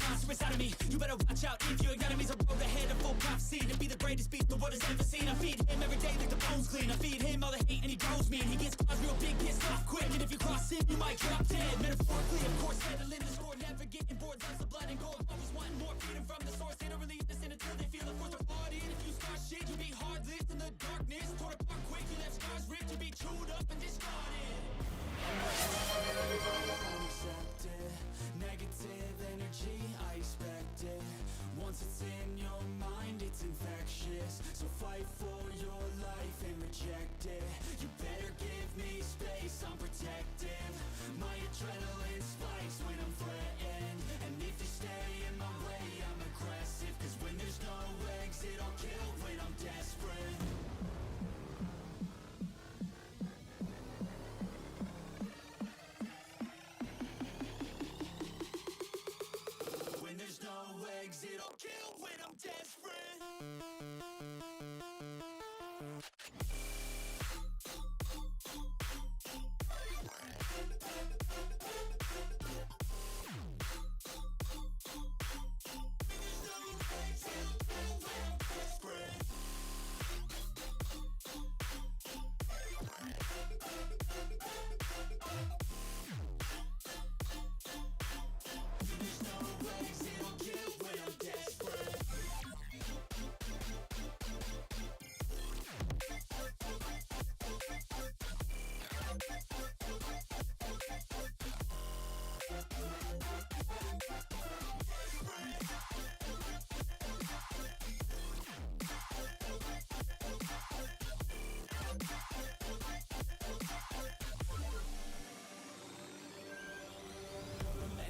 monster inside of me. You better watch out if your enemy's a road ahead of full prophecy to be the greatest beast the world has ever seen. I feed him every day like the bones clean. I feed him all the hate and he grows me. And he gets claws real big, pissed off quick. And if you cross him, you might drop dead. Metaphorically, of course, settling the score. Never getting bored, loves the blood and gore. Always wanting more freedom from the source. They don't really listen until they feel the force of blood in. If you start shit, you be hard-lived in the darkness. Torn apart quick, you left scars ripped. You be chewed up and discarded. Unaccepted, negative energy, I expect it. Once it's in your mind, it's infectious. So fight for your life and reject it. You better give me space, I'm protective. My adrenaline spikes when I'm threatened. And if you stay in my way, I'm aggressive. Cause when there's no exit, I'll kill when I'm desperate. I'll kill when I'm desperate.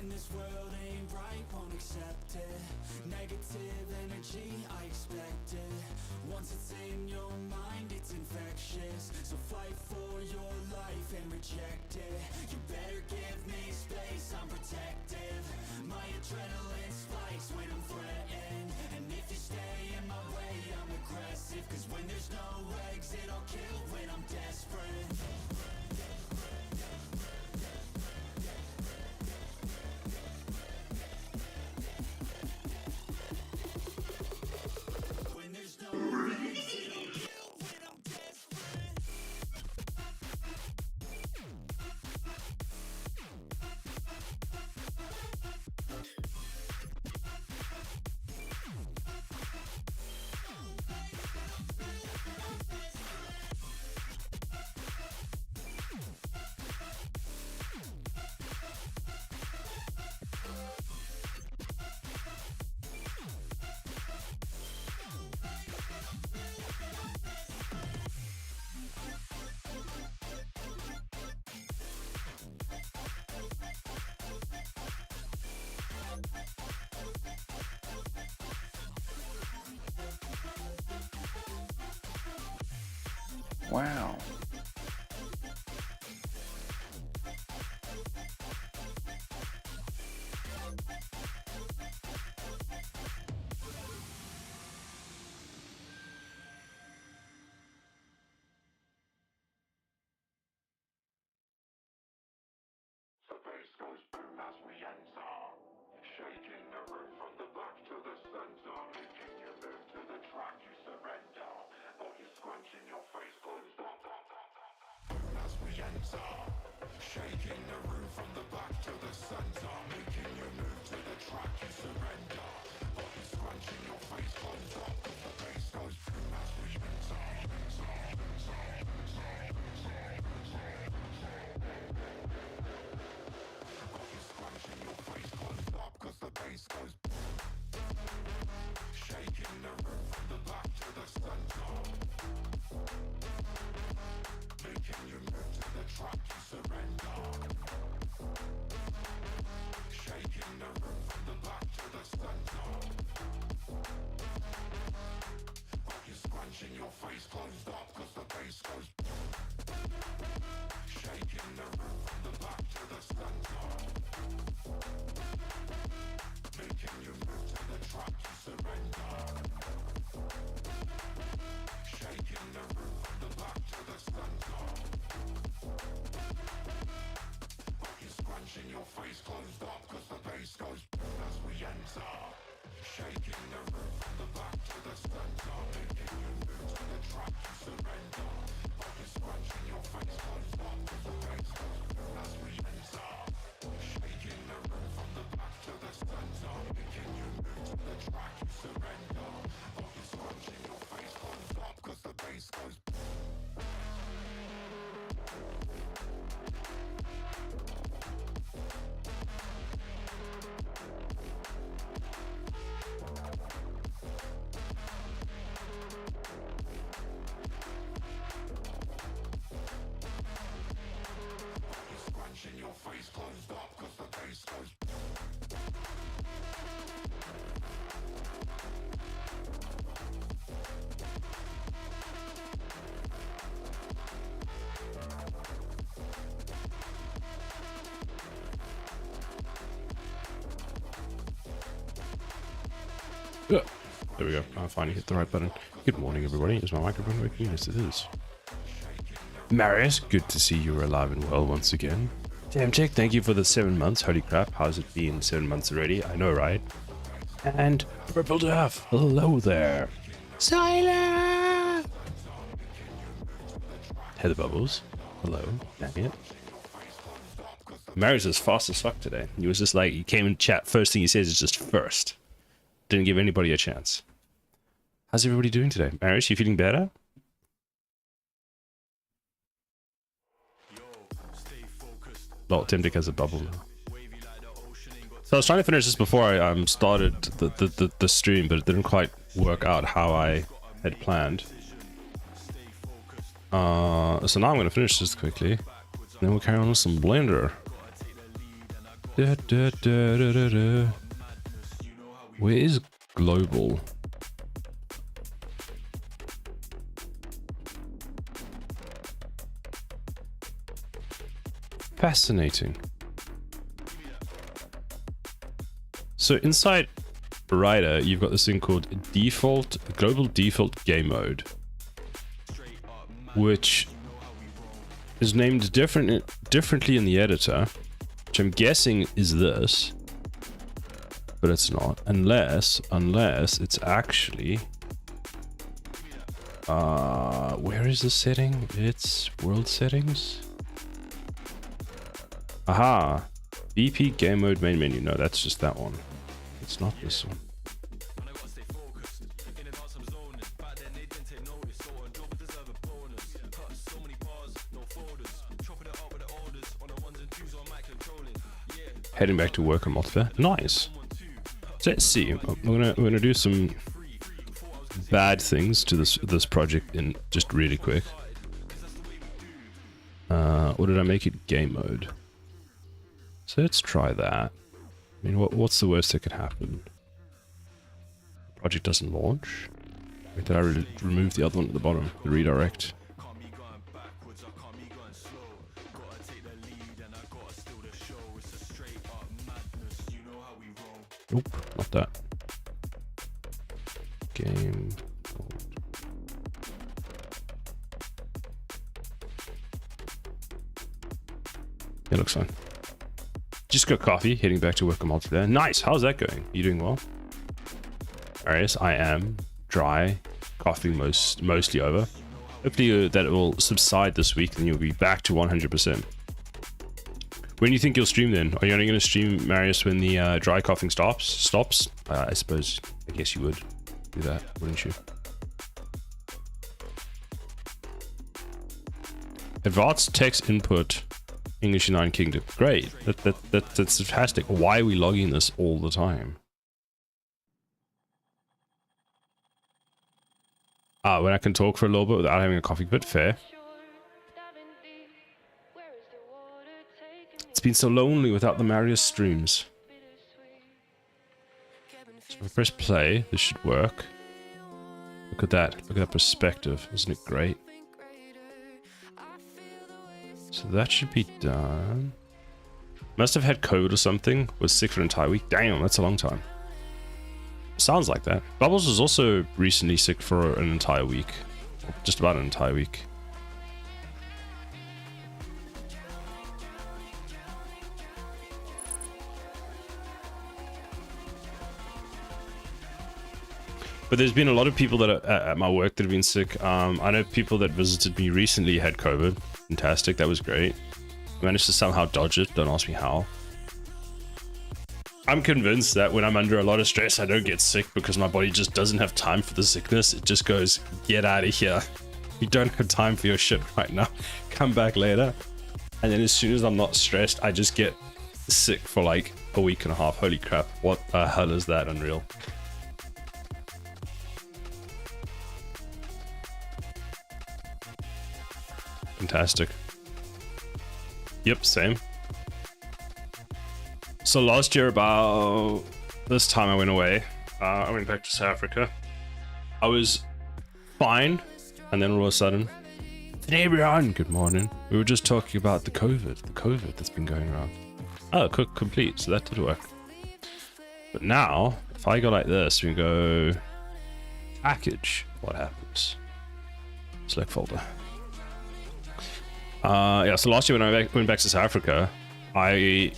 This world ain't right, won't accept it. Negative energy, I expect it. Once it's in your mind, it's infectious. So fight for your life and reject it. You better give me space, I'm protective. My adrenaline spikes when I'm threatened. And if you stay in my way, I'm aggressive. Cause when there's no exit, I'll kill when I'm desperate. Wow. The bass goes boom as we enter, shaking the room from the back to the center, making you move to the track, you surrender, body scrunching your face goes boom as we enter, shaking the room from the back to the center, making you move to the track, you surrender, body scrunching your face goes up, the bass goes boom as we enter. Cause the bass goes shaking the room from the back to the center, making you move to the track, you surrender, There we go. I finally hit the right button. Good morning, everybody. Is my microphone working? Yes, it is. Marius, good to see you are alive and well once again. Damn Chick, thank you for the 7 months. Holy crap, how's it been 7 months already? I know, right? And Purple Duff, hello there. Silent! Heather Bubbles, hello. Dang it. Marius is fast as fuck today. He was just like, he came in chat, first thing he says is just first. Didn't give anybody a chance. How's everybody doing today? Marius, you feeling better? Well, Timdick has a bubble now. So I was trying to finish this before I started the stream, but it didn't quite work out how I had planned. So now I'm going to finish this quickly. Then we'll carry on with some Blender. Where is global? Fascinating. So inside Rider, you've got this thing called global default game mode, which is named differently in the editor, which I'm guessing is this, but it's not, unless it's actually where is the setting? It's world settings. Aha! BP game mode main menu. No, that's just that one. It's not this one. Heading back to work on multiplayer. Nice. So let's see. We're gonna do some bad things to this project in just really quick. What did I make it? Game mode. So let's try that. I mean, what's the worst that could happen? The project doesn't launch. Wait, did I remove the other one at the bottom? The redirect. Nope, not that. Game. It looks fine. Just got coffee, heading back to work on multiplayer. Nice, how's that going? You doing well? Arius, I am. Dry. Coughing mostly over. Hopefully that it will subside this week and you'll be back to 100%. When do you think you'll stream then? Are you only going to stream, Marius, when the dry coughing stops? I guess you would do that, wouldn't you? Advanced text input. English United Kingdom. Great. That's fantastic. Why are we logging this all the time? When I can talk for a little bit without having a coffee bit. Fair. It's been so lonely without the Marius streams. So if I press play, this should work. Look at that. Look at that perspective. Isn't it great? So that should be done. Must have had COVID or something. Was sick for an entire week. Damn, that's a long time. Sounds like that. Bubbles was also recently sick for an entire week. Just about an entire week. But there's been a lot of people that are at my work that have been sick. I know people that visited me recently had COVID. Fantastic, that was great. I managed to somehow dodge it, don't ask me how. I'm convinced that when I'm under a lot of stress, I don't get sick because my body just doesn't have time for the sickness. It just goes, get out of here. You don't have time for your shit right now. Come back later. And then as soon as I'm not stressed, I just get sick for like a week and a half. Holy crap, what the hell is that? Unreal. Fantastic. Yep, same. So last year about this time I went away. I went back to South Africa. I was fine, and then all of a sudden, hey everyone, good morning. We were just talking about the COVID that's been going around. Oh, cook complete, so that did work. But now, If I go like this, we go package, what happens? Select folder. Yeah, so last year when I went back to South Africa, I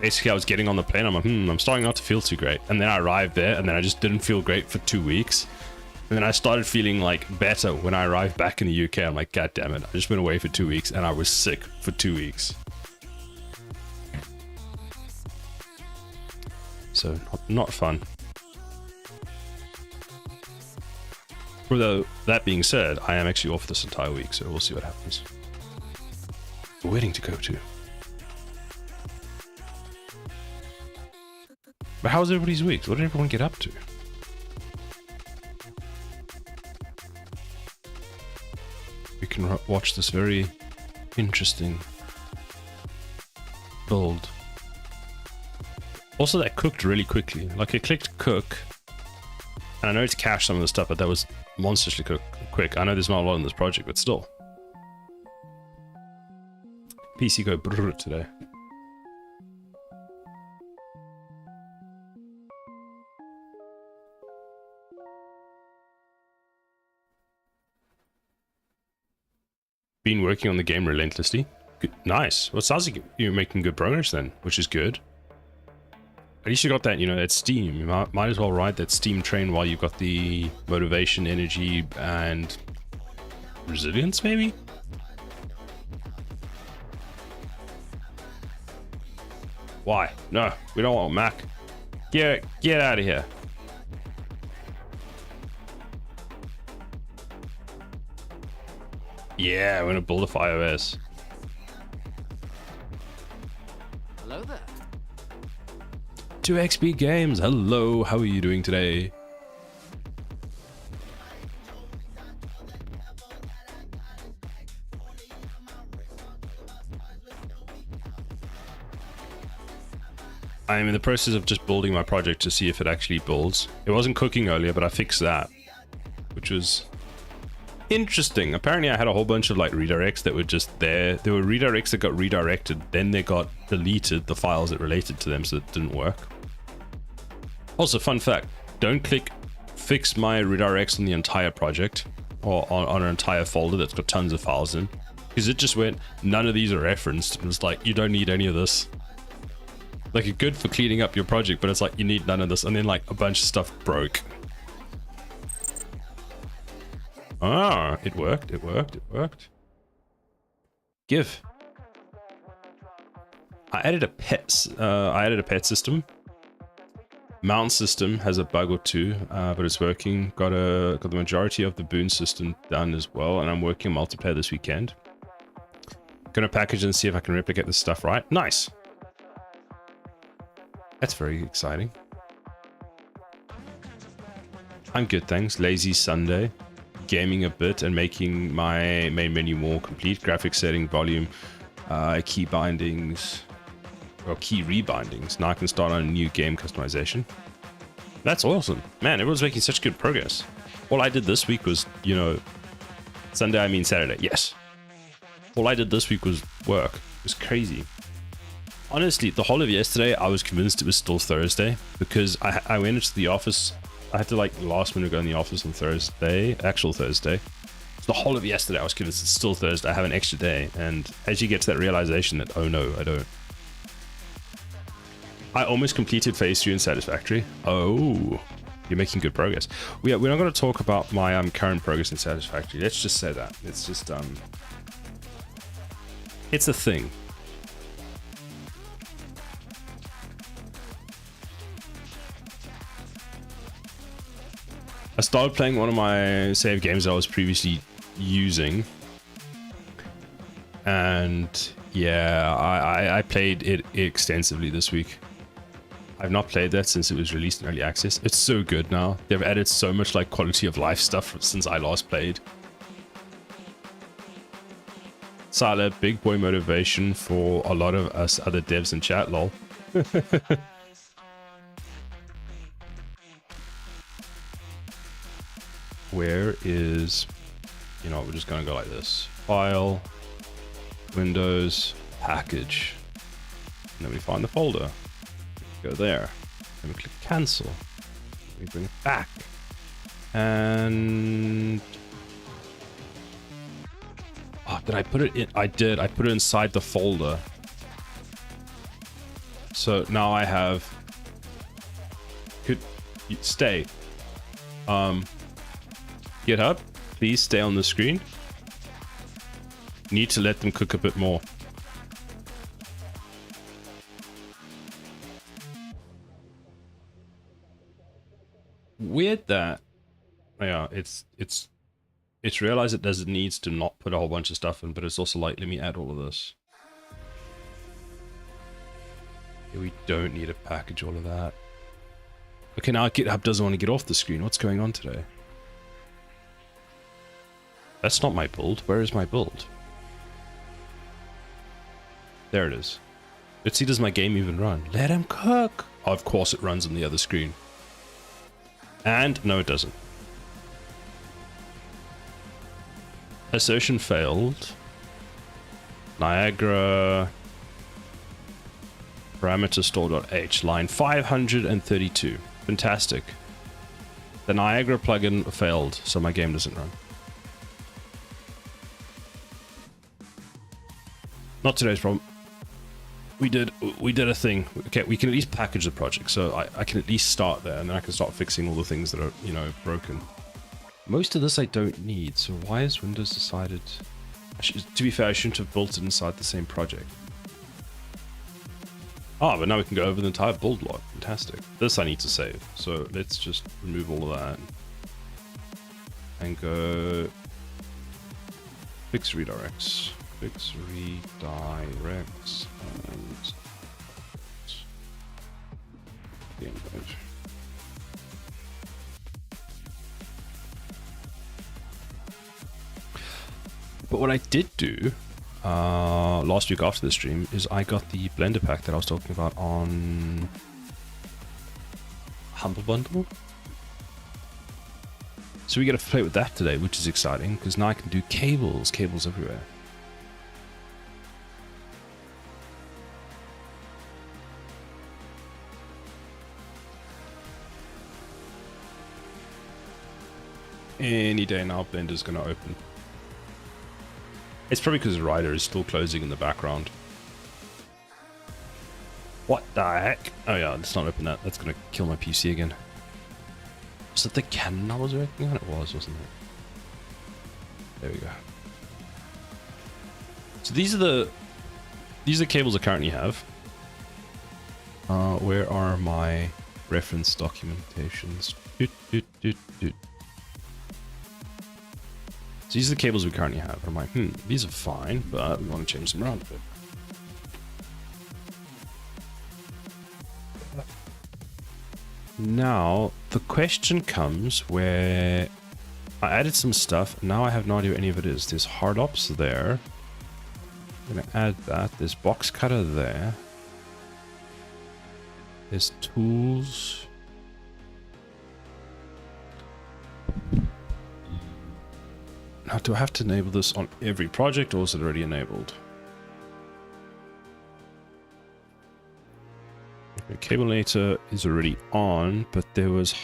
was getting on the plane. I'm like, I'm starting not to feel too great. And then I arrived there, and then I just didn't feel great for 2 weeks. And then I started feeling like better when I arrived back in the UK. I'm like, God damn it. I just went away for 2 weeks and I was sick for 2 weeks. So not fun. Although that being said, I am actually off this entire week, so we'll see what happens. A wedding to go to. But how's everybody's week? What did everyone get up to? We can watch this very interesting build. Also, that cooked really quickly. Like, I clicked cook, and I know it's cached some of the stuff, but that was monstrously quick. I know there's not a lot in this project, but still. PC go brrr today. Been working on the game relentlessly. Good. Nice. Well, it sounds like you're making good progress then, which is good. At least you got that, that Steam. You might as well ride that Steam train while you've got the motivation, energy, and resilience, maybe? Why? No, we don't want Mac. Get out of here. Yeah, we're gonna build a FireOS. Hello there. 2XP Games, hello, how are you doing today? I'm in the process of just building my project to see if it actually builds. It wasn't cooking earlier, but I fixed that, which was interesting. Apparently I had a whole bunch of like redirects that were just there. There were redirects that got redirected, then they got deleted, the files that related to them, so it didn't work. Also, fun fact, don't click fix my redirects on the entire project or on an entire folder that's got tons of files in, because it just went, none of these are referenced. It was like, you don't need any of this. Like, you're good for cleaning up your project, but it's like, you need none of this. And then like a bunch of stuff broke. Ah, it worked. Give. I added a pet system. Mount system has a bug or two, but it's working. Got the majority of the boon system done as well, and I'm working on multiplayer this weekend. Gonna package and see if I can replicate this stuff right. Nice. That's very exciting. I'm good, thanks. Lazy Sunday. Gaming a bit and making my main menu more complete. Graphics setting, volume, key bindings, or key rebindings. Now I can start on a new game customization. That's awesome. Man, everyone's making such good progress. All I did this week was, Sunday, I mean Saturday. Yes. All I did this week was work. It was crazy. Honestly, the whole of yesterday, I was convinced it was still Thursday because I went into the office. I had to like last minute go in the office on Thursday, actual Thursday. So the whole of yesterday, I was convinced it's still Thursday. I have an extra day. And as you get to that realization that, oh no, I don't. I almost completed phase 3 in Satisfactory. Oh, you're making good progress. We're not going to talk about my current progress in Satisfactory. Let's just say that. It's just, it's a thing. I started playing one of my save games I was previously using. And yeah, I played it extensively this week. I've not played that since it was released in early access. It's so good now. They've added so much like quality of life stuff since I last played. Silent, big boy motivation for a lot of us other devs in chat, lol. Where is, we're just gonna go like this. File, Windows, package. And then we find the folder. Go there. Then we click cancel. We bring it back. And... oh, did I put it in? I did. I put it inside the folder. So now I have... could stay. GitHub, please stay on the screen. Need to let them cook a bit more. Weird that, yeah, it's realized it doesn't needs to not put a whole bunch of stuff in, but it's also like, let me add all of this. Yeah, we don't need to package all of that. Okay, now GitHub doesn't want to get off the screen. What's going on today? That's not my build. Where is my build? There it is. Let's see, does my game even run? Let him cook! Oh, of course it runs on the other screen. And no, it doesn't. Assertion failed. Niagara parameter store.h, line 532. Fantastic. The Niagara plugin failed, so my game doesn't run. Not today's problem. We did a thing. Okay, we can at least package the project, so I can at least start there, and then I can start fixing all the things that are, you know, broken. Most of this I don't need, so why has Windows decided... to be fair, I shouldn't have built it inside the same project. Ah, but now we can go over the entire build log. Fantastic. This I need to save, so let's just remove all of that. And go... fix redirects. Fix redirects and... the input. But what I did do last week after the stream is I got the Blender pack that I was talking about on Humble Bundle. So we get to play with that today, which is exciting because now I can do cables everywhere. Any day now, Blender's going to open. It's probably because the rider is still closing in the background. What the heck? Oh yeah, let's not open that. That's going to kill my PC again. Was it the cannon I was working on? It was, wasn't it? There we go. So these are the cables I currently have. Where are my reference documentations? So these are the cables we currently have. I'm like, these are fine, but we want to change them around a bit. Now, the question comes where I added some stuff. Now I have no idea what any of it is. There's hard ops there. I'm going to add that. There's box cutter there. There's tools. Now, do I have to enable this on every project, or is it already enabled? Okay, Cablenator is already on, but there was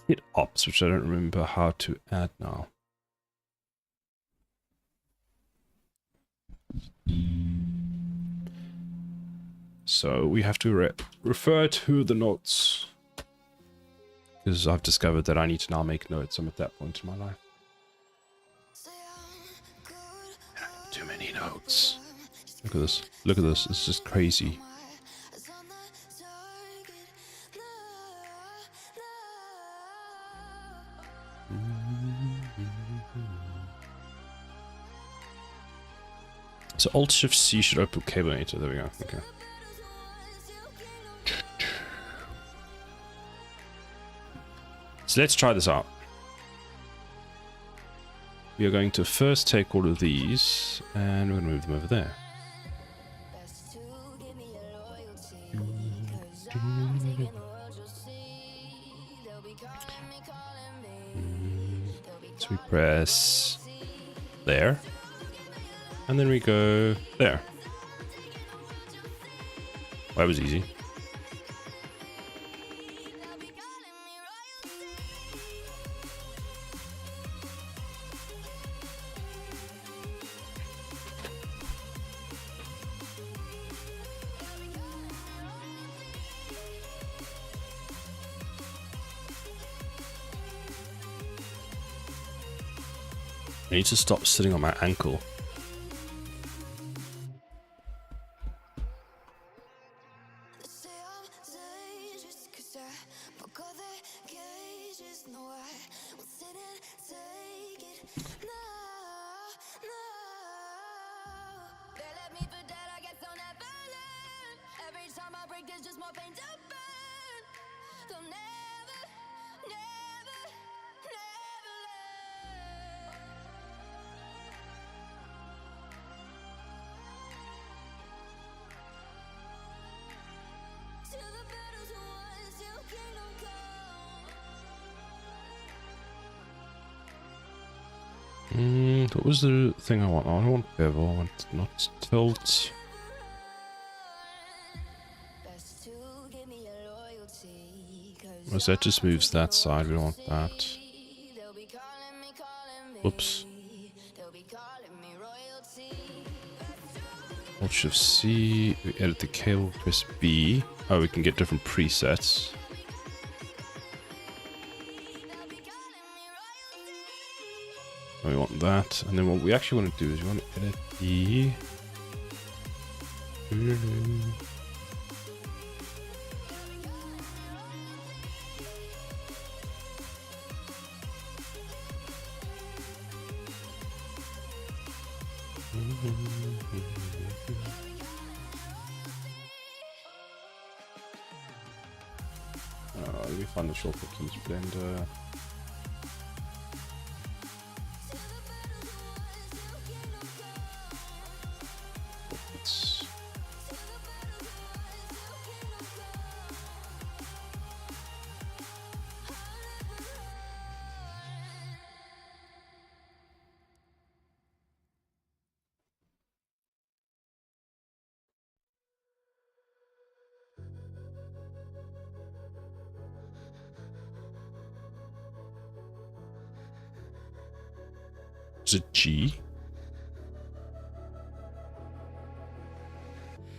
hit ops, which I don't remember how to add now. So we have to refer to the notes, because I've discovered that I need to now make notes. I'm at that point in my life. Too many notes. Look at this. Look at this. It's just crazy. So Alt-Shift-C should open Cablenator. There we go. Okay. So let's try this out. We are going to first take all of these and we're going to move them over there. So we press there. And then we go there. That was easy. I need to stop sitting on my ankle. What was the thing I want? I want bevel, I want not tilt. Was that just moves that side? We don't want that. Whoops. Alt Shift C. We edit the cable. Press B. Oh, we can get different presets. We want that, and then what we actually want to do is we want to edit the... Let me find the shortcut keys, Blender. Is it G?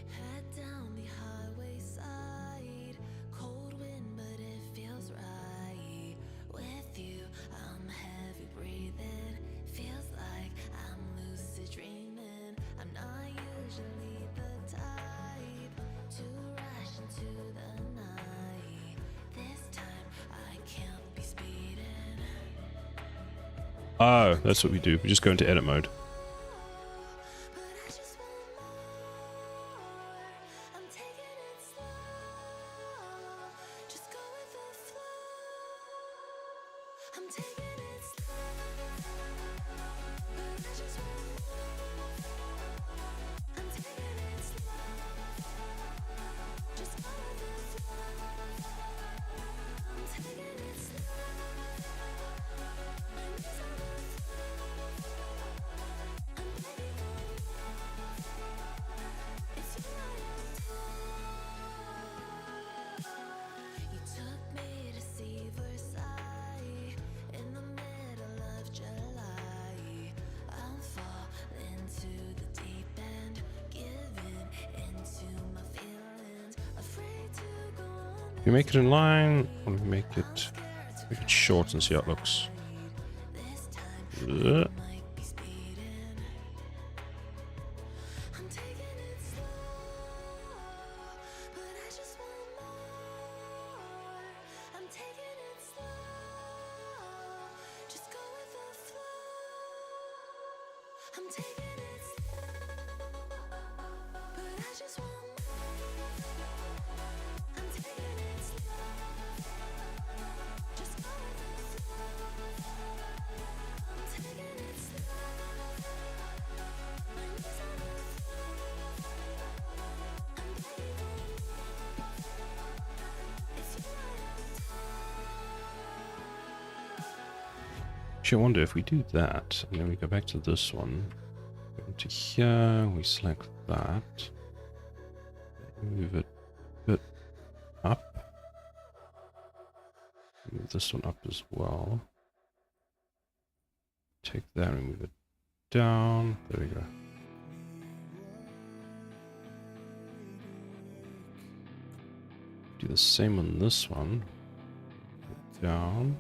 Head down the highway side, cold wind, but it feels right. With you, I'm heavy breathing. Feels like I'm lucid dreaming. I'm not usually the type to rush into the night. This time I can't be speeding. Oh, that's what we do. We just go into edit mode. We make it in line, or we make it short and see how it looks. Actually, I wonder if we do that, and then we go back to this one, go into here, we select that, move it a bit up, move this one up as well, take that and move it down, there we go. Do the same on this one, down.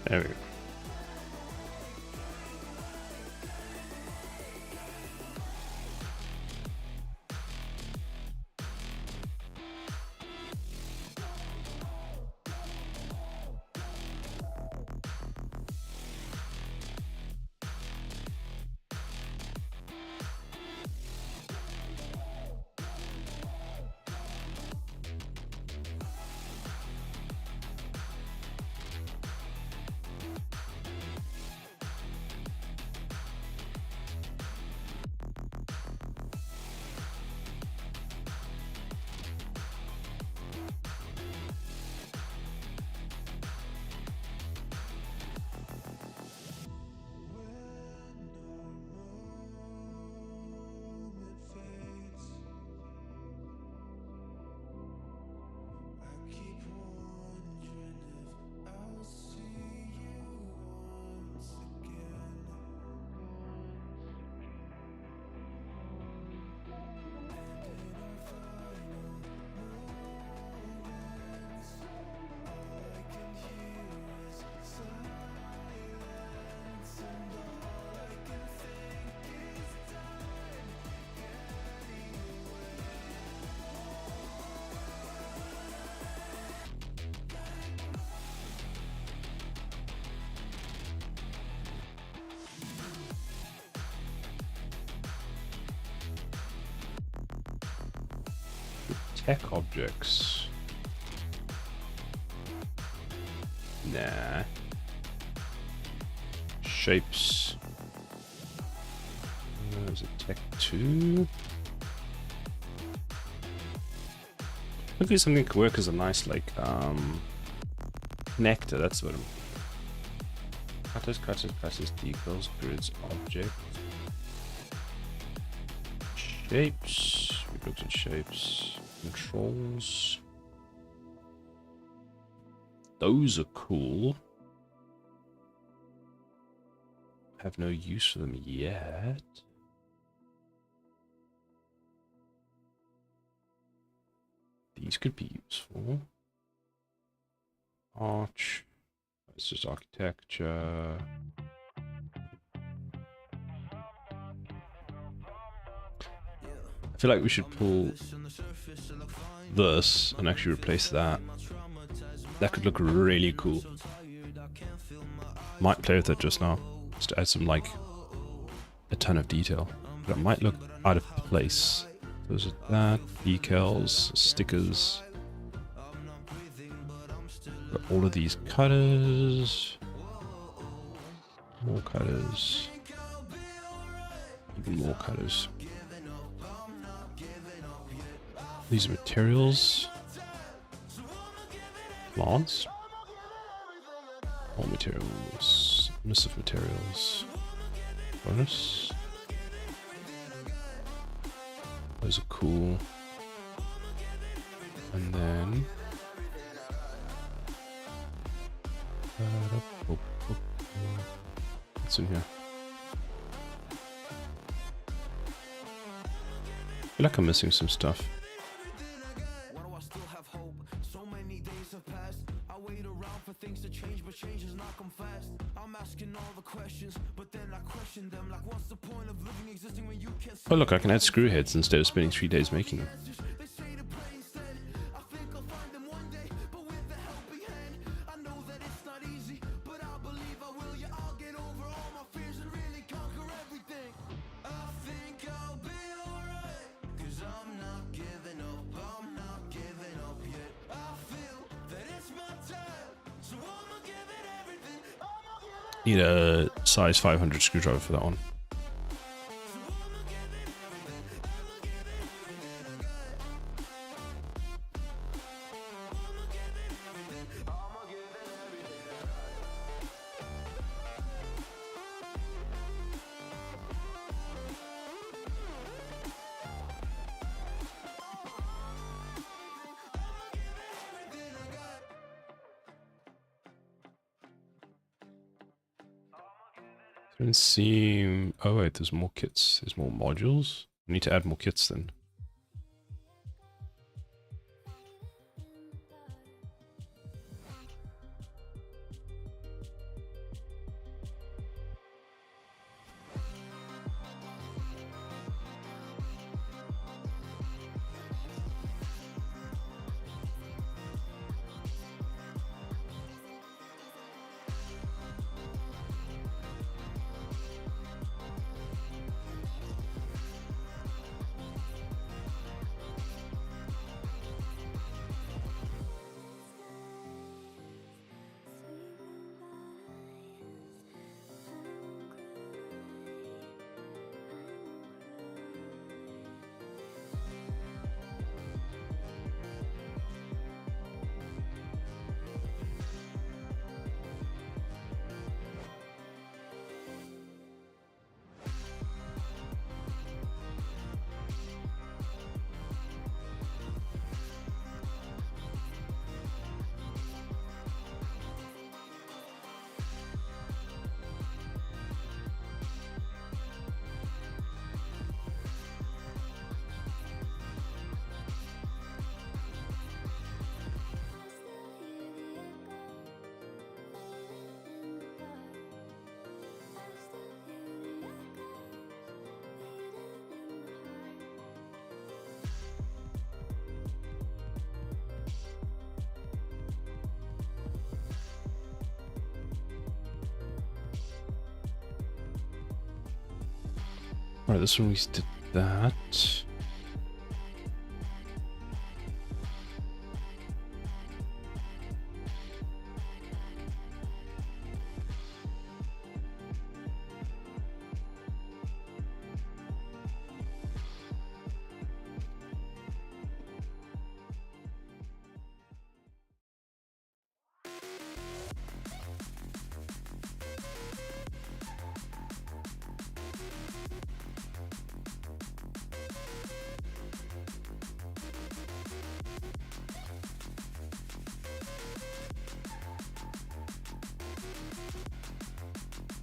There we go. Tech objects. Nah. Shapes. There's a tech 2. Hopefully something could work as a nice like connector, that's what I'm cutters, decals, grids, object. Shapes. We built in shapes. Controls. Those are cool. Have no use for them yet. These could be useful. Arch. It's just architecture. I feel like we should pull this and actually replace that. That could look really cool. Might play with it just now, just to add some like a ton of detail. But it might look out of place. Those are that, decals, stickers. Got all of these cutters. More cutters. Even more cutters. These are materials. Plants. All materials. Missive materials. Bonus. Those are cool. And then what's in here? I feel like I'm missing some stuff. Oh look, I can add screw heads instead of spending 3 days making them. Need a size 500 screwdriver for that one. Doesn't seem... Oh wait, there's more kits. There's more modules. We need to add more kits then. Alright, this one we did that.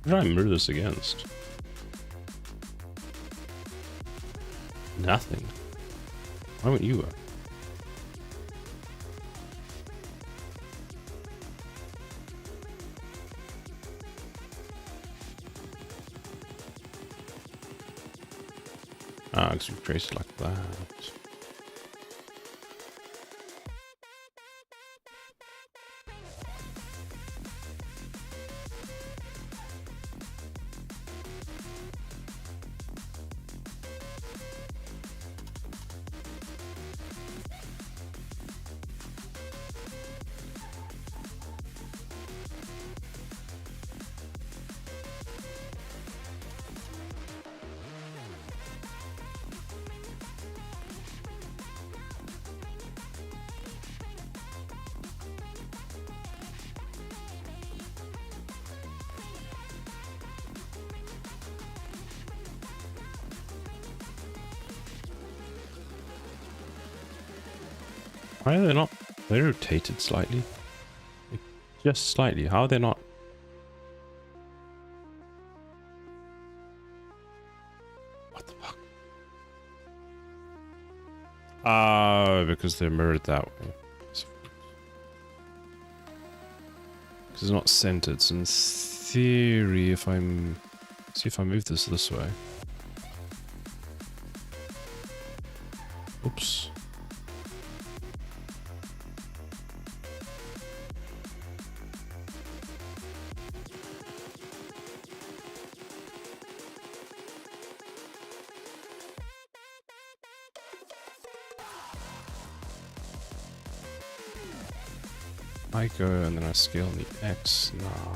What did I mirror this against? Nothing. Why won't you work? Ah, because we traced it like that. Why are they not? They rotated slightly. Like, just slightly. How are they not? What the fuck? Because they're mirrored that way. Because it's not centered. So in theory, if I'm... See if I move this way. Oops. I go and then I scale the X now.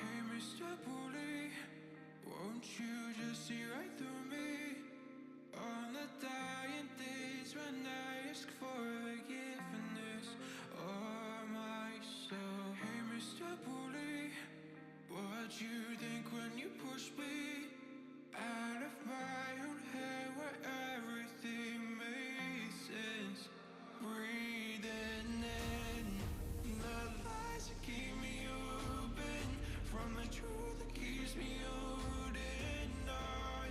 Hey, Mr. Bully, won't you just see right through me? On the dying days when I ask for forgiveness or myself. Hey, Mr. Bully, what you think when you push me out of my own head where everything made sense? Breathing in the lies that keep me open from the truth that keeps me holding on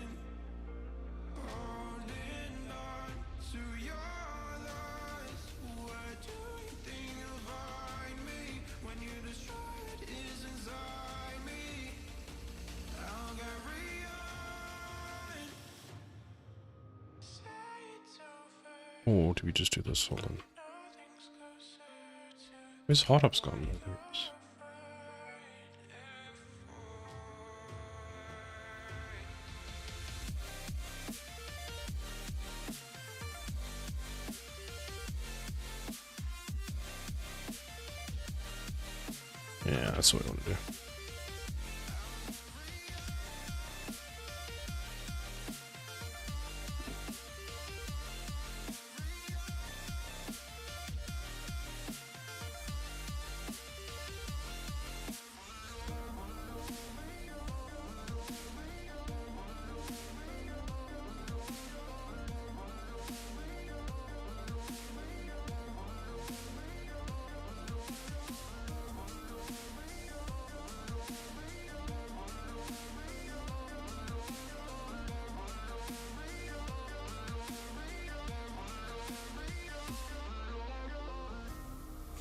to your lies. What do you think you'll find me when you destroy what is inside me? I'll carry on. Say it's over. Or do we just do this? Hold on. Nothing's closer to Where's Hot Up's gone? That's what I want to do.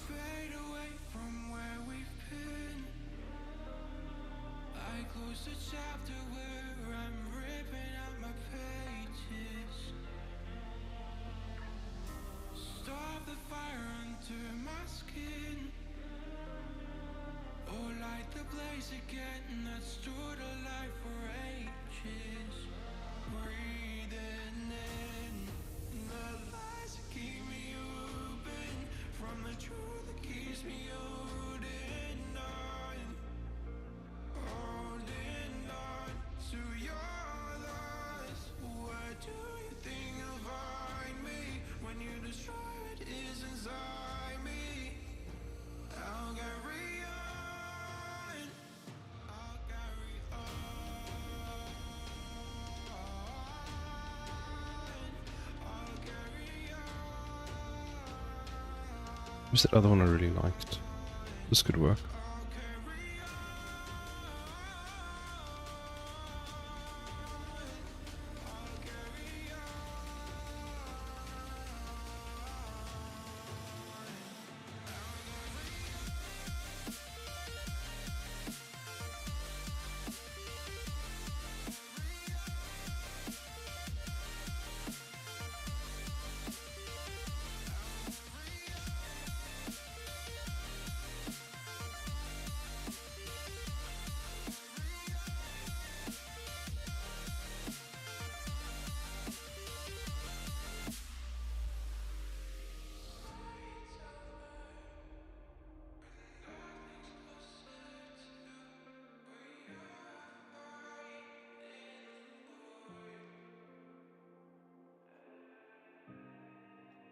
Fade away from where we've been. I close the chapter where I'm ripping out my pages. Stop the fire under my skin. Oh, light the blaze again that stood alive for ages. Breathing in the lies that keep me open from the truth that keeps me holding on. Holding on to your loss. Where do you think you'll find me when you destroy what is inside me? I'll carry on. I'll carry on. I'll carry on. Who's that other one I really liked? This could work.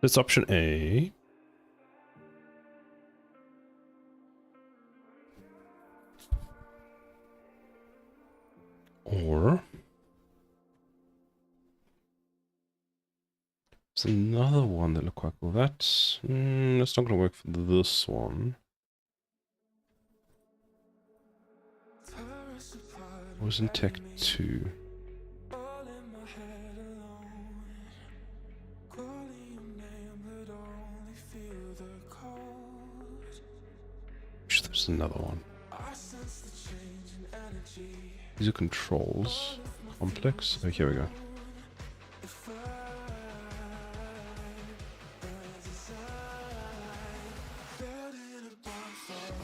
That's option A. Or there's another one that looked quite cool. That's not going to work for this one. It was in Tech 2. All in my head alone. Calling your name, but only feel the cold. Wish there was another one. I sense the change in energy. These are controls. Complex. Oh, here we go. If I as a sign, felt in a bonfire.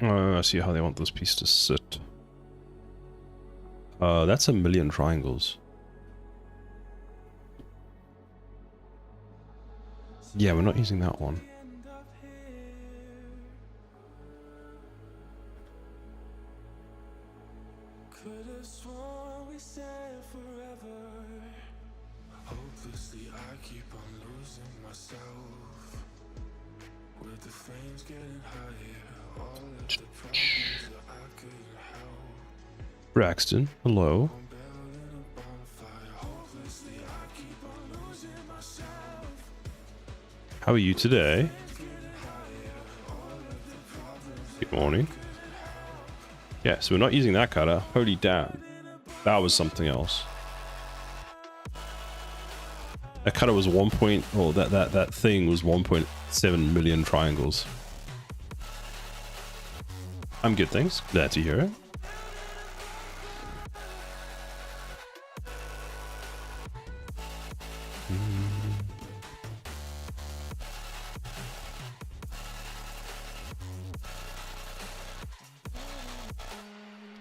I see how they want this piece to sit. That's 1,000,000 triangles. Yeah, we're not using that one. End up here. Could have sworn we said forever. Hopelessly, I keep on losing myself. With the flames getting higher, all of the problems that I couldn't help. Braxton, hello. I'm building a bonfire. Hopelessly, I keep on losing myself. How are you today? Good morning. Yeah, so we're not using that cutter. Holy damn. That was something else. That cutter was 1 point, oh, that thing was 1.8 7 million triangles. I'm good, thanks. Glad to hear it.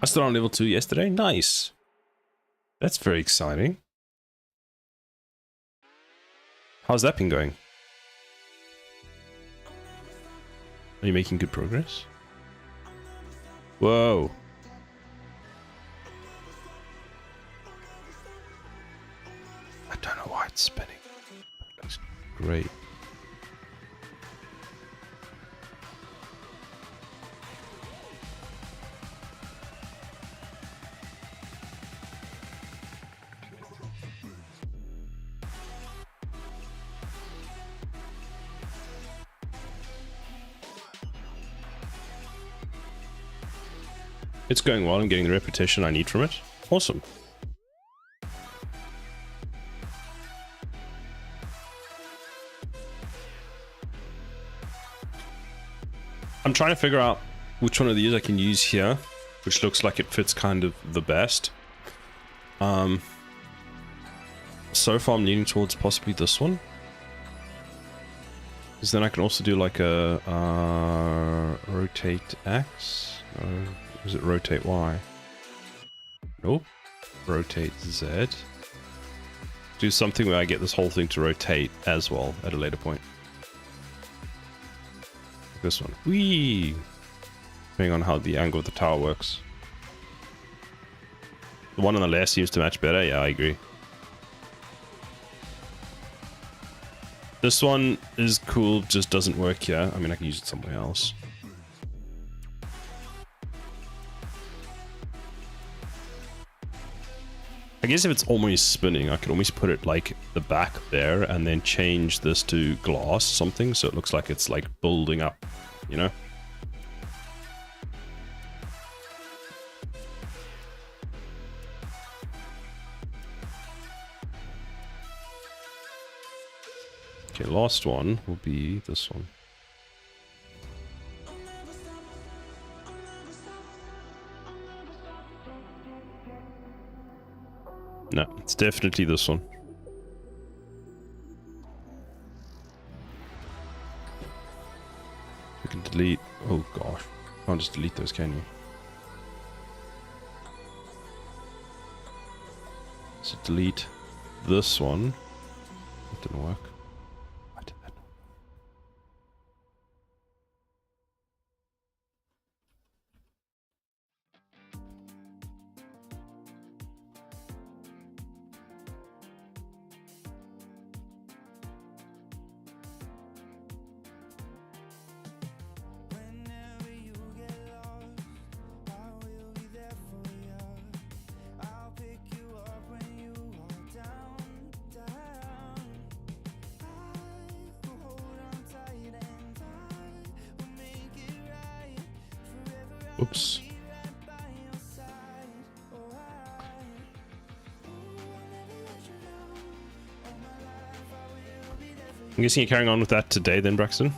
I started on level 2 yesterday. Nice. That's very exciting. How's that been going? Are you making good progress? Whoa. I don't know why it's spinning. It looks great. It's going well. I'm getting the repetition I need from it. Awesome. I'm trying to figure out which one of these I can use here, which looks like it fits kind of the best. So far I'm leaning towards possibly this one. Because then I can also do like a rotate X. No. Is it rotate Y? Nope. Rotate Z. Do something where I get this whole thing to rotate as well at a later point. This one. Whee! Depending on how the angle of the tower works. The one on the left seems to match better. Yeah, I agree. This one is cool, just doesn't work here. I mean, I can use it somewhere else. I guess if it's almost spinning, I could almost put it like the back there and then change this to glass something so it looks like it's like building up, you know? Okay, last one will be this one. No, it's definitely this one. We can delete... Oh gosh. Can't just delete those, can you? So delete this one. That didn't work. I did that. Oops. I'm guessing you're carrying on with that today then, Braxton?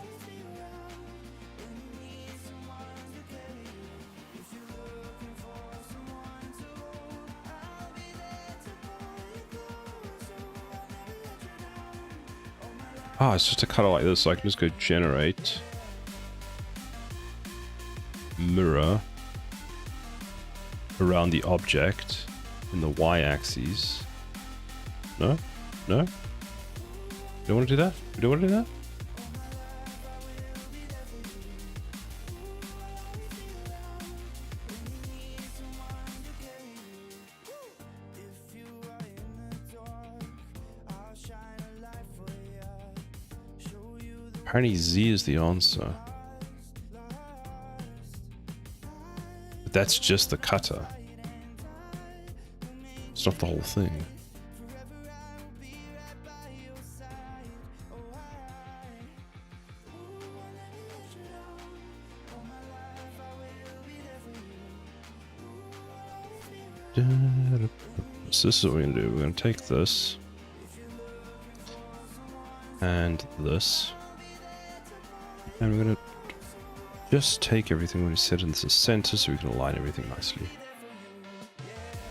Ah, it's just a cutter like this, so I can just go generate. Mirror around the object in the y-axis. No? No? You don't want to do that? You don't want to do that? Apparently Z is the answer. But that's just the cutter. It's not the whole thing. So this is what we're going to do. We're going to take this and this. And we're gonna just take everything, we're gonna set it in the center so we can align everything nicely.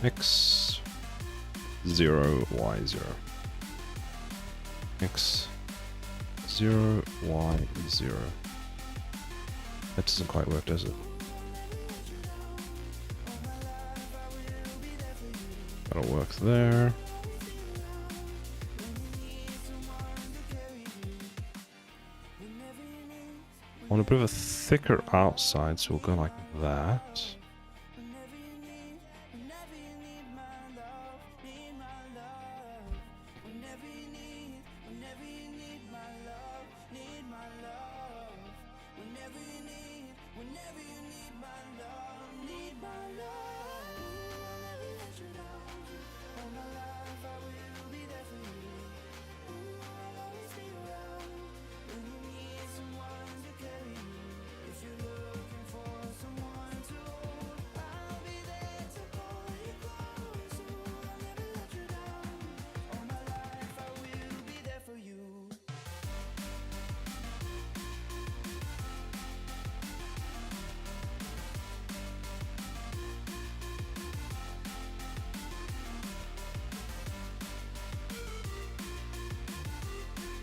X 0 Y 0. X 0 Y 0. That doesn't quite work, does it? That'll work there. I want a bit of a thicker outside, so we'll go like that.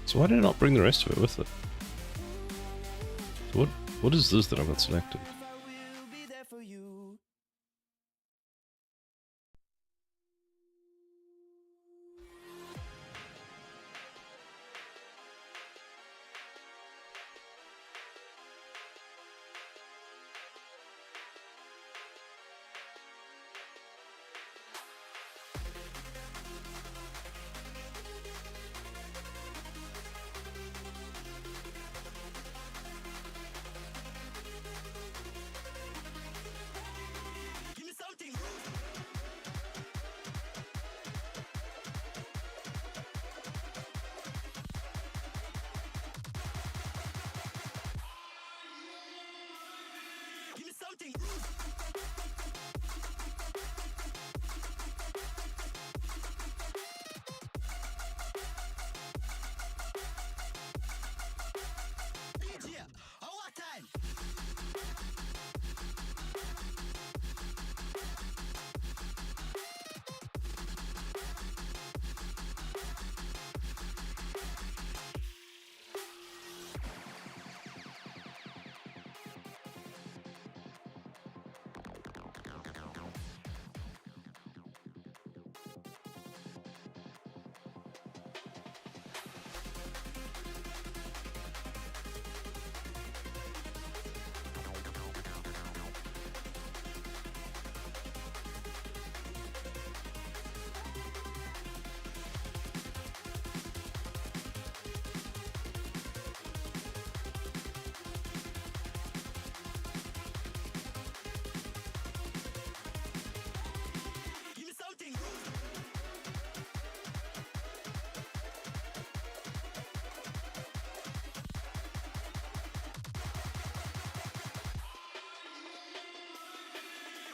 So why did I not bring the rest of it with it? So what is this that I've got selected?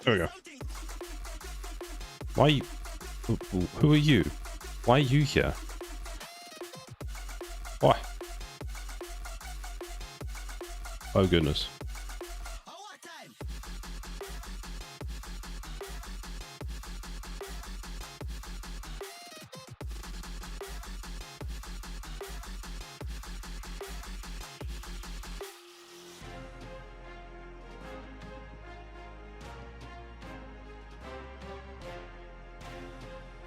There we go. Why you... Who are you? Why are you here? Why? Oh goodness.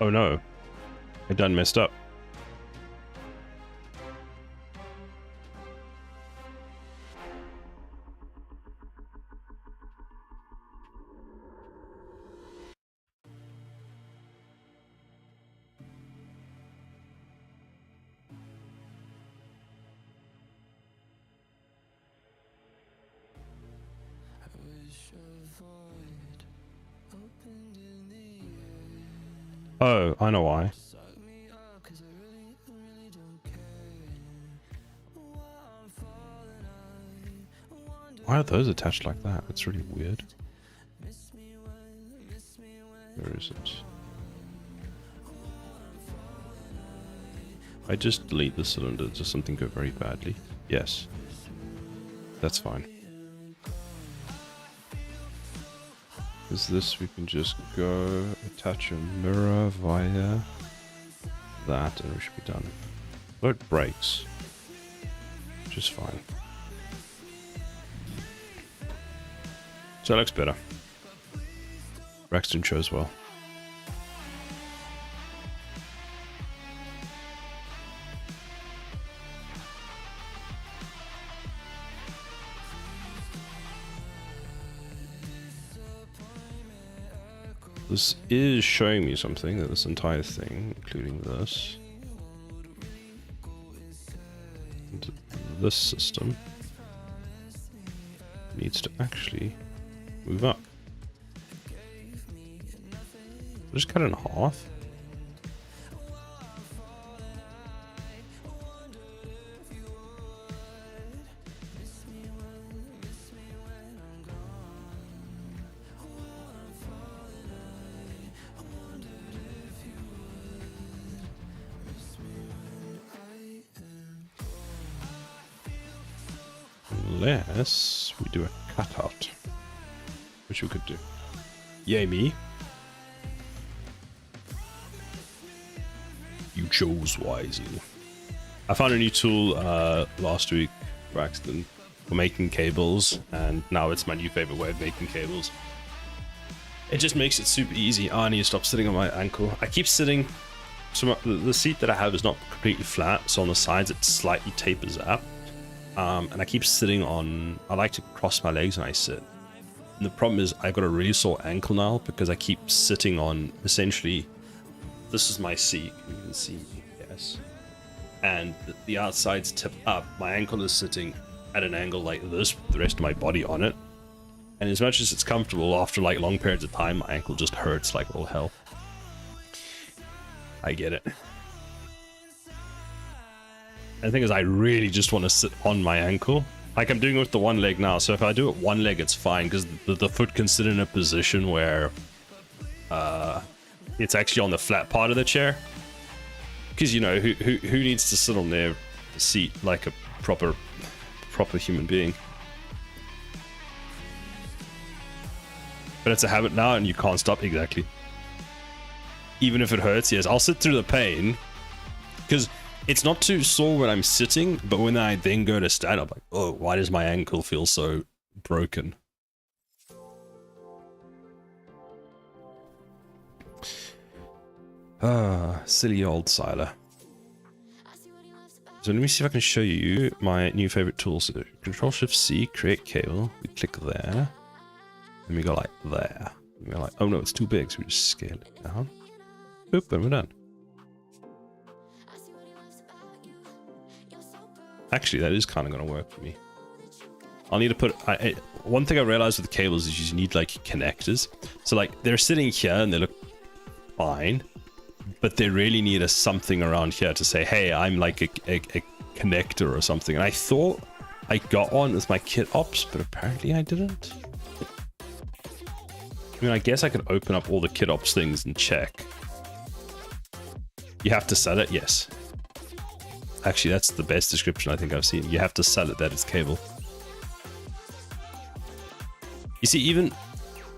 Oh no, I done messed up. Oh, I know why. Why are those attached like that? It's really weird. Where is it? I just delete the cylinder. Does something go very badly? Yes. That's fine. Is this, we can just go attach a mirror via that and we should be done. But it breaks, which is fine. So it looks better. Braxton chose well. This is showing me something, that this entire thing, including this, and this system, needs to actually move up. Just cut it in half. Unless we do a cutout, which we could do. Yay me. You chose wisely. I found a new tool last week, Braxton, for making cables, and now it's my new favorite way of making cables. It just makes it super easy. Oh, I need to stop sitting on my ankle. I keep sitting, so the seat that I have is not completely flat, so on the sides it slightly tapers up. And I keep sitting on, I like to cross my legs when I sit. And the problem is I've got a really sore ankle now because I keep sitting on, essentially, this is my seat, you can see, yes. And the outside's tipped up. My ankle is sitting at an angle like this with the rest of my body on it. And as much as it's comfortable, after like long periods of time, my ankle just hurts like all hell. I get it. And the thing is, I really just want to sit on my ankle. Like I'm doing it with the one leg now. So if I do it one leg, it's fine because the foot can sit in a position where it's actually on the flat part of the chair. Because, you know, who needs to sit on their seat like a proper human being? But it's a habit now and you can't stop. Exactly. Even if it hurts, yes, I'll sit through the pain. Because it's not too sore when I'm sitting, but when I then go to stand up, like, oh, why does my ankle feel so broken? Ah, silly old Siler. So let me see if I can show you my new favorite tool. So Control-Shift-C, create cable. We click there. And we go like there. And we're like, oh no, it's too big, so we just scale it down. Boop, and we're done. Actually, that is kind of going to work for me. I'll need to put... one thing I realized with the cables is you need, like, connectors. So, like, they're sitting here and they look fine. But they really need a something around here to say, hey, I'm like a connector or something. And I thought I got one with my kit ops, but apparently I didn't. I mean, I guess I could open up all the kit ops things and check. You have to sell it? Yes. Actually, that's the best description I think I've seen. You have to sell it that it's cable. You see, even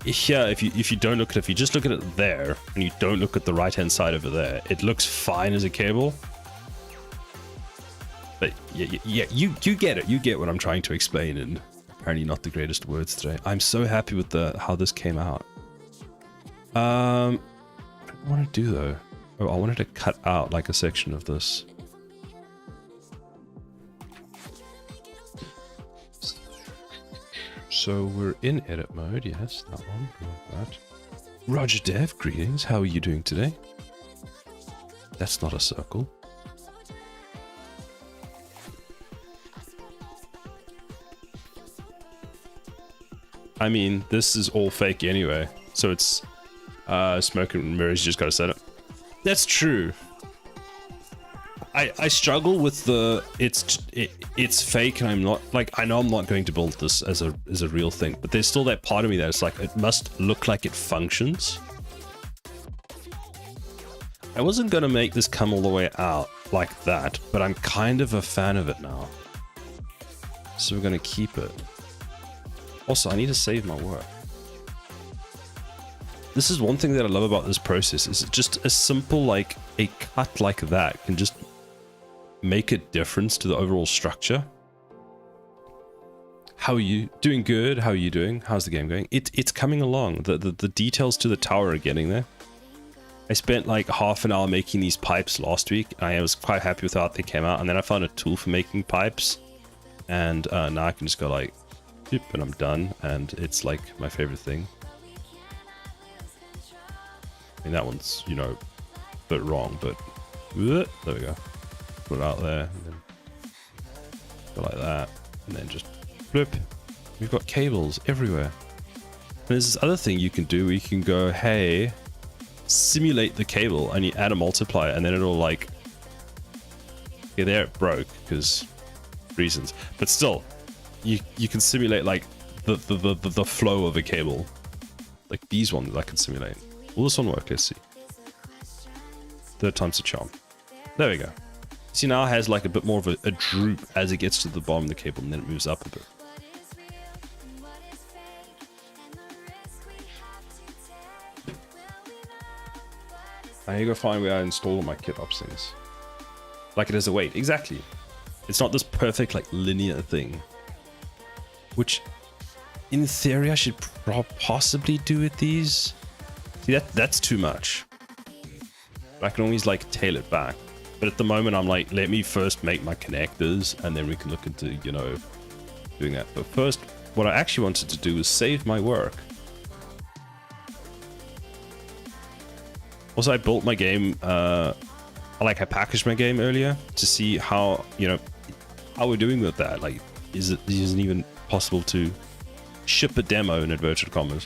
here, if you don't look at it, if you just look at it there, and you don't look at the right-hand side over there, it looks fine as a cable. But yeah, you get it. You get what I'm trying to explain, and apparently not the greatest words today. I'm so happy with how this came out. What do I want to do though? Oh, I wanted to cut out like a section of this. So we're in edit mode, yes, that one, like that. Roger Dev, greetings, how are you doing today? That's not a circle. I mean, this is all fake anyway, so it's smoke and mirrors, you just gotta set it. That's true. I struggle with the it's fake and I'm not like I know I'm not going to build this as a real thing, but there's still that part of me that it's like it must look like it functions. I wasn't gonna make this come all the way out like that, but I'm kind of a fan of it now. So we're going to keep it. Also, I need to save my work. This is one thing that I love about this process, is just a simple, like, a cut like that can just make a difference to the overall structure. How are you? Doing good? How are you doing? How's the game going? It's coming along. The details to the tower are getting there. I spent like half an hour making these pipes last week. I was quite happy with how they came out, and then I found a tool for making pipes, and now I can just go like, boop, and I'm done, and it's like my favorite thing. I mean, that one's, you know, a bit wrong, but there we go. Put it out there, and then go like that, and then just flip. We've got cables everywhere. And there's this other thing you can do where you can go, hey, simulate the cable, and you add a multiplier, and then it'll like, yeah, there it broke because reasons, but still, you can simulate like the flow of a cable, like these ones I can simulate. Will this one work? Let's see. Third time's the charm. There we go. See, now it has like a bit more of a droop as it gets to the bottom of the cable, and then it moves up a bit. I need to go find where I install all my kit ops things. Like it has a weight. Exactly. It's not this perfect like linear thing. Which, in theory, I should possibly do with these. See, that's too much. I can always like tail it back. But at the moment, I'm like, let me first make my connectors, and then we can look into, you know, doing that. But first, what I actually wanted to do was save my work. Also, I built my game, I packaged my game earlier to see how, you know, how we're doing with that. Like, isn't even possible to ship a demo in inverted commas?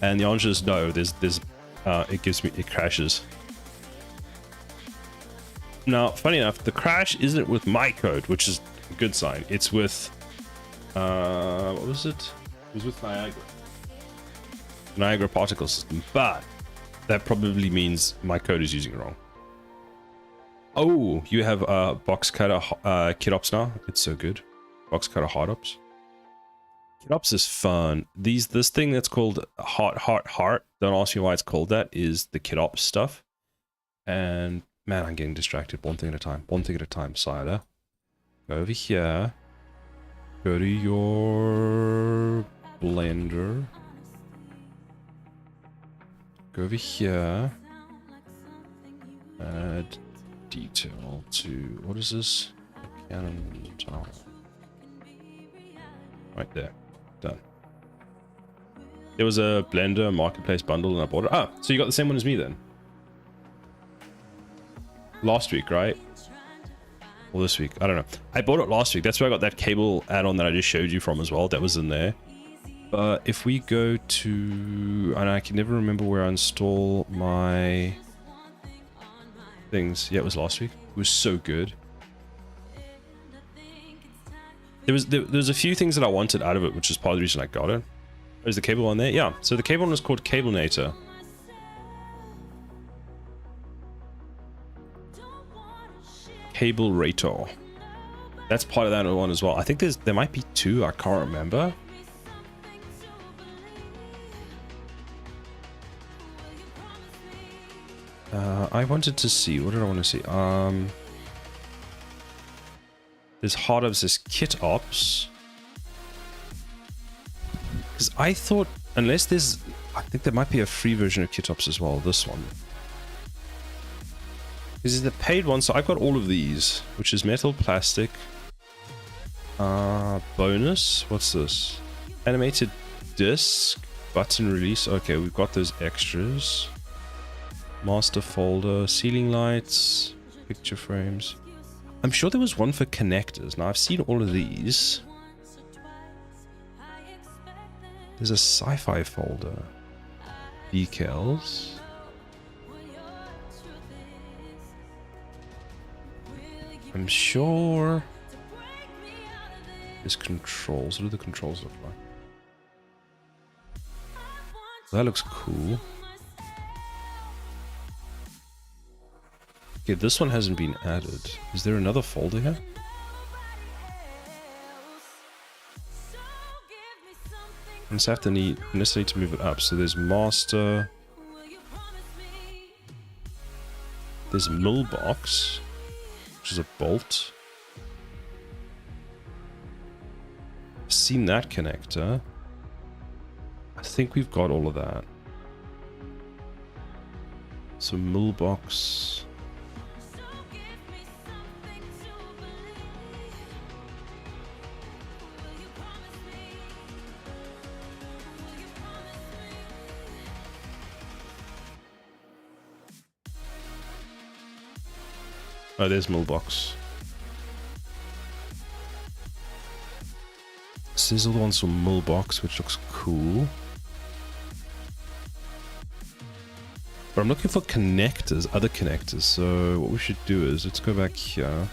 And the answer is no. It crashes. Now, funny enough, the crash isn't with my code, which is a good sign. It's with, what was it? It was with Niagara particle system, but that probably means my code is using it wrong. Oh, you have box cutter kit ops now. It's so good. Box cutter hard ops. Kit ops is fun. This thing that's called heart. Don't ask me why it's called that. Is the kit ops stuff. And man, I'm getting distracted. One thing at a time. One thing at a time. Siler. Go over here. Go to your blender. Go over here. Add detail to, what is this? Canon tower. Right there. Done. There was a Blender marketplace bundle and I bought it. Ah, so you got the same one as me then. Last week, right? Or this week? I don't know. I bought it last week. That's where I got that cable add-on that I just showed you from as well. That was in there. But if we go to, and I can never remember where I install my things. Yeah, it was last week. It was so good. There was a few things that I wanted out of it, which is part of the reason I got it. There's the cable on there. Yeah, so the cable one is called Cablenator. Cablerator. That's part of that one as well. I think there might be two. I can't remember. I wanted to see. What did I want to see? There's hard ops, there's kit ops. Because I thought, unless there's, I think there might be a free version of kit ops as well. This one. This is the paid one, so I've got all of these, which is metal, plastic. Bonus. What's this? Animated disc, button release. Okay, we've got those extras. Master folder, ceiling lights, picture frames. I'm sure there was one for connectors. Now I've seen all of these. There's a sci-fi folder. Decals. I'm sure there's controls. What do the controls look like? That looks cool. Okay, this one hasn't been added. Is there another folder here? I just have to necessarily to move it up. So there's master. There's mill box, which is a bolt. I've seen that connector. I think we've got all of that. So mill box. Oh, there's mill box. Sizzle wants some mill box, which looks cool. But I'm looking for connectors, other connectors. So what we should do is, let's go back here.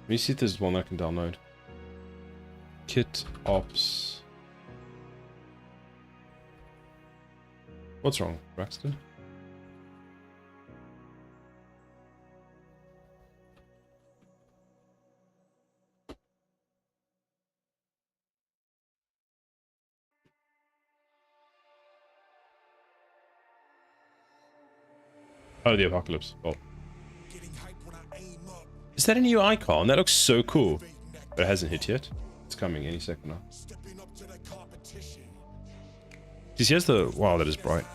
Let me see if there's one I can download. Kit ops. What's wrong, Braxton? Oh, the apocalypse. Oh. Is that a new icon? That looks so cool. But it hasn't hit yet. It's coming any second now. See, here's the... Wow, that is bright.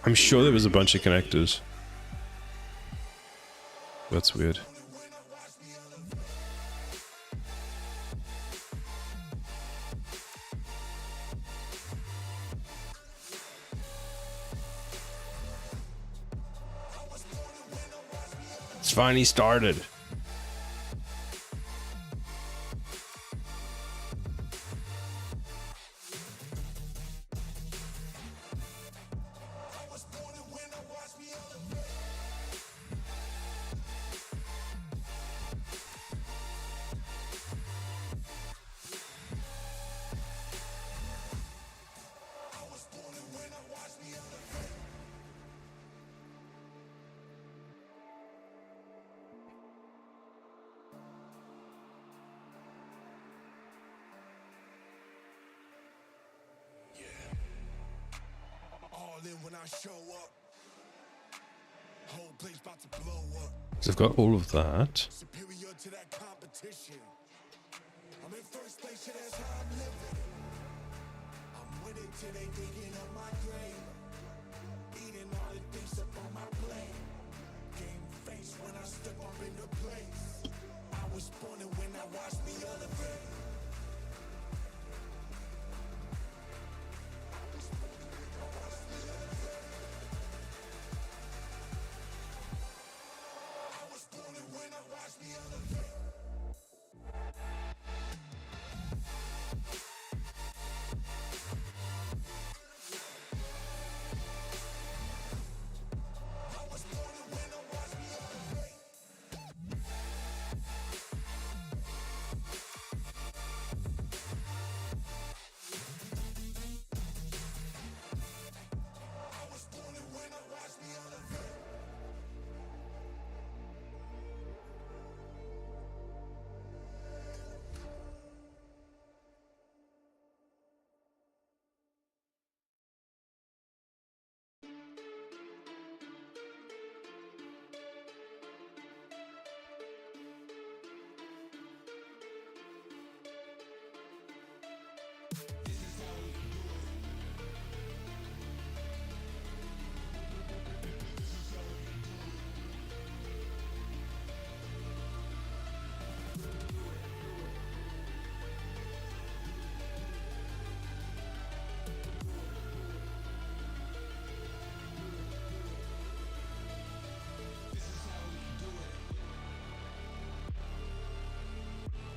I'm sure there was a bunch of connectors. That's weird. It's finally started. When I show up, whole place about to blow up. So I've got all of that. Superior to that competition. I'm in first place, yeah, that's how I'm living. I'm with it till they digging up my grave. Eating all the things up on my plate. Game face when I step up into place. I was born and when I watched me elevate.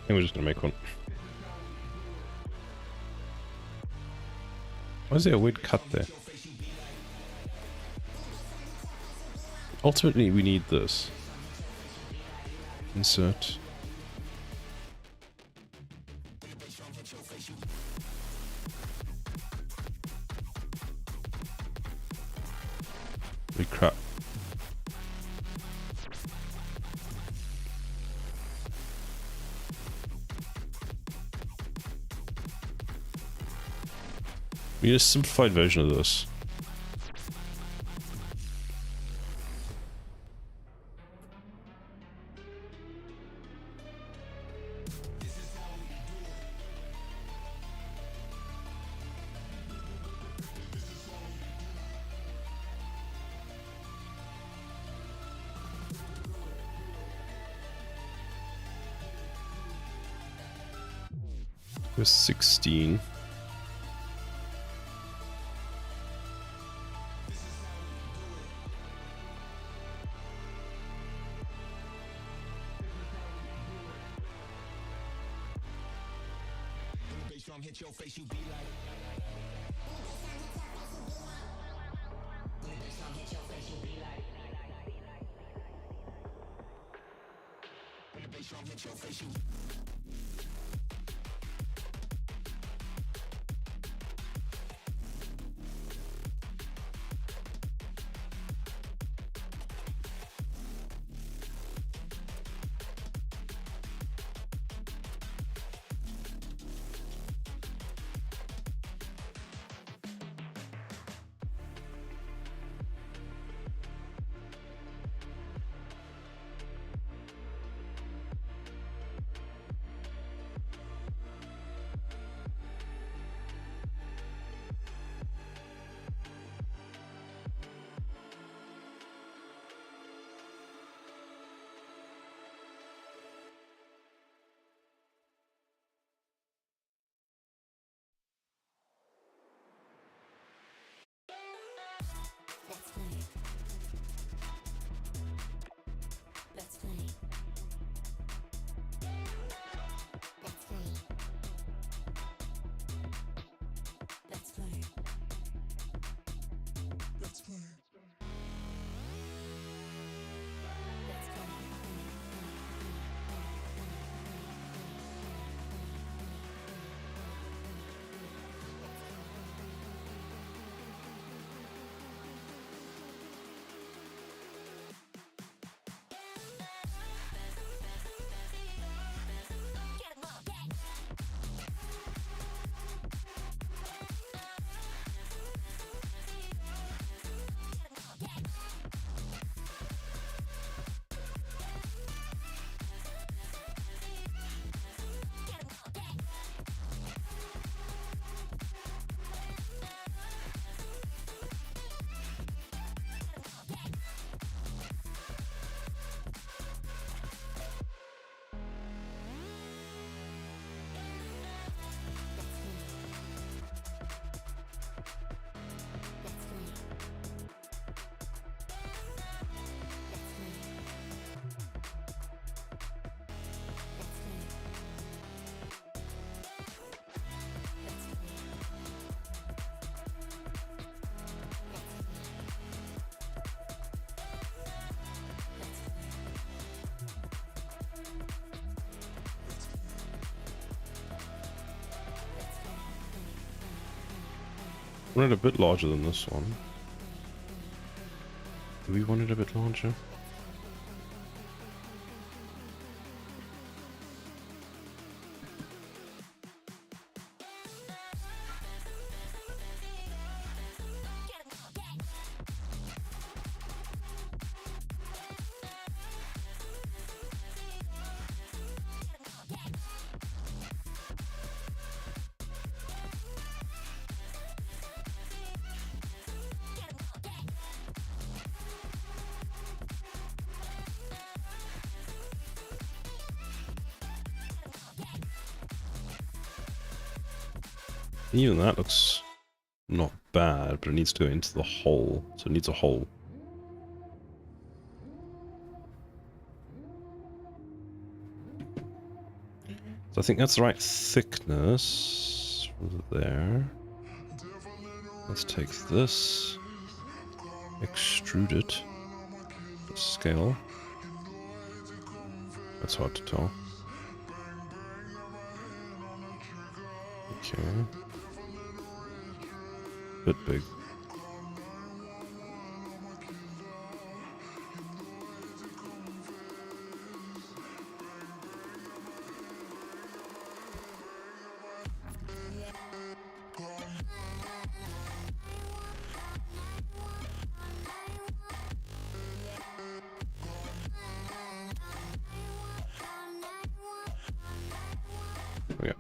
I think we're just gonna make one. Why is there a weird cut there? Ultimately, we need this. Insert. Holy crap. We need a simplified version of this. With 16. Let's play. Let's play. Let's play. Let's play. Let's play. Let's play. I want it a bit larger than this one. Do we want it a bit larger? Even that looks not bad, but it needs to go into the hole, so it needs a hole. So I think that's the right thickness from there. Let's take this, extrude it, to scale. That's hard to tell. Okay. Bit big. Yeah.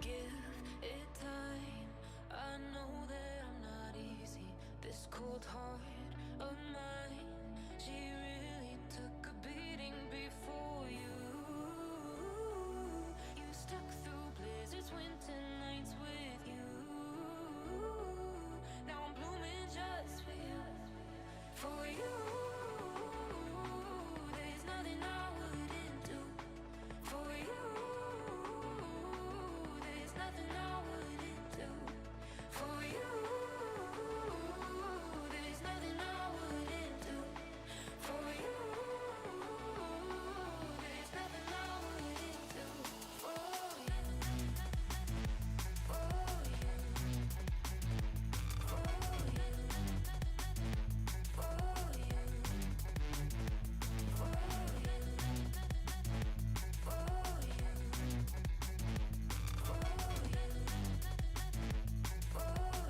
Give it time. I know that I'm not easy. This cold heart of mine, she really took a beating before you. You stuck through blizzards, winter nights with you. Now I'm blooming just for you. For you. There's nothing I wouldn't do. For you. There's nothing I wouldn't do. For you. There's nothing I wouldn't do. For you. There's nothing I wouldn't do. For you. For you. For you. For you. For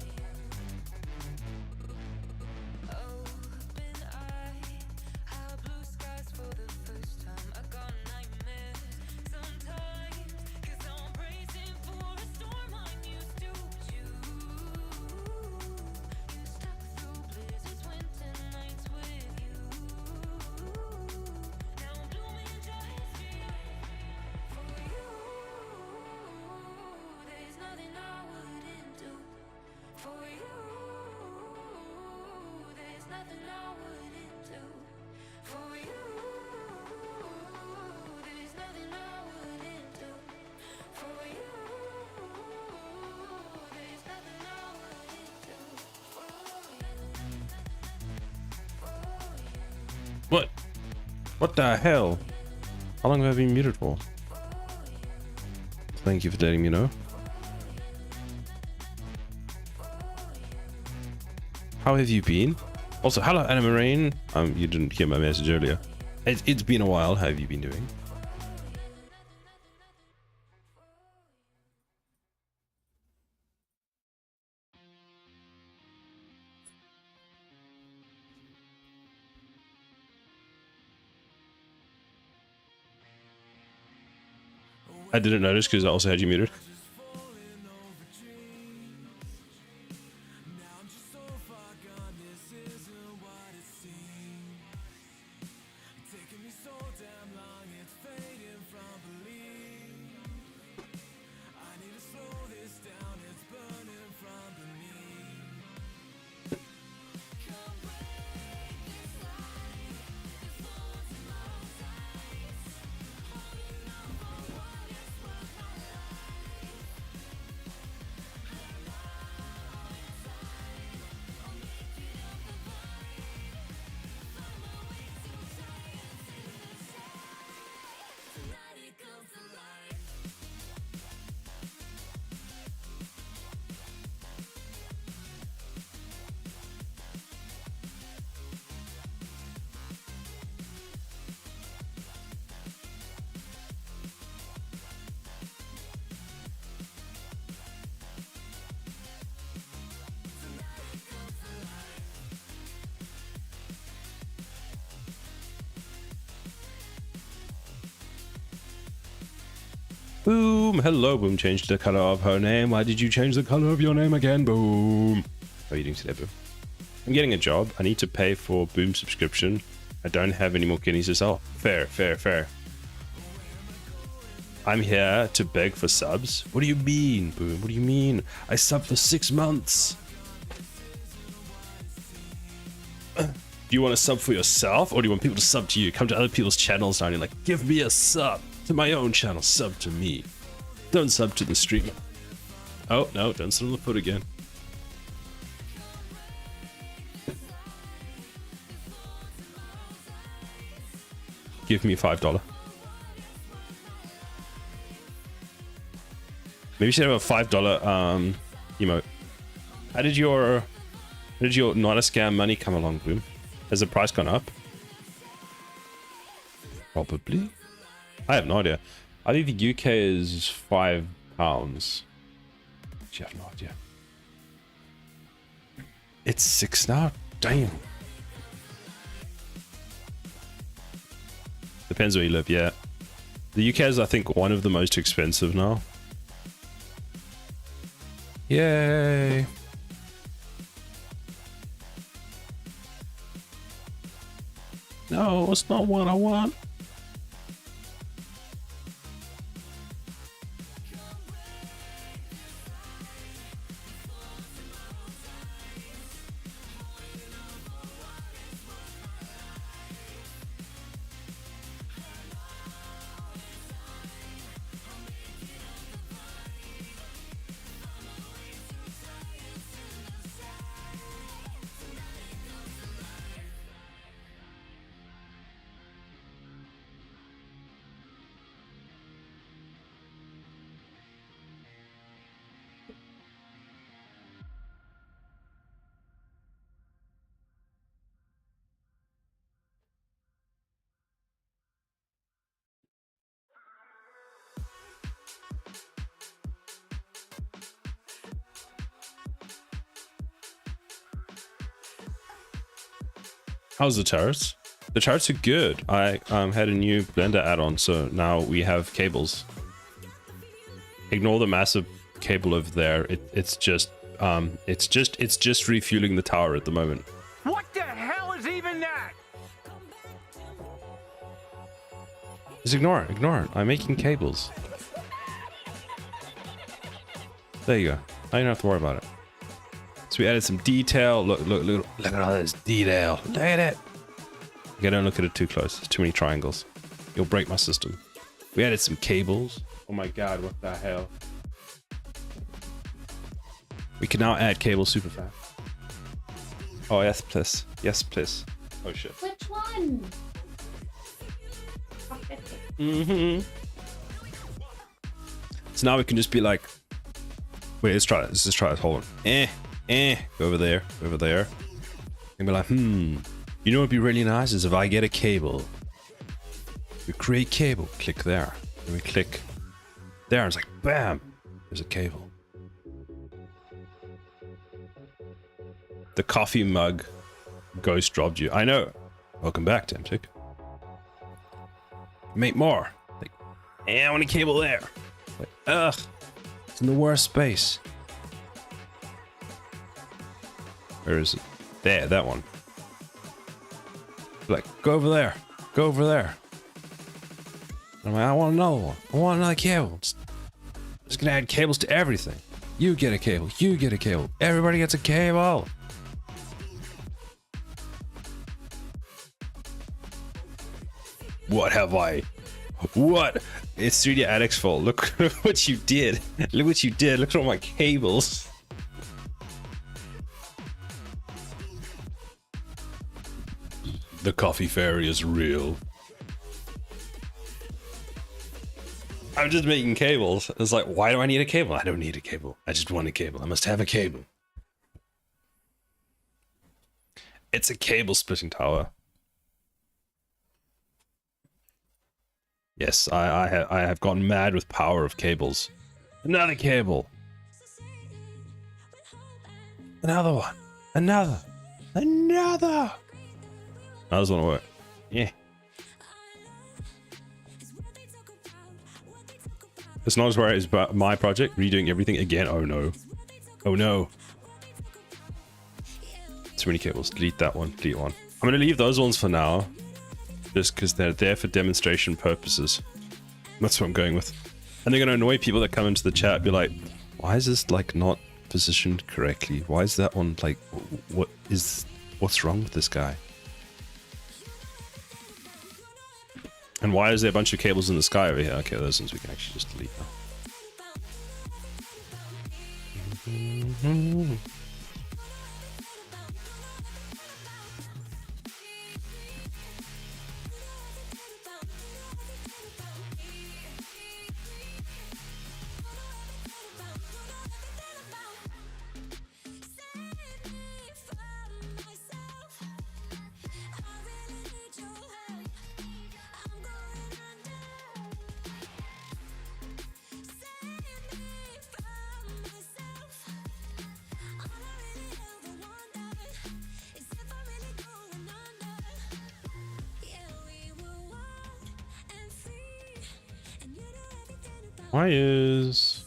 Open eye, high blue skies for the first time. I got nightmares sometimes, 'cause I'm bracing for a storm I'm used to choose. You stuck through blizzards, winter nights with you. Now I'm blooming just for you. For you, there's nothing I wouldn't do. For you, there's nothing I wouldn't do. For you, there's nothing I wouldn't do. For you, there's nothing I wouldn't do. For you. What? What the hell? How long have I been muted for? Thank you for letting me know. How have you been? Also, hello, Anna Marine. You didn't hear my message earlier. It's been a while. How have you been doing? I didn't notice because I also had you muted. Boom. Hello, Boom. Changed the color of her name. Why did you change the color of your name again, Boom? How are you doing today, Boom? I'm getting a job. I need to pay for Boom subscription. I don't have any more kidneys to sell. Fair, fair, fair. I'm here to beg for subs. What do you mean, Boom? What do you mean? I subbed for 6 months. Do you want to sub for yourself, or do you want people to sub to you? Come to other people's channels now and you're like, give me a sub. To my own channel, sub to me. Don't sub to the streamer. Oh, no, don't sit on the foot again. Give me $5. Maybe you should have a $5 emote. How did your not a scam money come along, Boom? Has the price gone up? Probably. I have no idea. I think the UK is £5. I have no idea. It's 6 now? Damn. Depends where you live, yeah. The UK is, I think, one of the most expensive now. Yay. No, it's not what I want. How's the turrets? The turrets are good. I had a new Blender add-on, so now we have cables. Ignore the massive cable over there. It's just refueling the tower at the moment. What the hell is even that? Just ignore it. Ignore it. I'm making cables. There you go. Now you don't have to worry about it. So we added some detail. Look at all this detail. Look at it. Okay, don't look at it too close. There's too many triangles. You'll break my system. We added some cables. Oh my god, what the hell? We can now add cables super fast. Oh, yes, please. Yes, please. Oh, shit. Which one? Mm-hmm. So now we can just be like... Wait, let's try this. Let's just try this. Hold on. Go over there. Go over there. And be like, you know what'd be really nice is if I get a cable. We create cable. Click there. And we click there. And it's like, bam! There's a cable. The coffee mug ghost robbed you. I know. Welcome back, Temtic. Make more. Like, I want a cable there. Like, ugh. It's in the worst space. Where is it? There, that one. Like, go over there. Go over there. I'm like, I want another one. I want another cable. Just gonna add cables to everything. You get a cable. You get a cable. Everybody gets a cable. What have I? What? It's 3D Addict's fault. Look what you did. Look what you did. Look at all my cables. The coffee fairy is real. I'm just making cables. It's like, why do I need a cable? I don't need a cable. I just want a cable. I must have a cable. It's a cable splitting tower. Yes, I have gone mad with power of cables. Another cable. Another one. Another. Another. How does one work? Yeah. It's not as worried as about my project, redoing everything again. Oh no. Oh no. Too many cables. Delete that one. Delete one. I'm going to leave those ones for now. Just because they're there for demonstration purposes. That's what I'm going with. And they're going to annoy people that come into the chat, be like, why is this like not positioned correctly? Why is that one like, what's wrong with this guy? And why is there a bunch of cables in the sky over here? Okay, those ones we can actually just delete now. Why is...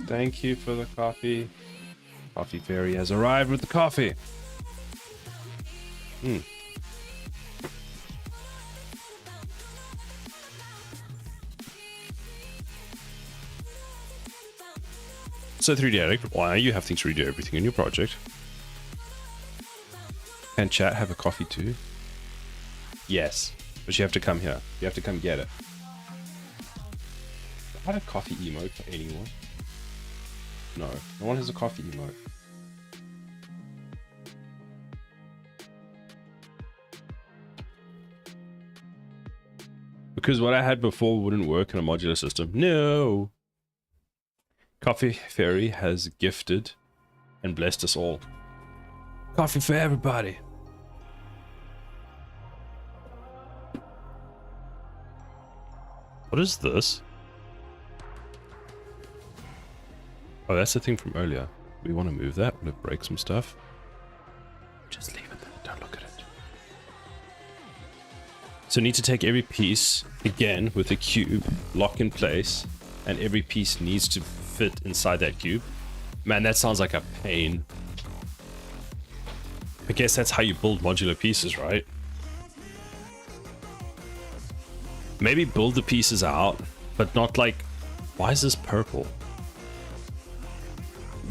Thank you for the coffee. Coffee fairy has arrived with the coffee. So 3D Addict, why you have things to redo everything in your project? Can chat have a coffee too? Yes, but you have to come here. You have to come get it. I have a coffee emote for anyone. No, no one has a coffee emote. Because what I had before wouldn't work in a modular system. No! Coffee Fairy has gifted and blessed us all. Coffee for everybody! What is this? Oh, that's the thing from earlier. We want to move that. Will it break some stuff? Just leave it there. Don't look at it. So need to take every piece again with a cube, lock in place, and every piece needs to fit inside that cube. Man, that sounds like a pain. I guess that's how you build modular pieces, right? Maybe build the pieces out, but not like... Why is this purple?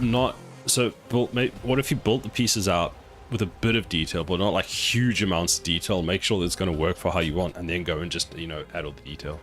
Not... So, what if you build the pieces out with a bit of detail, but not like huge amounts of detail? Make sure that it's going to work for how you want, and then go and just, you know, add all the detail.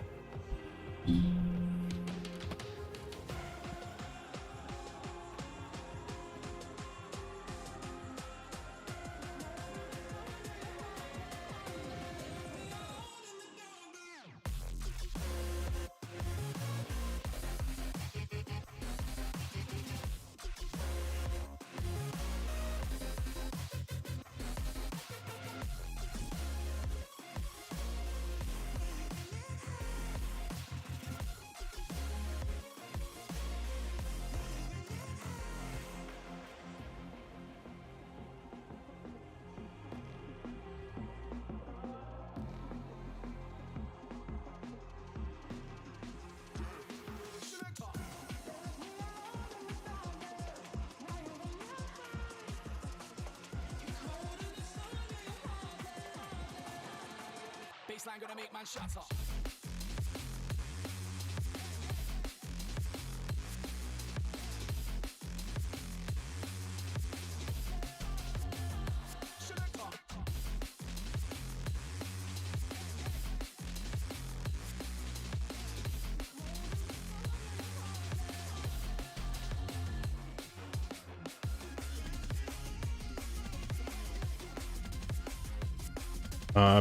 baseline gonna make man shut up.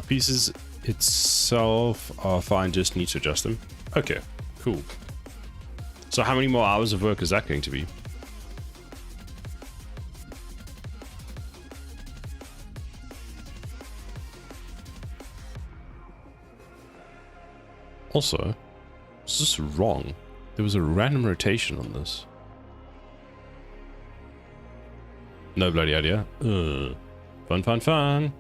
Pieces itself are fine, just need to adjust them. Okay, cool. So how many more hours of work is that going to be? Also, is this wrong? There was a random rotation on this. No bloody idea. Fun, fun, fun.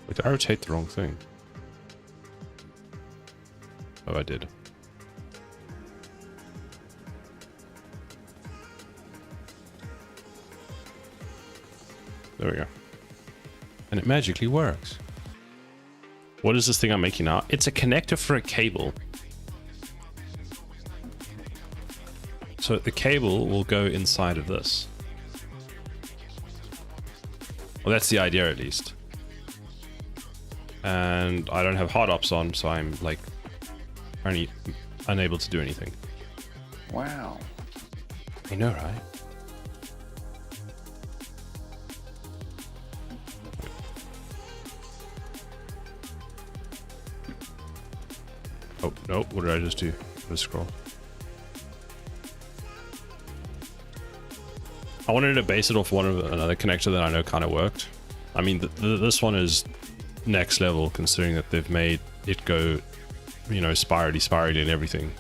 Wait, did I rotate the wrong thing? Oh, I did. There we go. And it magically works. What is this thing I'm making now? It's a connector for a cable. So the cable will go inside of this. Well, that's the idea at least. And I don't have hard ops on, so I'm like only unable to do anything. Wow. I know, right? Oh, no, what did I just do? Just scroll. I wanted to base it off one of another connector that I know kind of worked. I mean, this one is next level, considering that they've made it go, you know, spirally and everything.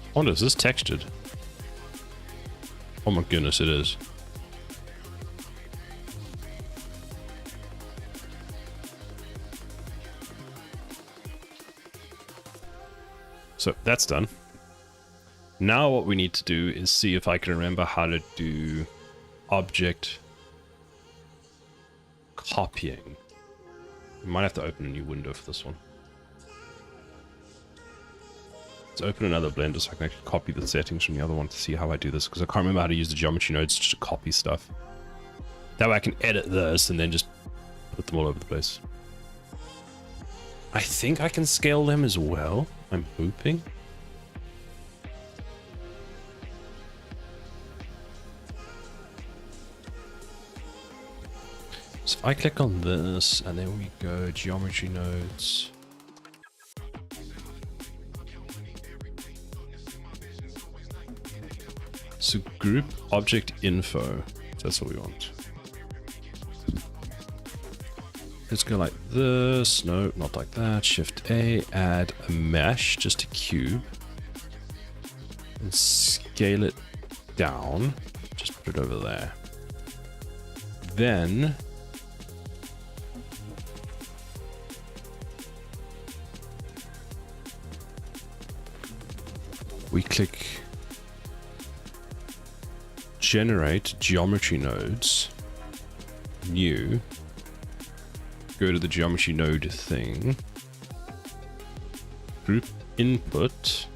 I wonder, is this textured? Oh my goodness, it is. So that's done. Now what we need to do is see if I can remember how to do object copying. I might have to open a new window for this one. Let's open another Blender so I can actually copy the settings from the other one to see how I do this, because I can't remember how to use the geometry nodes just to copy stuff. That way I can edit this and then just put them all over the place. I think I can scale them as well. I'm hoping. So if I click on this and then we go geometry nodes. So group object info. That's what we want. Let's go like this. No, not like that. Shift A, add a mesh, just a cube. And scale it down. Just put it over there. Then we click generate geometry nodes, new, go to the geometry node thing, group input,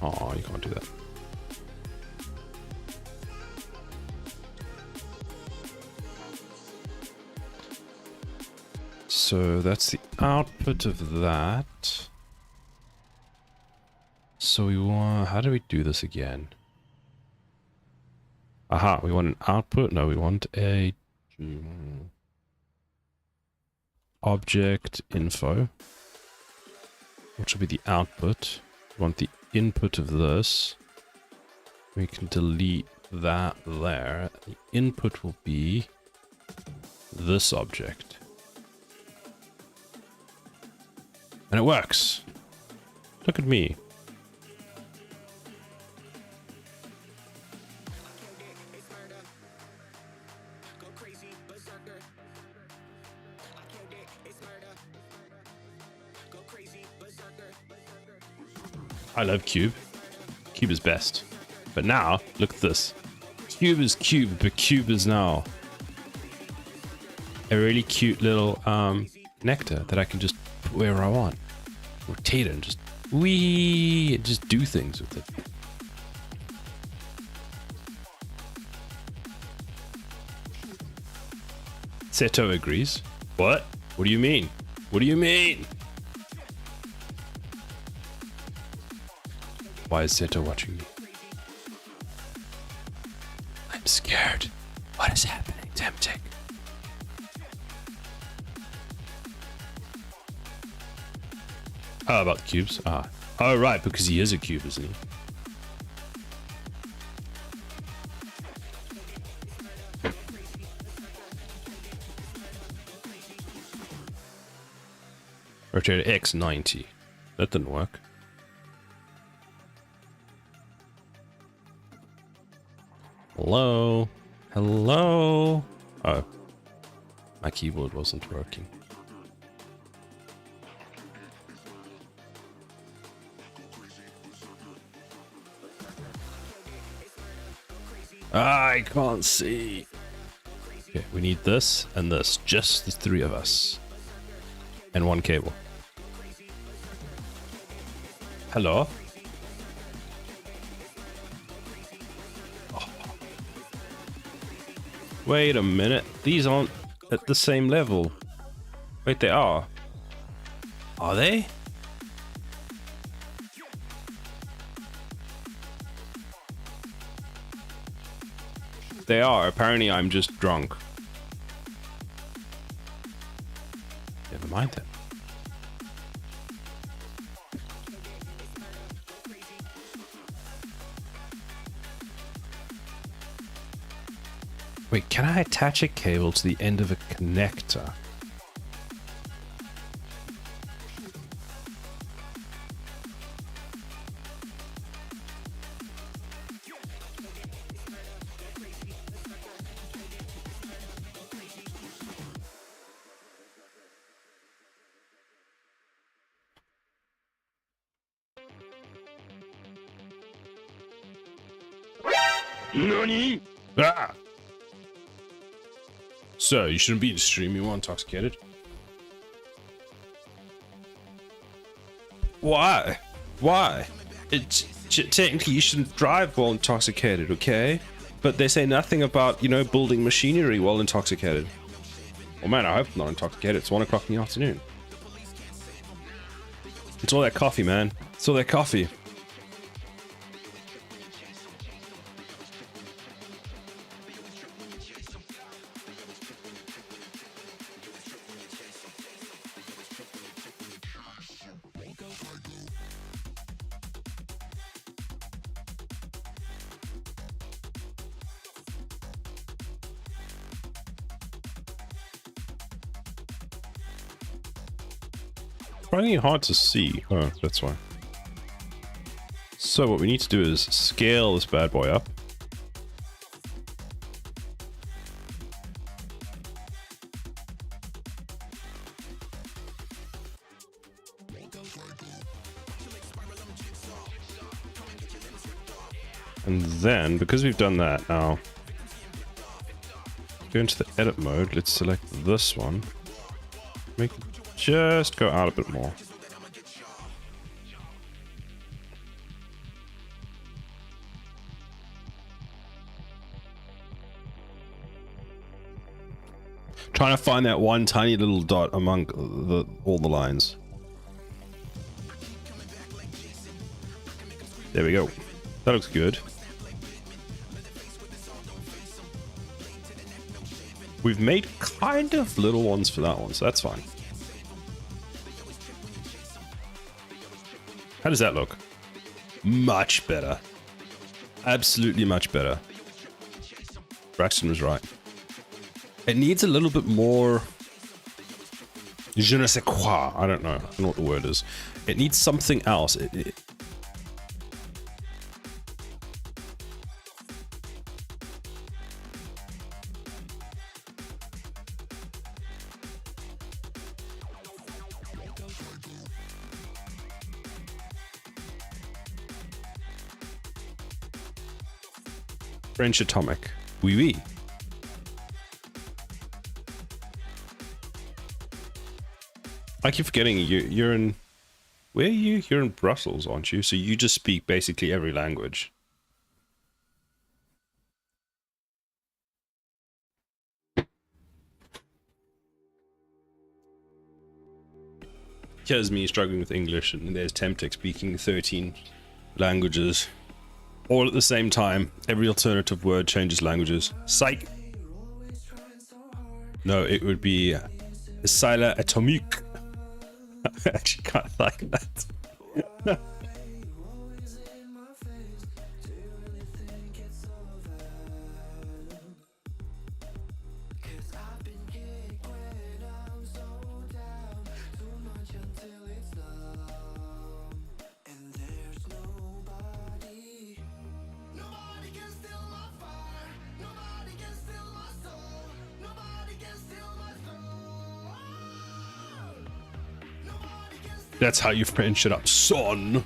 oh, you can't do that. So that's the output of that. So we want, how do we do this again? Aha, we want an output. No, we want a object info, which will be the output. We want the input of this. We can delete that there. The input will be this object. And it works. Look at me. I love Cube. Cube is best. But now, look at this. Cube is Cube, but Cube is now a really cute little connector that I can just put wherever I want. Rotate it and just just do things with it. Seto agrees. What? What do you mean? What do you mean? Why is Seto watching me? I'm scared. What is happening, Tempting? Oh, about the cubes? Ah. Oh, right, because he is a cube, isn't he? Rotate X 90. That didn't work. Hello? Hello? Oh. My keyboard wasn't working. I can't see. Okay, we need this and this. Just the three of us. And one cable. Hello? Oh. Wait a minute. These aren't at the same level. Wait, they are. Are they? They are. Apparently I'm just drunk. Never mind then. Wait, can I attach a cable to the end of a connector? NANI? Ah! So, you shouldn't be in stream, you are intoxicated. Why? Why? Technically, you shouldn't drive while intoxicated, okay? But they say nothing about, you know, building machinery while intoxicated. Well, man, I hope I'm not intoxicated. It's 1 o'clock in the afternoon. It's all that coffee, man. It's all that coffee. Finding it hard to see. Oh, that's why. So what we need to do is scale this bad boy up. And then, because we've done that now, go into the edit mode. Let's select this one. Make it just go out a bit more. Trying to find that one tiny little dot among all the lines. There we go. That looks good. We've made kind of little ones for that one, so that's fine. How does that look? Much better. Absolutely much better. Braxton was right. It needs a little bit more... Je ne sais quoi. I don't know. I don't know what the word is. It needs something else. French atomic. Oui, oui. I keep forgetting you're in... Where are you? You're in Brussels, aren't you? So you just speak basically every language. Here's me struggling with English, and there's Temtec speaking 13 languages. All at the same time. Every alternative word changes languages. Psych! No, it would be Sila Atomique. I actually kind of like that. That's how you French it up, son.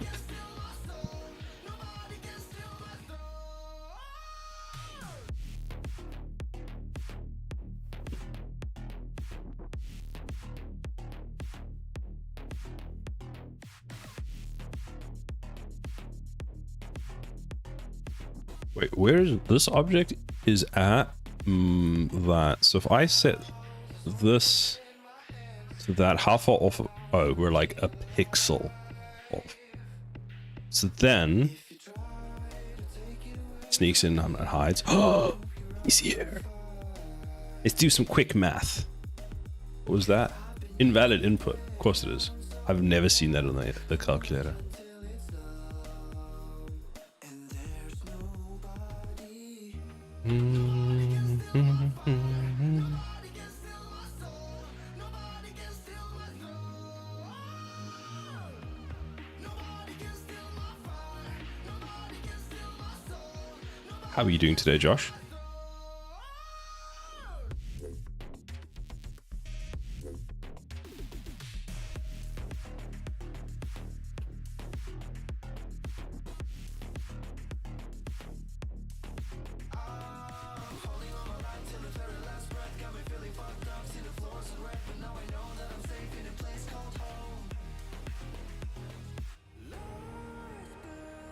Wait, where is this object? Is at that. So if I set this to that, how far off? Oh, we're like a pixel off. So then sneaks in and hides. Oh, he's here. Let's do some quick math. What was that? Invalid input. Of course it is. I've never seen that on the calculator. How are you doing today, Josh?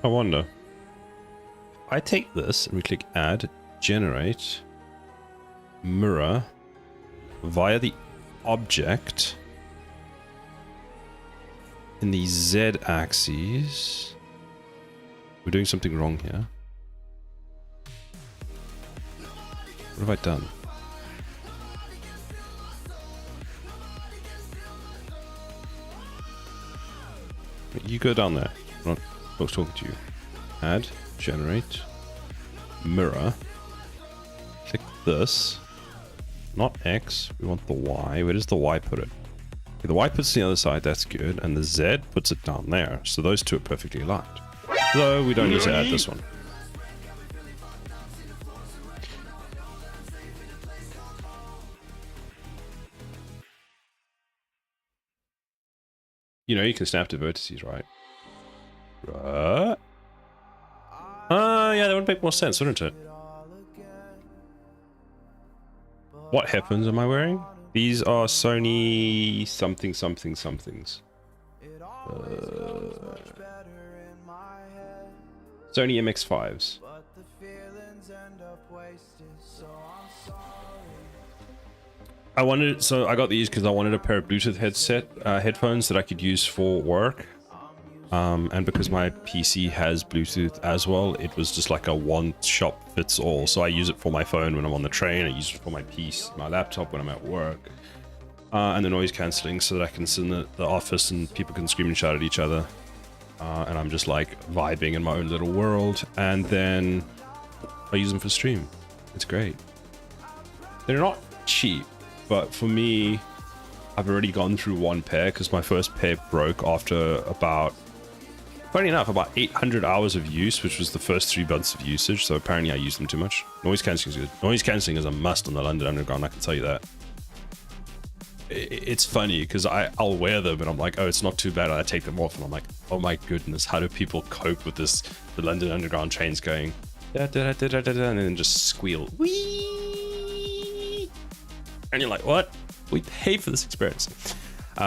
I wonder. I take this and we click add, generate, mirror via the object in the Z axis. We're doing something wrong here. What have I done? You go down there. I'm not talking to you. Add, generate, mirror. Click this. Not X. We want the Y. Where does the Y put it? Okay, the Y puts it on the other side. That's good. And the Z puts it down there. So those two are perfectly aligned. Though we don't need to add this one. You know, you can snap to vertices, right? Right. Yeah, that would make more sense, wouldn't it? What headphones am I wearing? These are Sony something something somethings. Sony MX5s. I wanted, so I got these because I wanted a pair of Bluetooth headphones that I could use for work. And because my PC has Bluetooth as well, it was just like a one-shop fits all. So I use it for my phone when I'm on the train. I use it for my my laptop when I'm at work. And the noise cancelling so that I can sit in the office and people can scream and shout at each other. And I'm just like vibing in my own little world. And then I use them for stream. It's great. They're not cheap, but for me, I've already gone through one pair because my first pair broke after about, funny enough, about 800 hours of use, which was the first 3 months of usage. So apparently I used them too much. Noise cancelling is good. Noise cancelling is a must on the London Underground, I can tell you that. It's funny because I'll wear them and I'm like, oh, it's not too bad. I take them off and I'm like, oh my goodness, how do people cope with this? The London Underground trains going da, da, da, da, da, da, and then just squeal. Whee! And you're like, what? We pay for this experience.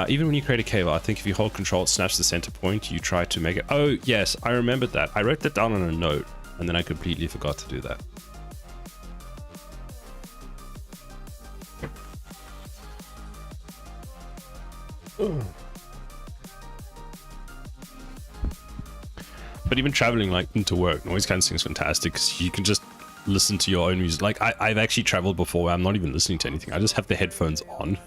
Even when you create a cable, I think if you hold control, it snaps the center point. You try to make it. Oh, yes, I remembered that. I wrote that down on a note and then I completely forgot to do that. But even traveling like into work, noise cancelling is fantastic because you can just listen to your own music. Like I've actually traveled before where I'm not even listening to anything. I just have the headphones on.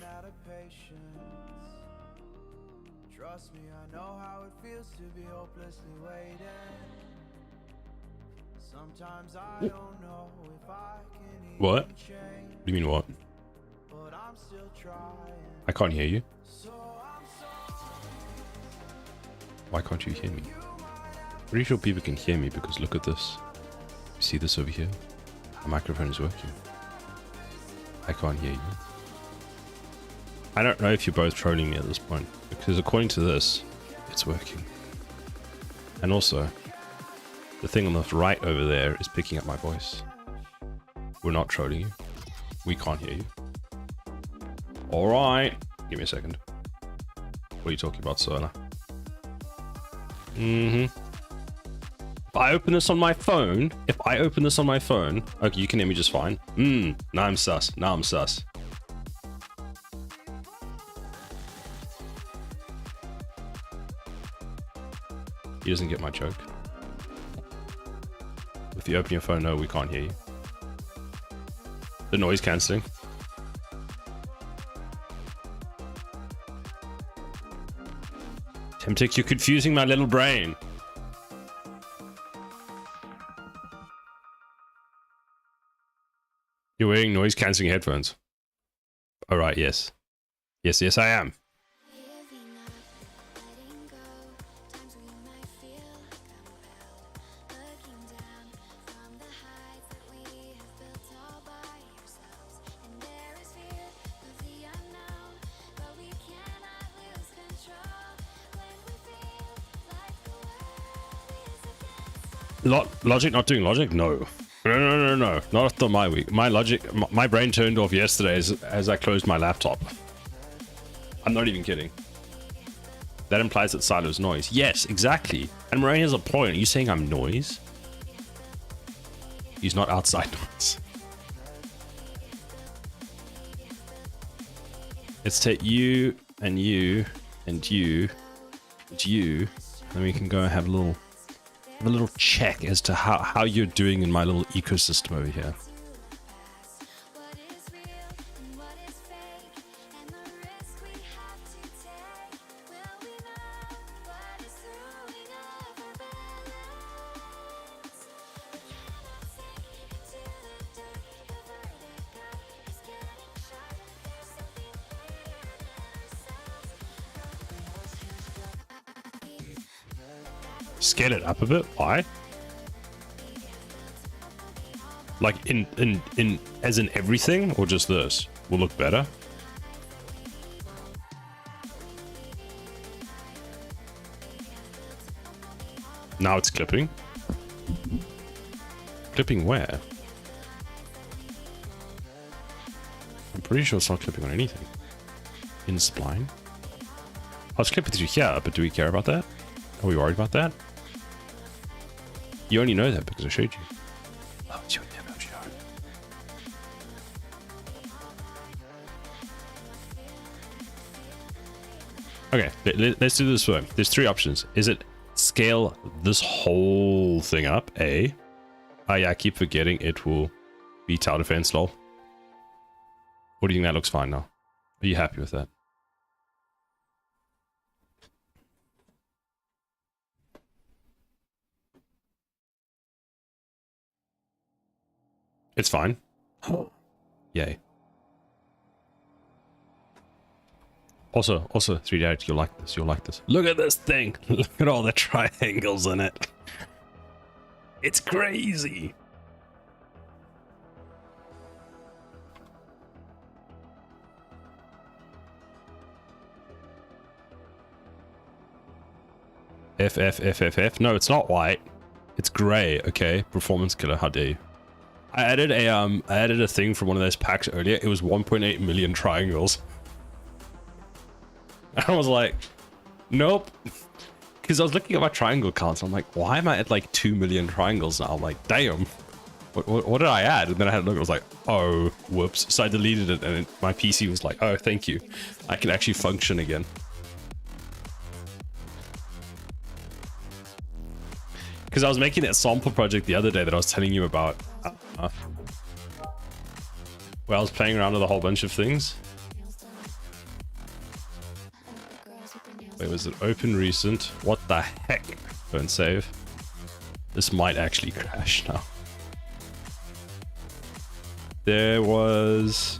Trust me, I know how it feels to be hopelessly waiting. Sometimes I don't know if I can What? even change, What do you mean what? but I'm still trying. I can't hear you. So I'm Why can't you hear me? Pretty sure people can hear me because look at this. You see this over here? My microphone is working. I can't hear you. I don't know if you're both trolling me at this point because according to this, it's working. And also, the thing on the right over there is picking up my voice. We're not trolling you. We can't hear you. All right. Give me a second. What are you talking about, Solar? If I open this on my phone, okay, you can hear me just fine. Now I'm sus. He doesn't get my joke. If you open your phone, no, we can't hear you. The noise cancelling. Temtic, you're confusing my little brain. You're wearing noise cancelling headphones. All right, yes. Yes, I am. Giving up, letting go. Times we might feel compelled, looking down from the heights that we have built all by ourselves. And there is fear of the unknown, but we cannot lose control when we feel like the world is against us. Logic not doing logic? No. No. Not after my week. My logic, my brain turned off yesterday as I closed my laptop. I'm not even kidding. That implies that Silo's noise. Yes, exactly. And Moraine has a point. Are you saying I'm noise? He's not outside noise. Let's take you and you and you and you, and we can go and have a little check as to how you're doing in my little ecosystem over here. What is real and what is fake, and the risk we have to take. Will we know what is throwing off our balance? We cannot sink into the dirt. The vertigo is getting sharp. There's something bigger than ourselves. Scale it up a bit. Why? Like in as in everything, or just this will look better? Now it's clipping. Clipping where? I'm pretty sure it's not clipping on anything. In spline. I was clipping through here, but do we care about that? Are we worried about that? You only know that because I showed you. Oh, it's your demo show. Okay, let's do this way. There's 3 options. Is it scale this whole thing up, A. Oh yeah, I keep forgetting it will be tower defense, lol. Or do you think that looks fine now? Are you happy with that? It's fine. Yay. Also, 3D Addict, you'll like this, you'll like this. Look at this thing! Look at all the triangles in it. It's crazy! F. No, it's not white. It's gray, okay? Performance killer, how dare you. I added a thing from one of those packs earlier. It was 1.8 million triangles. I was like, nope. Because I was looking at my triangle counts. I'm like, why am I at like 2 million triangles now? I'm like, damn. What did I add? And then I had a look. I was like, oh, whoops. So I deleted it, and my PC was like, oh, thank you. I can actually function again. Because I was making that sample project the other day that I was telling you about. Where I was playing around with a whole bunch of things. Wait, was it open recent? What the heck? Don't save. This might actually crash now. There was...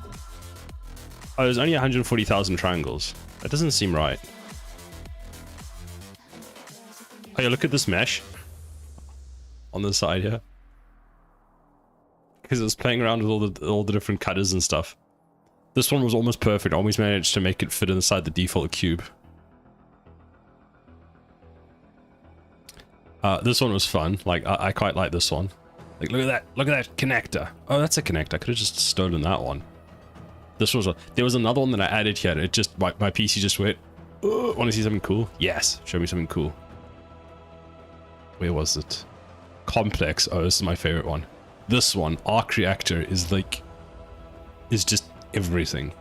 Oh, there's only 140,000 triangles. That doesn't seem right. Oh yeah, look at this mesh. On the side here. Because it was playing around with all the different cutters and stuff. This one was almost perfect. I almost managed to make it fit inside the default cube. This one was fun. Like, I quite like this one. Like, look at that connector. Oh, that's a connector. I could have just stolen that one. This was there was another one that I added here. And it just, my PC just went, oh, want to see something cool? Yes, show me something cool. Where was it? Complex. Oh, this is my favorite one. This one, arc reactor, is like, is just everything.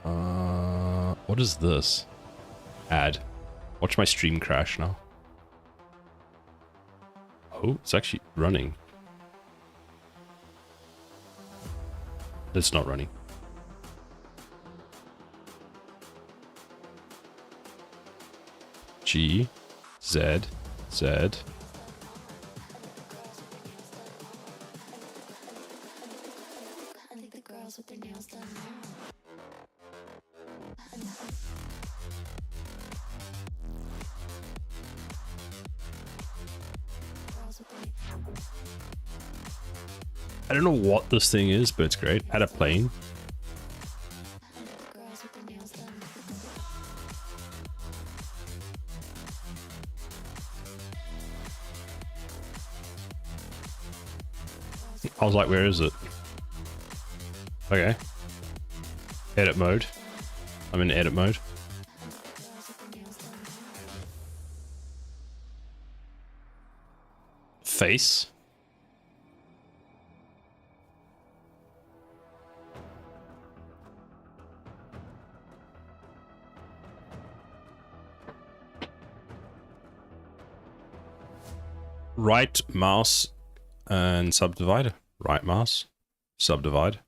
What is this? Add. Watch my stream crash now. Oh, it's actually running. It's not running. G, Z, Z. I think the girls with their nails done I don't know what this thing is, but it's great. Had a plane. I was like, where is it? Okay. Edit mode. I'm in edit mode. Face. Right mouse and subdivide. Right mouse, subdivide.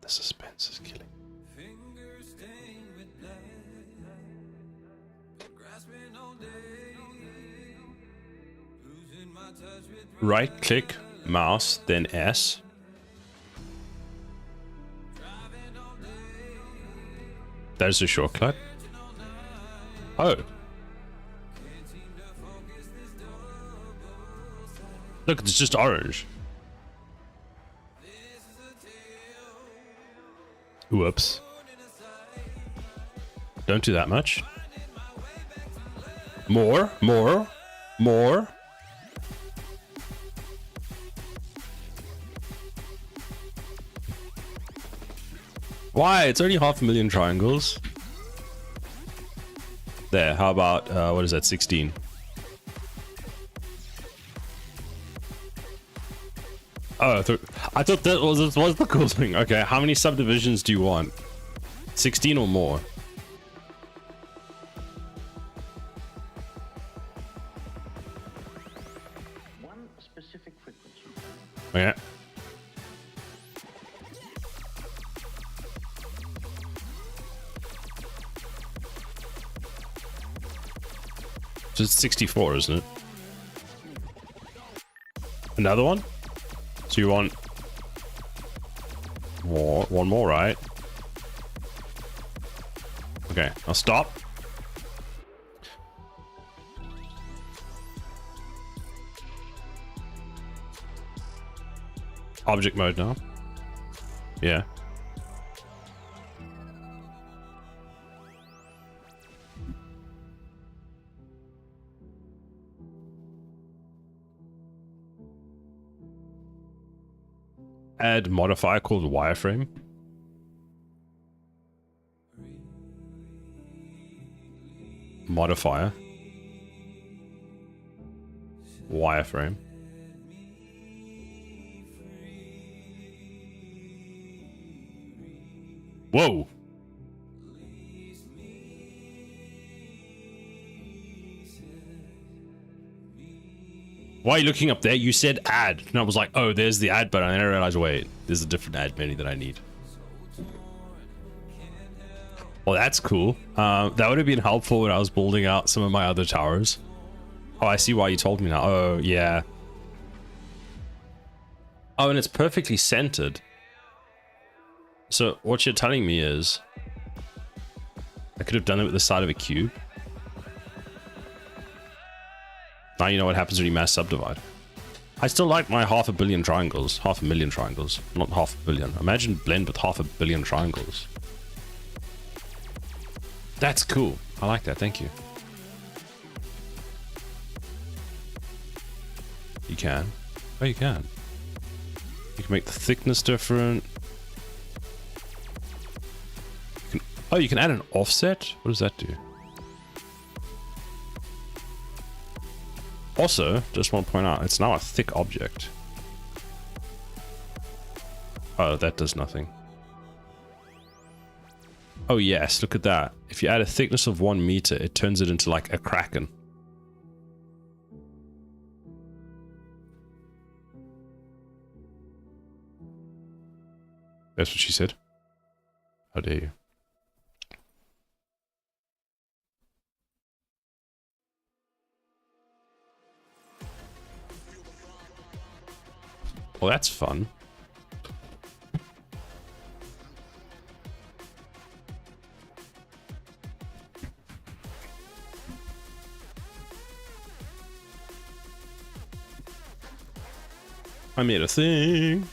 The suspense is killing. Right click, mouse, then S. There's a shortcut. Oh. Look, it's just orange. Whoops. Don't do that much. More. Why? It's only 500,000 triangles. There, how about, what is that, 16? Oh, I thought that was the cool thing. Okay, how many subdivisions do you want? 16 or more? One specific frequency. Okay. So it's 64, isn't it? Another one? So you want more, one more, right? Okay, I'll stop. Object mode now. Yeah. Add modifier called wireframe. Modifier. Wireframe. Whoa. Why are you looking up there? You said add. And I was like, oh, there's the add button. And I realized, wait, there's a different add menu that I need. Well, that's cool. That would have been helpful when I was building out some of my other towers. Oh, I see why you told me now. Oh, yeah. Oh, and it's perfectly centered. So what you're telling me is I could have done it with the side of a cube. Now you know what happens when you mass subdivide. I still like my 500 million triangles. 500,000 triangles. Not 500 million. Imagine blend with 500 million triangles. That's cool. I like that. Thank you. You can. Oh, you can. You can make the thickness different. You can, oh, you can add an offset? What does that do? Also, just want to point out, it's now a thick object. Oh, that does nothing. Oh yes, look at that. If you add a thickness of 1 meter, it turns it into like a kraken. That's what she said. How dare you? Well, that's fun. I made a thing.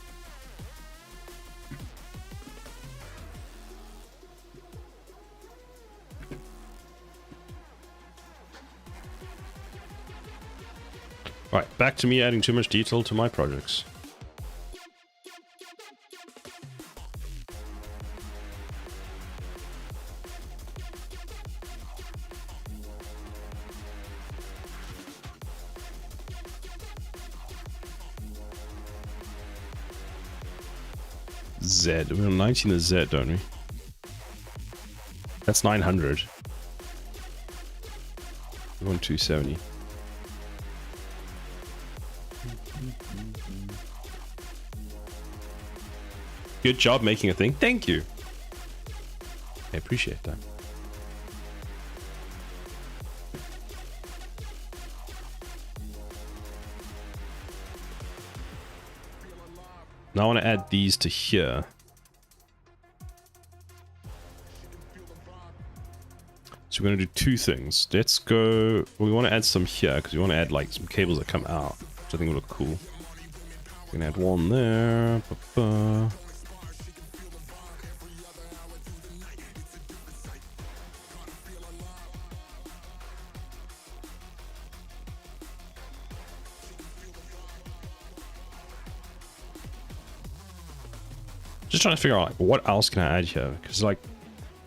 Right, back to me adding too much detail to my projects. Z. We're on 19 is Z, don't we? That's 900. We want 270. Good job making a thing. Thank you. I appreciate that. Now I want to add these to here. So we're going to do two things. Let's go... Well, we want to add some here because we want to add like some cables that come out, which I think will look cool. We're going to add one there. Ba-ba. Just trying to figure out like, what else can I add here, because like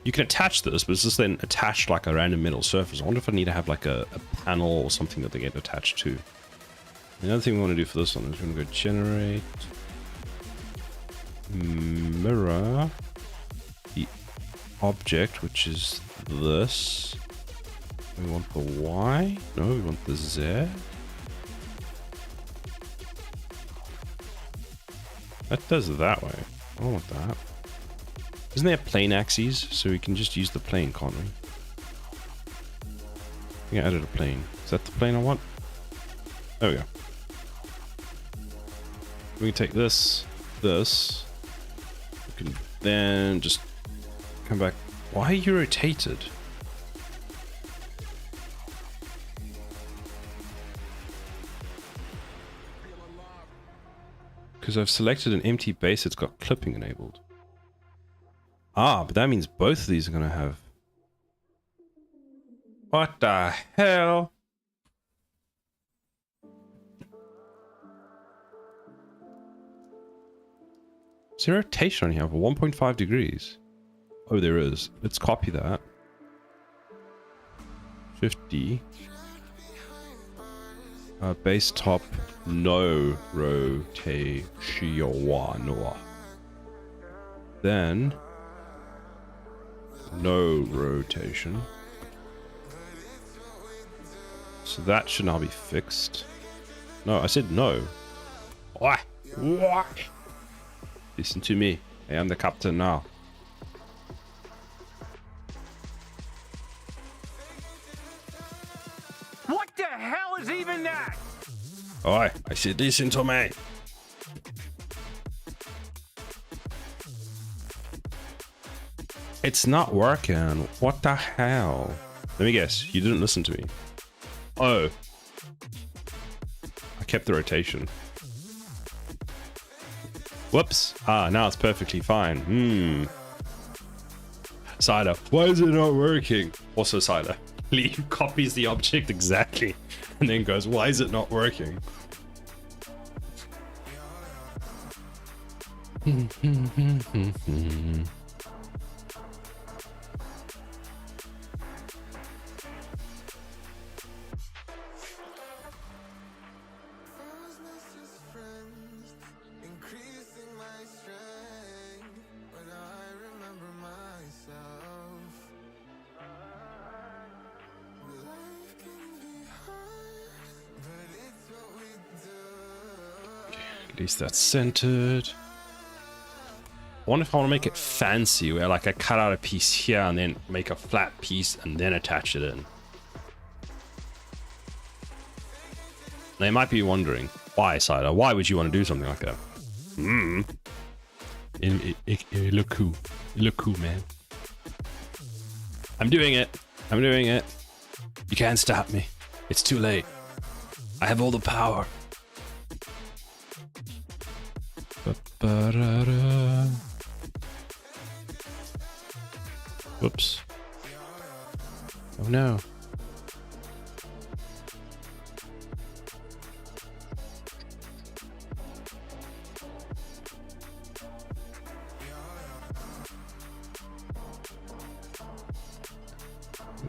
you can attach this, but it's just then attached like a random metal surface. I wonder if I need to have like a panel or something that they get attached to. The other thing we want to do for this one is we're going to go generate mirror the object, which is this. We want the Y. No, we want the Z. That does it that way. I don't want that. Isn't there plane axes? So we can just use the plane, can't we? I think I added a plane. Is that the plane I want? There we go. We can take this. We can then just come back. Why are you rotated? Because I've selected an empty base that's got clipping enabled. Ah, but that means both of these are going to have... What the hell? Is there rotation on here for 1.5 degrees? Oh, there is. Let's copy that. 50. Base top, no rotation. Then, no rotation. So that should now be fixed. No, I said no. Why? Listen to me. I am the captain now. What the hell is even that? Oi, I said listen to me. It's not working. What the hell? Let me guess. You didn't listen to me. Oh. I kept the rotation. Whoops. Ah, now it's perfectly fine. Cider. Why is it not working? Also Cider. Lee copies the object exactly and then goes, why is it not working? At least that's centered. I wonder if I want to make it fancy, where like I cut out a piece here and then make a flat piece and then attach it in. Now you might be wondering, why, Cider? Why would you want to do something like that? It look cool. It look cool, man. I'm doing it. I'm doing it. You can't stop me. It's too late. I have all the power. Whoops. Oh no.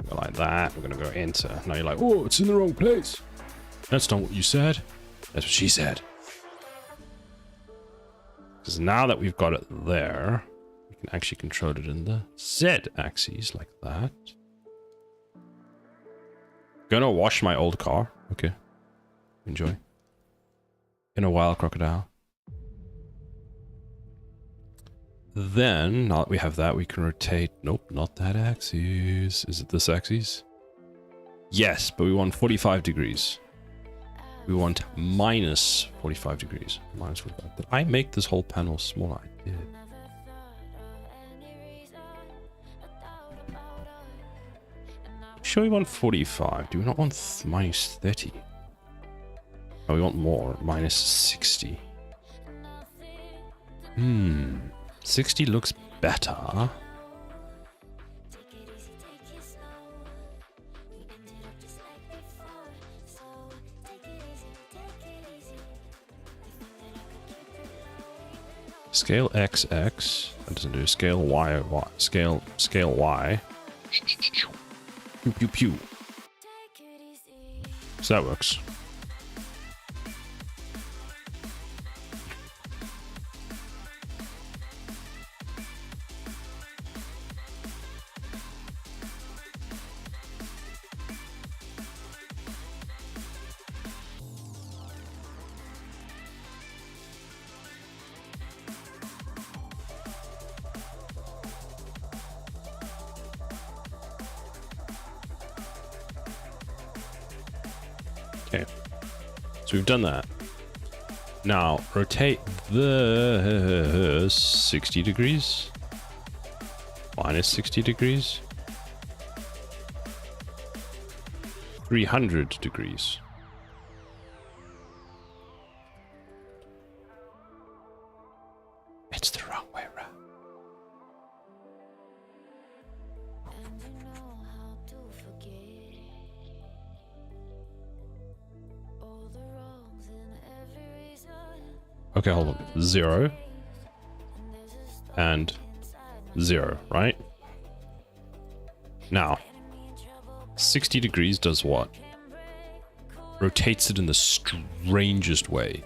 Go like that. We're gonna go enter. Now you're like, oh, it's in the wrong place. That's not what you said. That's what she said. Because now that we've got it there, we can actually control it in the Z axis like that. Gonna wash my old car. Okay. Enjoy. In a while, crocodile. Then, now that we have that, we can rotate. Nope, not that axis. Is it this axis? Yes, but we want 45 degrees. We want minus 45 degrees. Minus 45. Did I make this whole panel smaller? I did. Sure we want 45. Do we not want minus 30? Oh, we want more. Minus 60. 60 looks better. Scale XX. That doesn't do. Scale Y. Scale Y. Pew pew pew. So that works. Okay. So we've done that. Now rotate the 60 degrees. Minus 60 degrees. 300 degrees. It's the wrong way around. And you know how to forget all the wrongs in every reason. Okay, hold on. 0 and 0, right? Now, 60 degrees does what? Rotates it in the strangest way.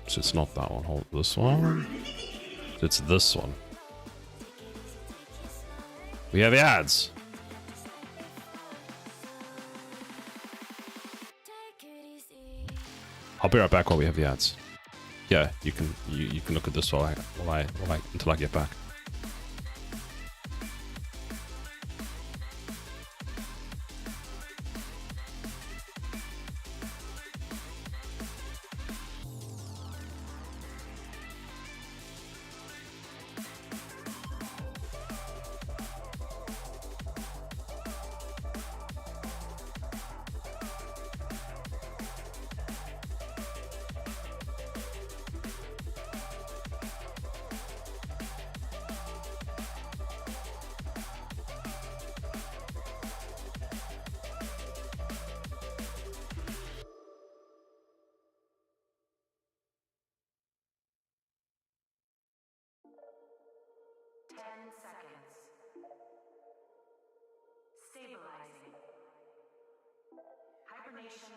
So it's not that one. Hold this one. It's this one. We have ads. I'll be right back while we have the ads. Yeah, you can look at this while I until I get back. Stabilizing. Hibernation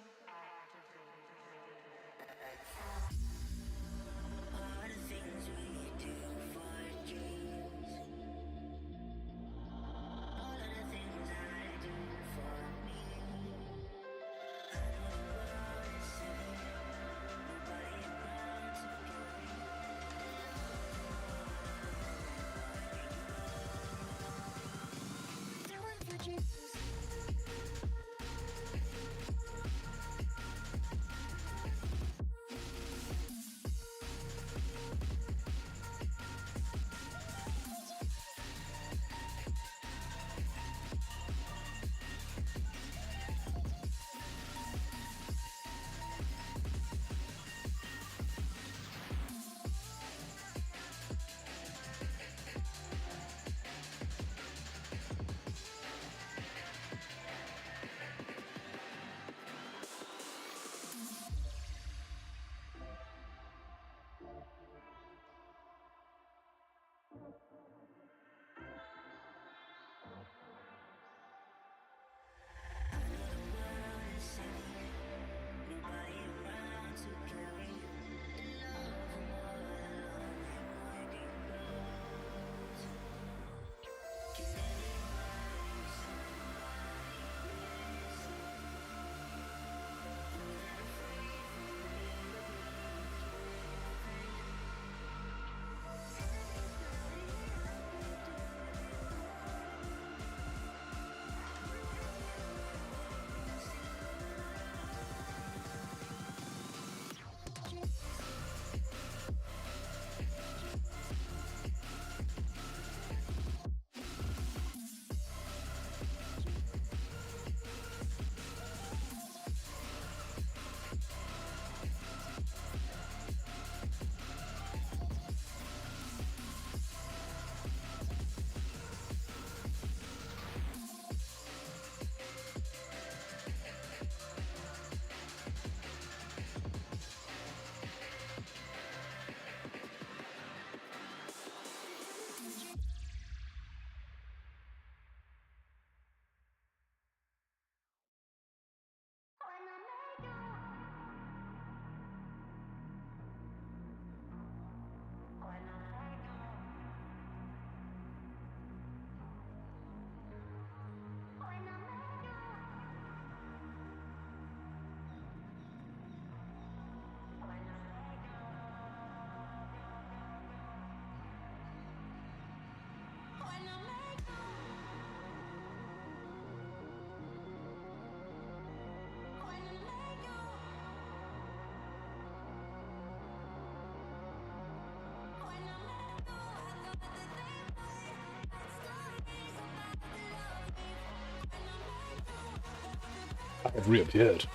I've reappeared.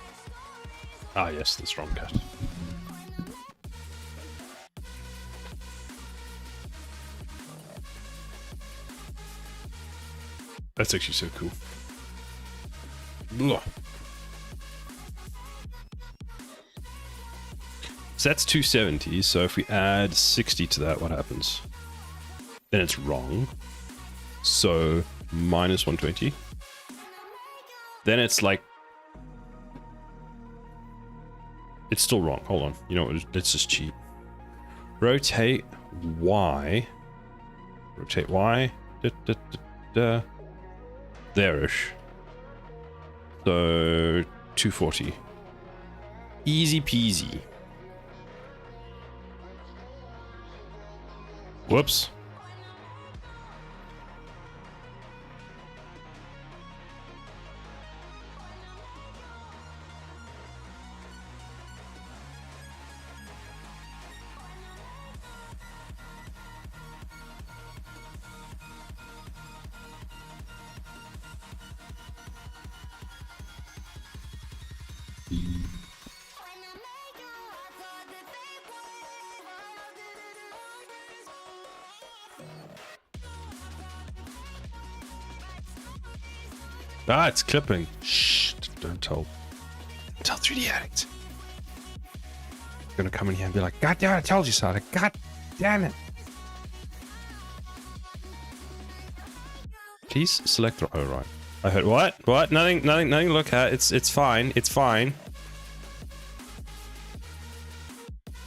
Ah, yes, the strong cat. That's actually so cool. Ugh. So that's 270, so if we add 60 to that, what happens? Then it's wrong. So minus 120. Then it's like... It's still wrong. Hold on. You know what? Let's just cheat. Rotate Y. Rotate Y. There-ish. So 240. Easy peasy. Whoops. Ah, it's clipping. Shh, don't tell 3D Addict. You're gonna come in here and be like, God damn it, I told you so. Like, God damn it. Please select the... Oh, right. I heard... What? What? Nothing to look at. It's fine. It's fine.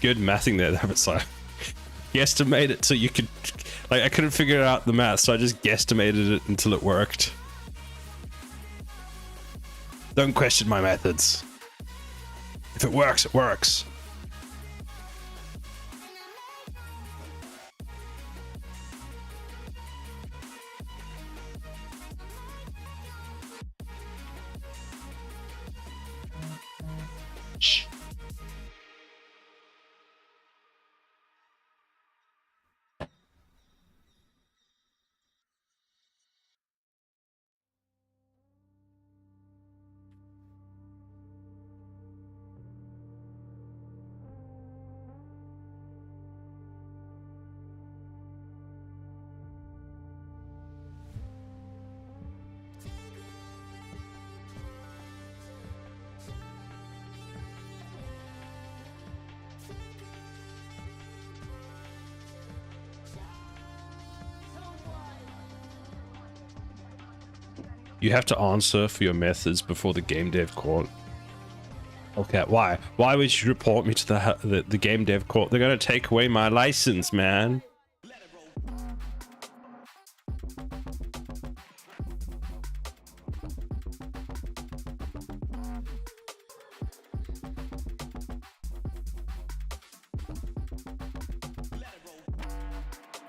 Good mathing there. That was like... Guesstimate it so you could... Like, I couldn't figure out the math, so I just guesstimated it until it worked. Don't question my methods. If it works, it works. Shh. You have to answer for your methods before the game dev court. Okay, why? Why would you report me to the game dev court? They're gonna take away my license, man.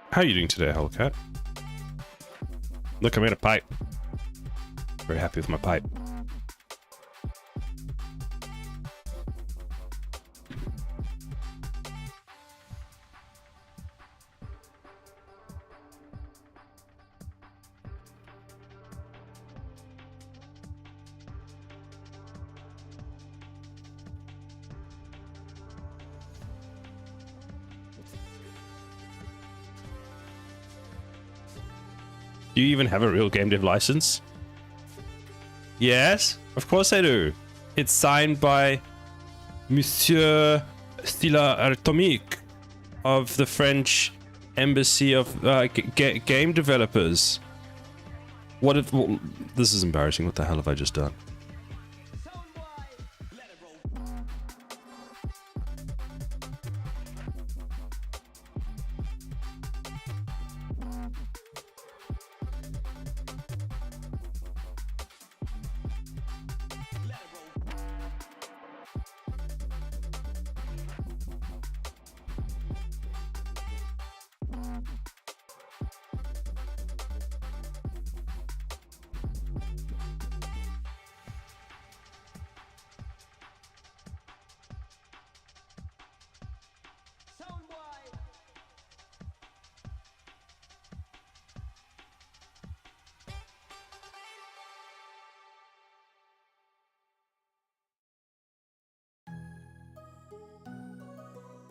How are you doing today, Hellcat? Look, I made a pipe. Very happy with my pipe. Do you even have a real game dev license? Yes, of course I do. It's signed by Monsieur Stila Atomique of the French Embassy of Game Developers. What if... Well, this is embarrassing. What the hell have I just done?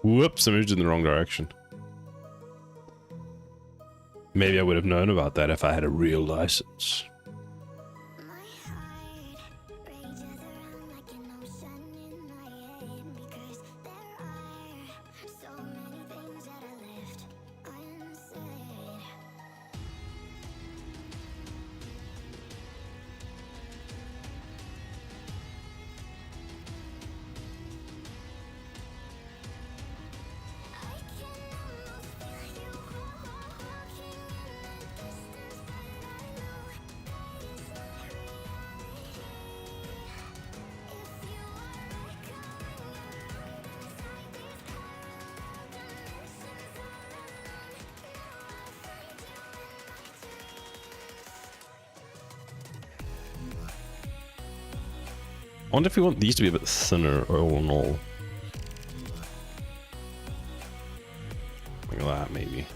Whoops, I moved in the wrong direction. Maybe I would have known about that if I had a real license. I wonder if we want these to be a bit thinner all in all. Like that, maybe.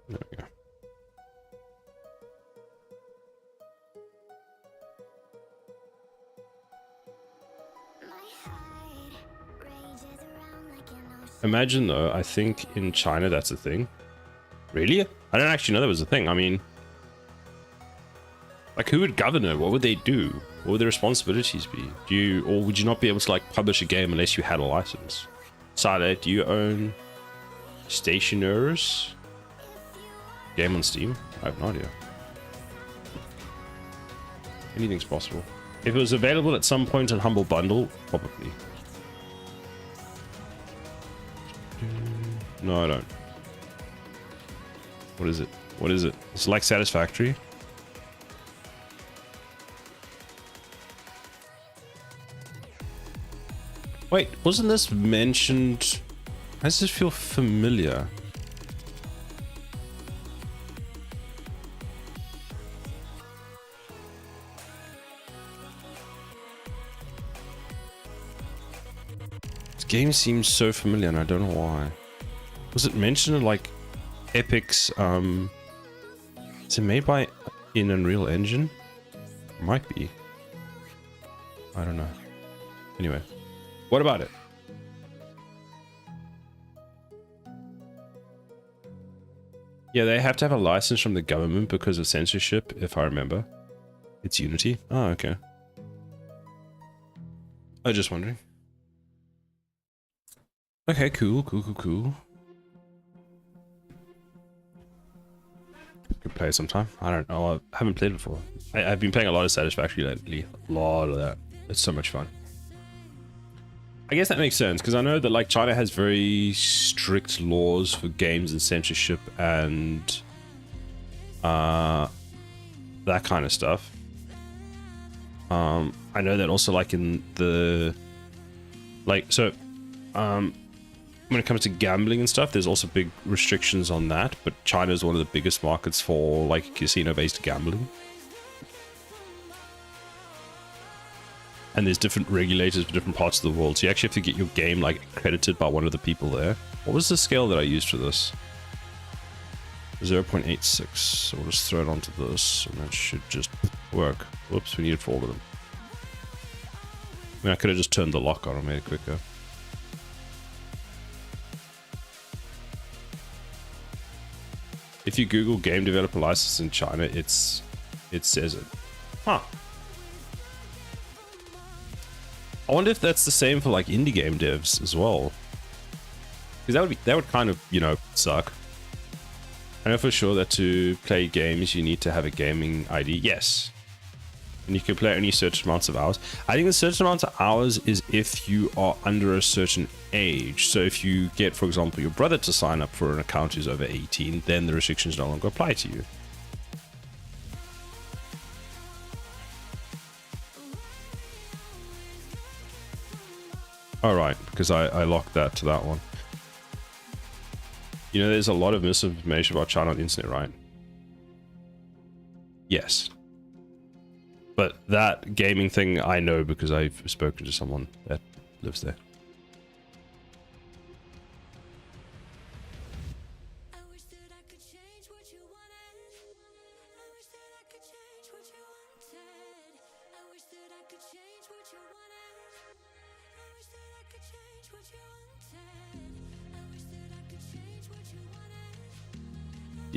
There we go. Imagine though, I think in China that's a thing. Really? I don't actually know that was a thing. I mean, like who would govern it? What would they do? What would their responsibilities be? Or would you not be able to like publish a game unless you had a license? Sade, do you own Stationers? Game on Steam? I have no idea. Anything's possible. If it was available at some point in Humble Bundle, probably. No, I don't. What is it? What is it? It's like Satisfactory. Wait, wasn't this mentioned? Why does this feel familiar? This game seems so familiar and I don't know why. Was it mentioned in like Epic's, is it made by in Unreal Engine? Might be. I don't know. Anyway, what about it? Yeah, they have to have a license from the government because of censorship, if I remember. It's Unity. Oh, okay. I was just wondering. Okay, cool. Could play sometime. I don't know. I haven't played before. I've been playing a lot of Satisfactory lately. A lot of that. It's so much fun. I guess that makes sense because I know that like China has very strict laws for games and censorship and that kind of stuff. I know that also like in the when it comes to gambling and stuff, there's also big restrictions on that, but China is one of the biggest markets for like casino-based gambling. And there's different regulators for different parts of the world, so you actually have to get your game like accredited by one of the people there. What was the scale that I used for this? 0.86. So we'll just throw it onto this, and that should just work. Whoops, we need it for all of them. I mean, I could have just turned the lock on and made it quicker. If you Google game developer license in China, it says it. Huh. I wonder if that's the same for like indie game devs as well. Because that would kind of, you know, suck. I know for sure that to play games you need to have a gaming ID. Yes. And you can play only certain amounts of hours. I think the certain amounts of hours is if you are under a certain age. So if you get, for example, your brother to sign up for an account who's over 18, then the restrictions no longer apply to you. All right, because I locked that to that one. You know, there's a lot of misinformation about China on the internet, right? Yes. But that gaming thing I know because I've spoken to someone that lives there.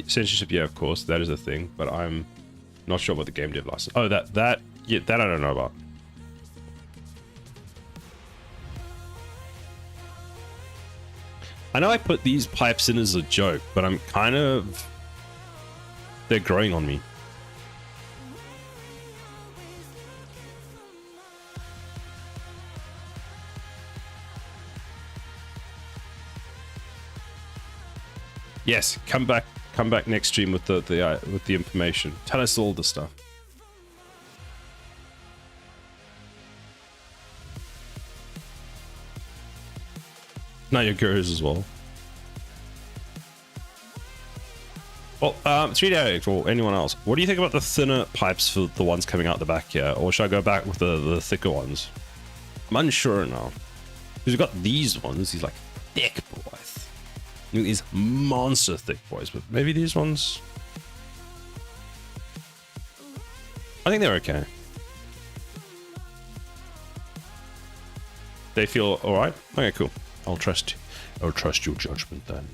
Censorship, yeah, of course, that is a thing, but I'm not sure about the game dev license. Oh, that I don't know about. I know I put these pipes in as a joke, but I'm kind of... they're growing on me. Yes, come back next stream with the information. Tell us all the stuff. Not your gurus as well. Well, 3D or anyone else, what do you think about the thinner pipes for the ones coming out the back here? Or should I go back with the thicker ones? I'm unsure now. Because we've got these ones, these like thick boys. These monster thick boys, but maybe these ones... I think they're okay. They feel alright? Okay, cool. I'll trust your judgment then.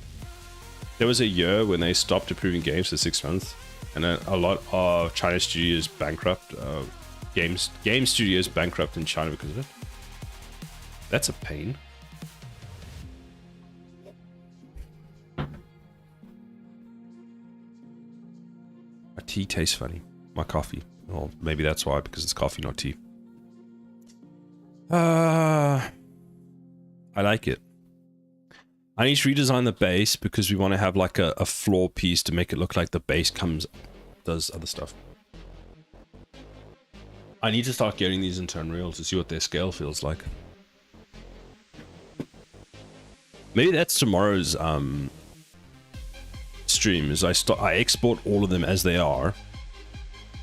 There was a year when they stopped approving games for 6 months, and then a lot of China studios bankrupt. Game studios bankrupt in China because of it. That's a pain. My tea tastes funny. My coffee. Well, maybe that's why, because it's coffee, not tea. I like it. I need to redesign the base because we want to have like a floor piece to make it look like the base does other stuff. I need to start getting these into Unreal to see what their scale feels like. Maybe that's tomorrow's stream, is I export all of them as they are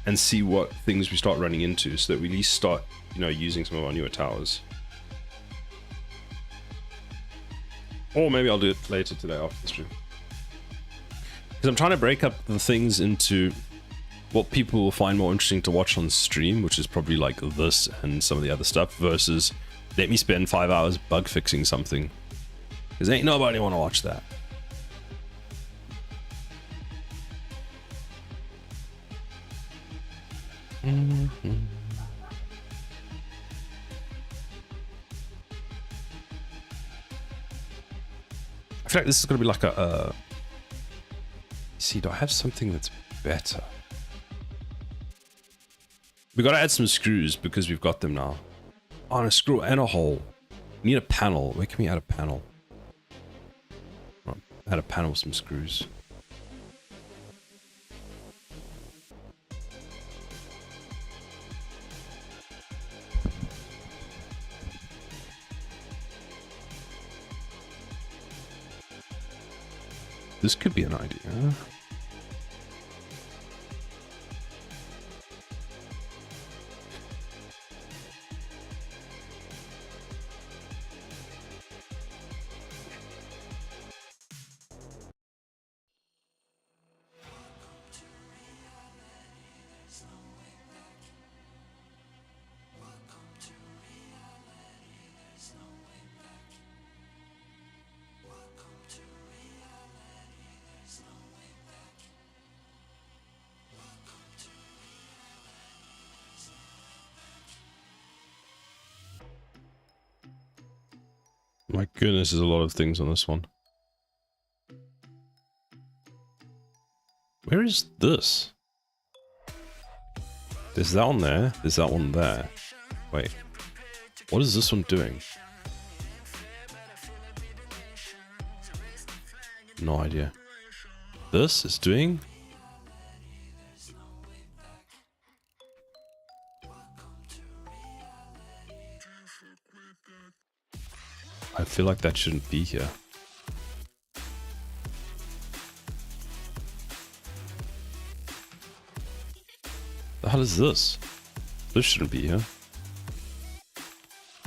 and see what things we start running into so that we at least start, you know, using some of our newer towers. Or maybe I'll do it later today after the stream. Because I'm trying to break up the things into what people will find more interesting to watch on stream, which is probably like this and some of the other stuff, versus let me spend 5 hours bug fixing something. Because ain't nobody want to watch that. I feel like this is going to be like a... See, do I have something that's better? We got to add some screws because we've got them now. On a screw and a hole. We need a panel. Where can we add a panel? Add a panel with some screws. This could be an idea. My goodness, there's a lot of things on this one. Where is this? There's that one there. There's that one there. Wait. What is this one doing? No idea. This is doing... I feel like that shouldn't be here. The hell is this? This shouldn't be here.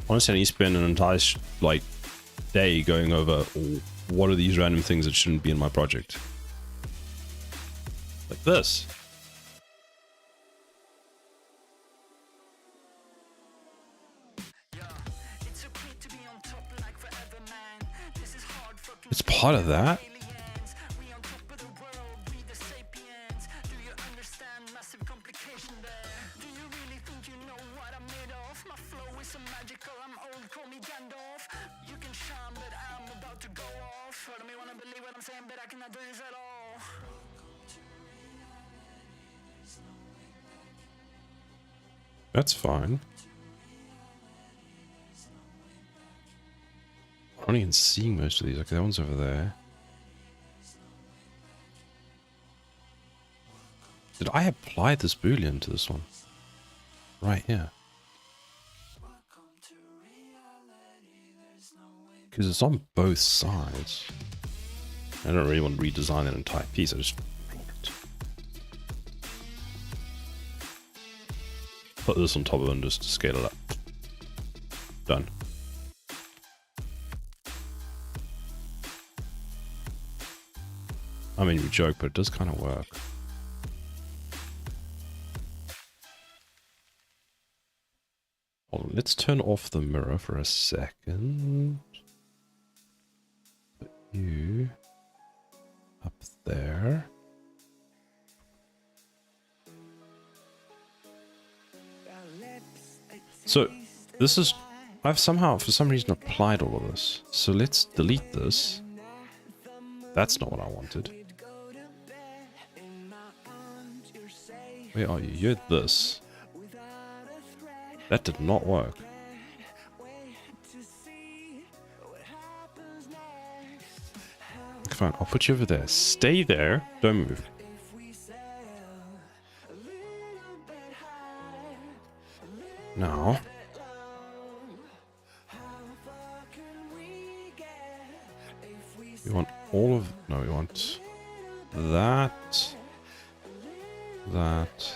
Honestly, I need to spend an entire like day going over what are these random things that shouldn't be in my project. Like this. It's part of that. That's fine. I'm not even seeing most of these. Like, that one's over there. Did I apply this boolean to this one? Right here. Because it's on both sides. I don't really want to redesign that entire piece. I just make it. Put this on top of it and just scale it up. Done. I mean, you joke, but it does kind of work. Hold on, let's turn off the mirror for a second. Put you up there. So this is, I've somehow, for some reason, applied all of this. So let's delete this. That's not what I wanted. Where are you? You're this. That did not work. Fine, I'll put you over there. Stay there. Don't move. Now. We want all of... No, we want that. That.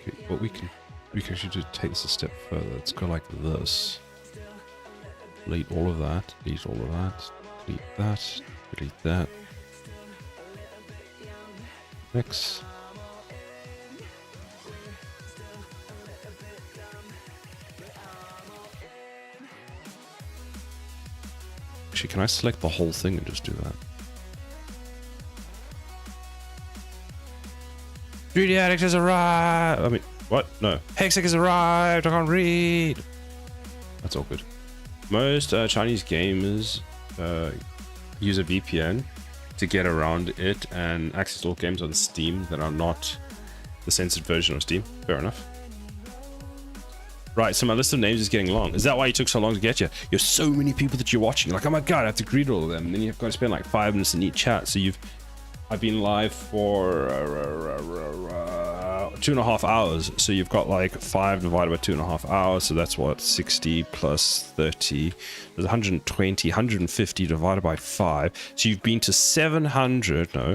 Okay, but we can actually just take this a step further. Let's go like this. Delete all of that. Delete all of that. Delete that. Delete that. Next. Actually, can I select the whole thing and just do that? 3D Addict has arrived! I mean, what? No. Hexic has arrived! I can't read! That's all good. Most Chinese gamers use a VPN to get around it and access all games on Steam that are not the censored version of Steam. Fair enough. Right, so my list of names is getting long. Is that why it took so long to get you? You're so many people that you're watching. Like, oh my god, I have to greet all of them. And then you've got to spend like 5 minutes in each chat. So I've been live for 2.5 hours. So you've got like 5 divided by 2.5 hours. So that's what, 60 plus 30. There's 120, 150 divided by 5. So you've been to 700, no,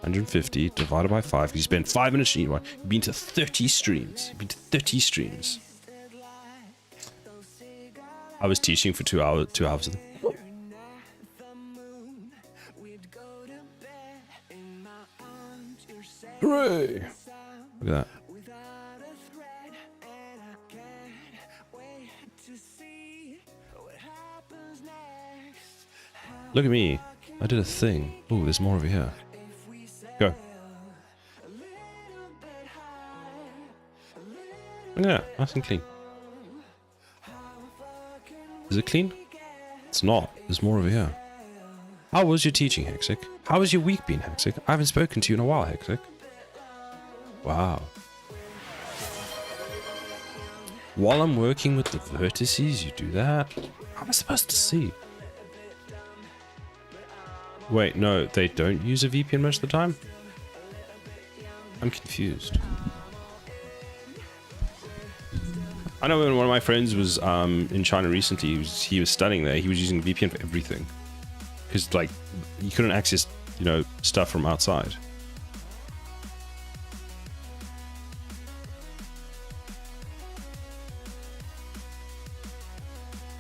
150 divided by 5. You spend 5 minutes in each one. You've been to 30 streams. You've been to 30 streams. I was teaching for 2 hours. 2 hours. Hooray! Look at that. Look at me. I did a thing. Oh, there's more over here. Go. Yeah, nice and clean. Is it clean? It's not. There's more over here. How was your teaching, Hexic? How has your week been, Hexic? I haven't spoken to you in a while, Hexic. Wow. While I'm working with the vertices, you do that? How am I supposed to see? Wait, no, they don't use a VPN most of the time? I'm confused. I know when one of my friends was in China recently, he was studying there, he was using VPN for everything. Because, like, you couldn't access, you know, stuff from outside.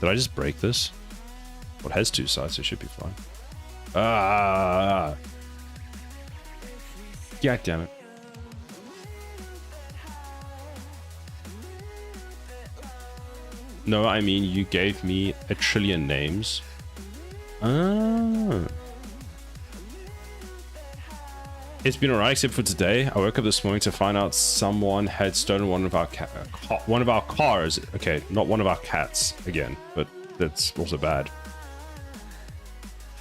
Did I just break this? Well, it has 2 sides, so it should be fine. Ah! God damn it. No, I mean you gave me a trillion names. Ah. It's been alright except for today. I woke up this morning to find out someone had stolen one of our cars. Okay, not one of our cats again, but that's also bad.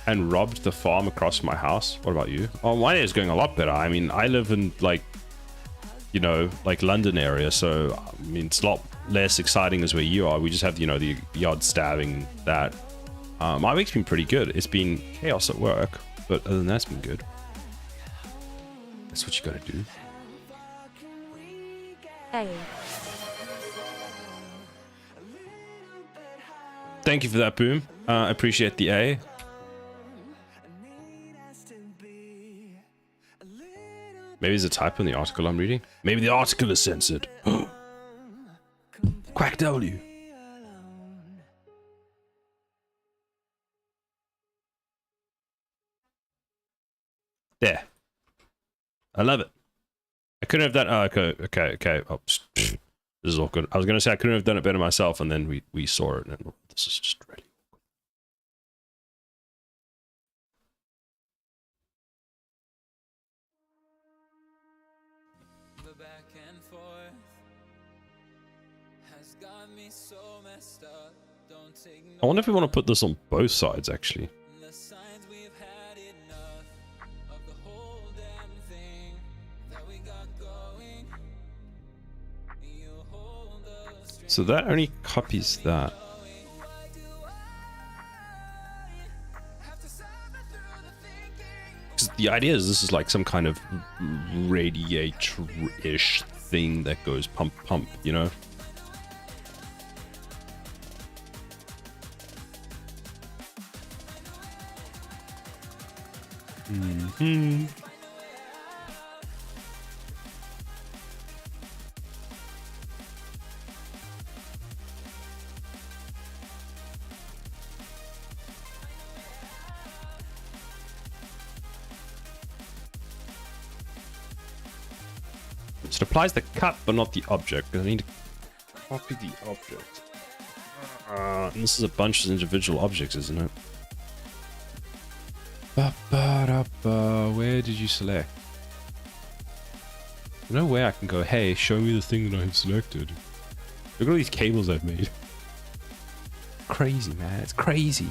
And robbed the farm across my house. What about you? Oh, my day is going a lot better. I mean, I live in like, you know, like London area, so I mean it's a lot less exciting as where you are. We just have, you know, the odd stabbing that. My week's been pretty good. It's been chaos at work, but other than that, it's been good. That's what you gotta do. Hey. Thank you for that, Boom. I appreciate the A. Maybe there's a typo in the article I'm reading. Maybe the article is censored. Quack W. There. I love it. I couldn't have done. Oh, okay. Oh, this is awkward. I was gonna say I couldn't have done it better myself, and then we saw it, and this is just really. The back and forth has got me so messed up. Don't take no. I wonder if we want to put this on both sides, actually. The signs we've had enough of the whole damn thing that we got going. You hold the string. So that only copies that. Why do I have to suffer through the thinking? 'Cause the idea is this is like some kind of radiator-ish thing that goes pump, pump, you know? Mm-hmm. It applies the cut, but not the object. I need to copy the object. And this is a bunch of individual objects, isn't it? Where did you select? No way I can go, hey, show me the thing that I've selected. Look at all these cables I've made. Crazy, man. It's crazy.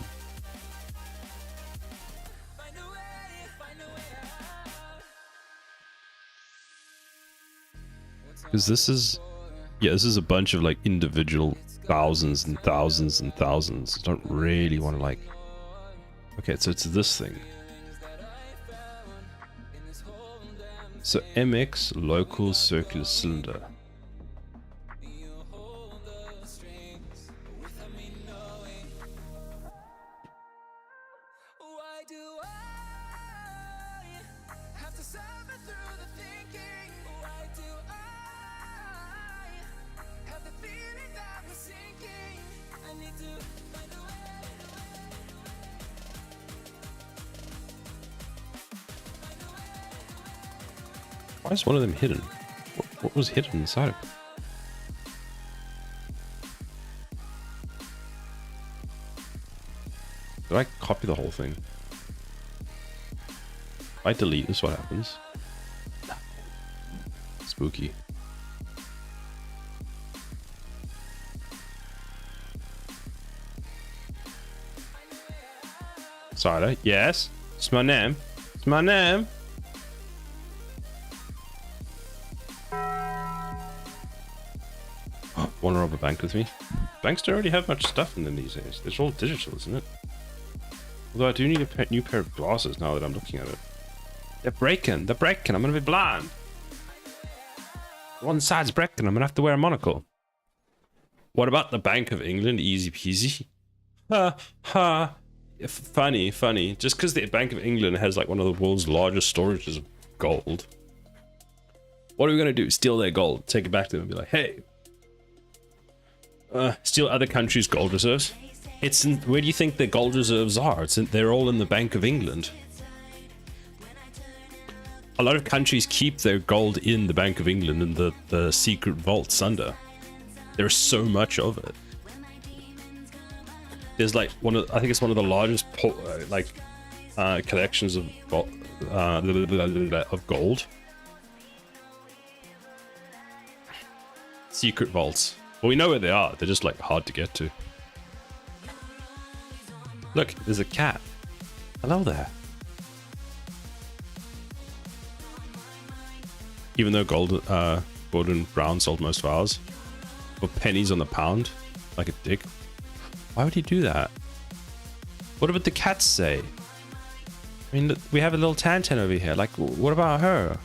Because this is... Yeah, this is a bunch of, like, individual thousands and thousands and thousands. I don't really want to, like... Okay, so it's this thing. So MX local circular cylinder. Why is one of them hidden? What was hidden inside of it? Did I copy the whole thing? If I delete this, what happens? Spooky. Sorry, yes? It's my name. It's my name. Want to rob a bank with me? Banks don't already have much stuff in them these days. It's all digital, isn't it? Although I do need a new pair of glasses now that I'm looking at it. They're breaking. They're breaking. I'm going to be blind. One side's breaking. I'm going to have to wear a monocle. What about the Bank of England? Easy peasy. Ha ha. Funny, funny. Just because the Bank of England has like one of the world's largest storages of gold. What are we going to do? Steal their gold. Take it back to them and be like, hey. Steal other countries' gold reserves. It's in, where do you think the gold reserves are? They're all in the Bank of England. A lot of countries keep their gold in the Bank of England in the secret vaults under. There's so much of it. there's like I think it's one of the largest collections of gold. Secret vaults. Well, we know where they are. They're just like hard to get to. Look, there's a cat. Hello there. Even though Gordon Brown sold most of ours for pennies on the pound, like a dick. Why would he do that? What would the cats say? I mean, we have a little Tantan over here. Like, what about her?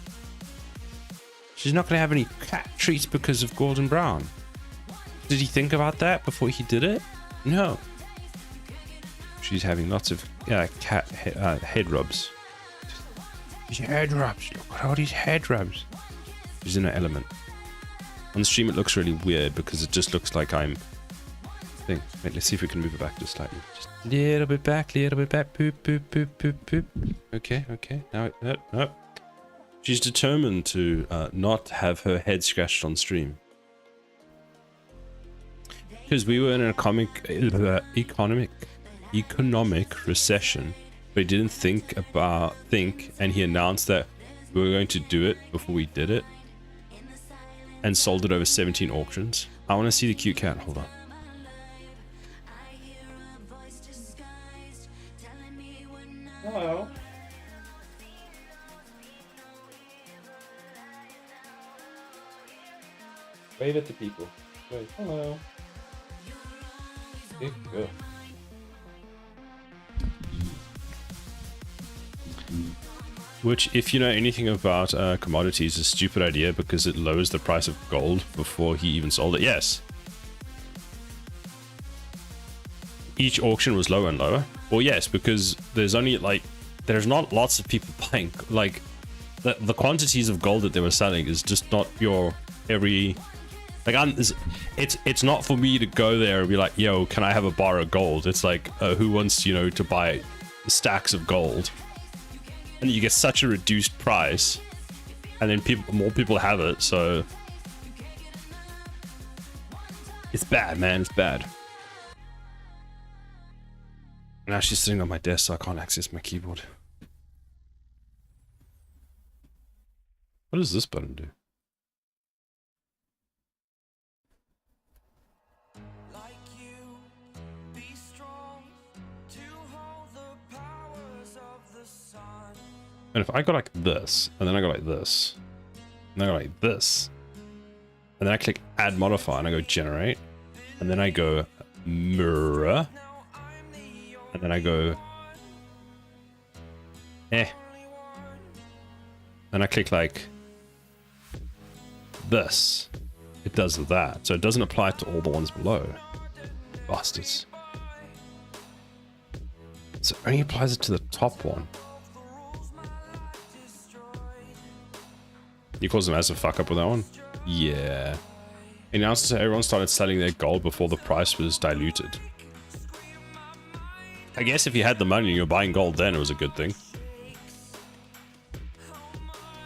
She's not going to have any cat treats because of Gordon Brown. Did he think about that before he did it? No. She's having lots of cat head rubs. These head rubs. Look at all these head rubs. She's in her element. On the stream, it looks really weird because it just looks like I'm... Wait, let's see if we can move it back just slightly. Just a little bit back, little bit back. Poop, poop, poop, poop, poop. Okay. Now, no. She's determined to not have her head scratched on stream. Because we were in an economic recession, but he didn't think, and he announced that we were going to do it before we did it, and sold it over 17 auctions. I want to see the cute cat. Hold on. Hello. Wave at the people. Wave. Hello. Good girl. Which, if you know anything about commodities, is a stupid idea because it lowers the price of gold before he even sold it. Yes. Each auction was lower and lower. Well, yes, because there's only there's not lots of people buying. Like, the quantities of gold that they were selling is just not your every... Like, it's not for me to go there and be like, yo, can I have a bar of gold? It's like, who wants, to buy stacks of gold? And you get such a reduced price, and then more people have it, so it's bad, man. It's bad. Now she's sitting on my desk, so I can't access my keyboard. What does this button do? And if I go like this, and then I go like this, and then I go like this, and then I click add modifier, and I go generate, and then I go mirror, and then I go and I click like this, it does that. So it doesn't apply to all the ones below. Bastards. So it only applies it to the top one. You caused a massive fuck up with that one? Yeah. He announced that everyone started selling their gold before the price was diluted. I guess if you had the money and you were buying gold then, it was a good thing.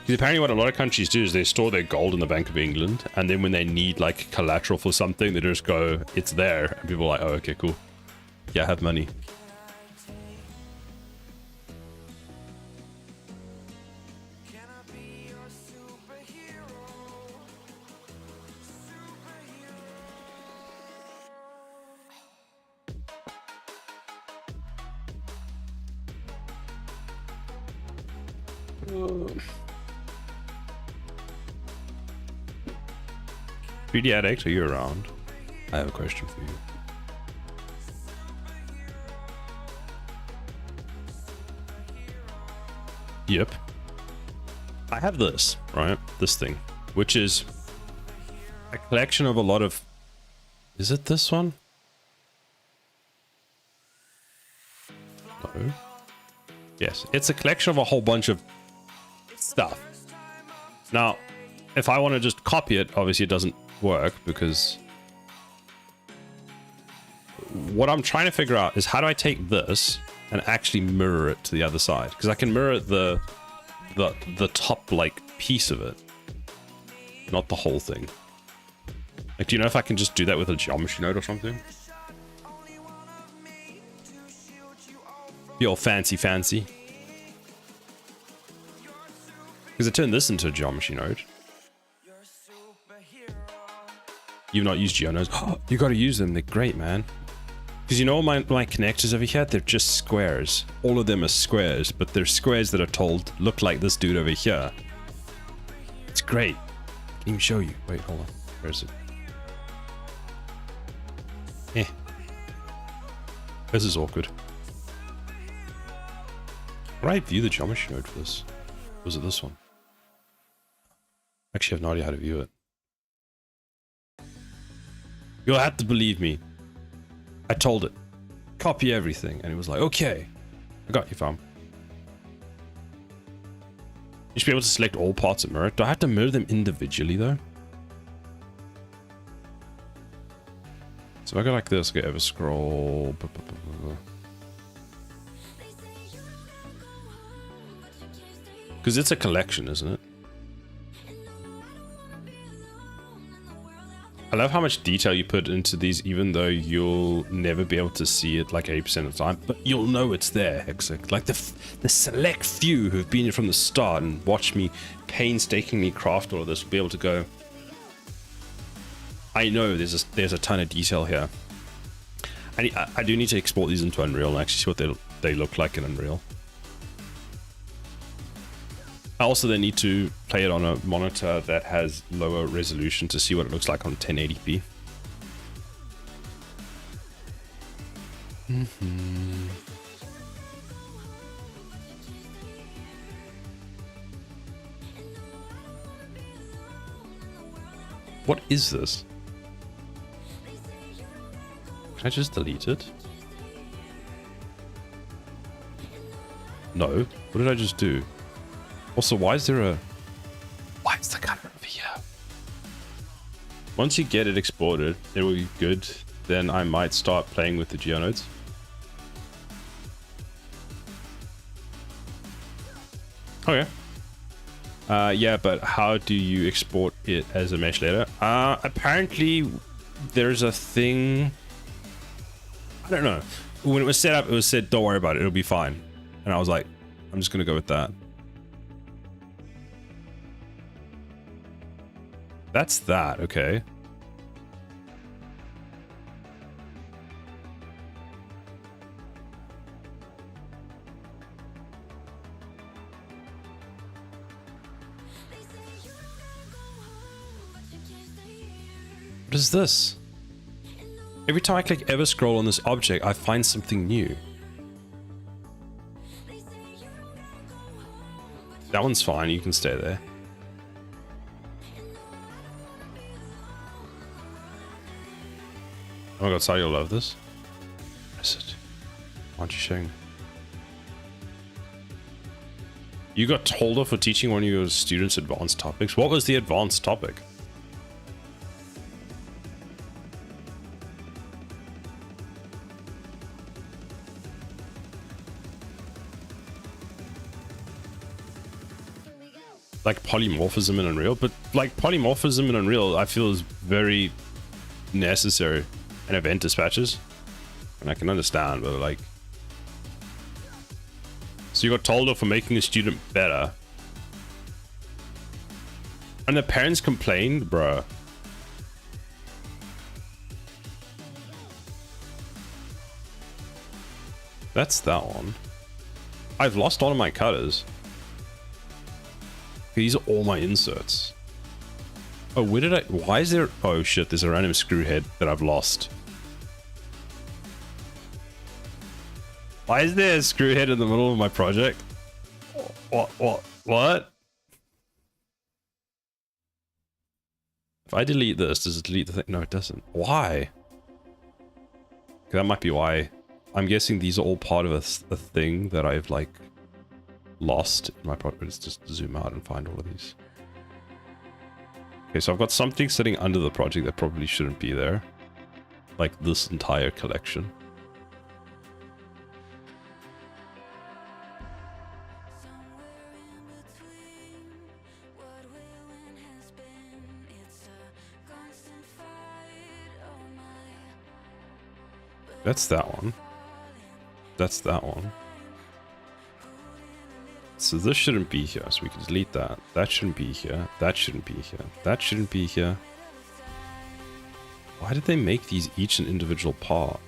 Because apparently what a lot of countries do is they store their gold in the Bank of England, and then when they need like collateral for something, they just go, it's there. And people are like, oh, okay, cool. Yeah, I have money. Beauty Addict, are you around? I have a question for you. Yep. I have this, right? This thing, which is a collection of a lot of... Is it this one? No. Yes, it's a collection of a whole bunch of stuff. Now, if I want to just copy it, obviously it doesn't work because what I'm trying to figure out is how do I take this and actually mirror it to the other side, because I can mirror the top like piece of it, not the whole thing. Like, do you know if I can just do that with a geometry node or something? Be all fancy. Because I turned this into a geometry node. You've not used geonodes. You got to use them. They're great, man. Because you know my connectors over here, they're just squares. All of them are squares, but they're squares that are told look like this dude over here. It's great. I can even show you. Wait, hold on. Where is it? This is awkward. How do I view the geometry node for this? Or was it this one? Actually, I have no idea how to view it. You'll have to believe me. I told it. Copy everything. And it was like, okay. I got you, fam. You should be able to select all parts of mirror. Do I have to mirror them individually, though? So if I go like this, go ever scroll. Because it's a collection, isn't it? I love how much detail you put into these, even though you'll never be able to see it like 80% of the time, but you'll know it's there, Hexic. Like the select few who've been here from the start and watched me painstakingly craft all of this will be able to go, I know there's a ton of detail here. I do need to export these into Unreal and actually see what they look like in Unreal. I also then need to play it on a monitor that has lower resolution to see what it looks like on 1080p. What is this? Can I just delete it? No. What did I just do? Also, why is the color over here? Once you get it exported, it will be good. Then I might start playing with the geonodes. Okay. Yeah, but how do you export it as a mesh later? Apparently, there's a thing. I don't know. When it was set up, it was said, "Don't worry about it. It'll be fine." And I was like, "I'm just gonna go with that." That's that, okay. What is this? Every time I click ever scroll on this object, I find something new. That one's fine, you can stay there. Oh my god, Sal, you'll love this. What is it? Why aren't you showing me? You got told off for teaching one of your students advanced topics. What was the advanced topic? Like polymorphism in Unreal, but like polymorphism in Unreal I feel is very necessary in event dispatches, and I can understand, but like, so you got told off for making a student better and the parents complained, bruh. That's that one. I've lost all of my cutters. These are all my inserts. Oh, where did I... Why is there... Oh, shit. There's a random screw head that I've lost. Why is there a screw head in the middle of my project? What? If I delete this, does it delete the thing? No, it doesn't. Why? Okay, that might be why. I'm guessing these are all part of a thing that I've, like, lost in my project. Let's just zoom out and find all of these. Okay, so I've got something sitting under the project that probably shouldn't be there. Like this entire collection. That's that one. That's that one. So this shouldn't be here, so we can delete that. That shouldn't be here. That shouldn't be here. That shouldn't be here. Why did they make these each an individual part?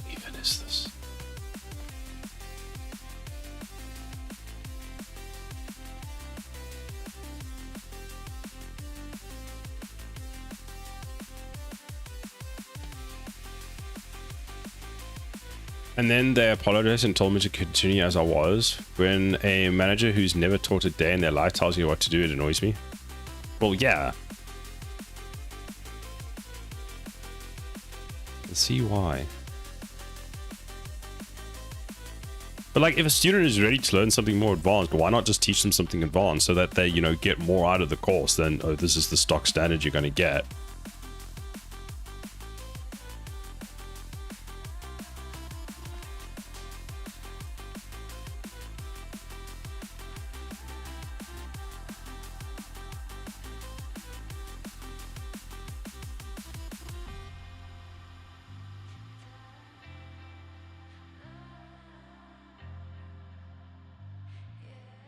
Even is this? And then they apologized and told me to continue as I was. When a manager who's never taught a day in their life tells you what to do, it annoys me. Well, yeah. Let's see why. But like, if a student is ready to learn something more advanced, why not just teach them something advanced so that they, you know, get more out of the course than, oh, this is the stock standard you're going to get.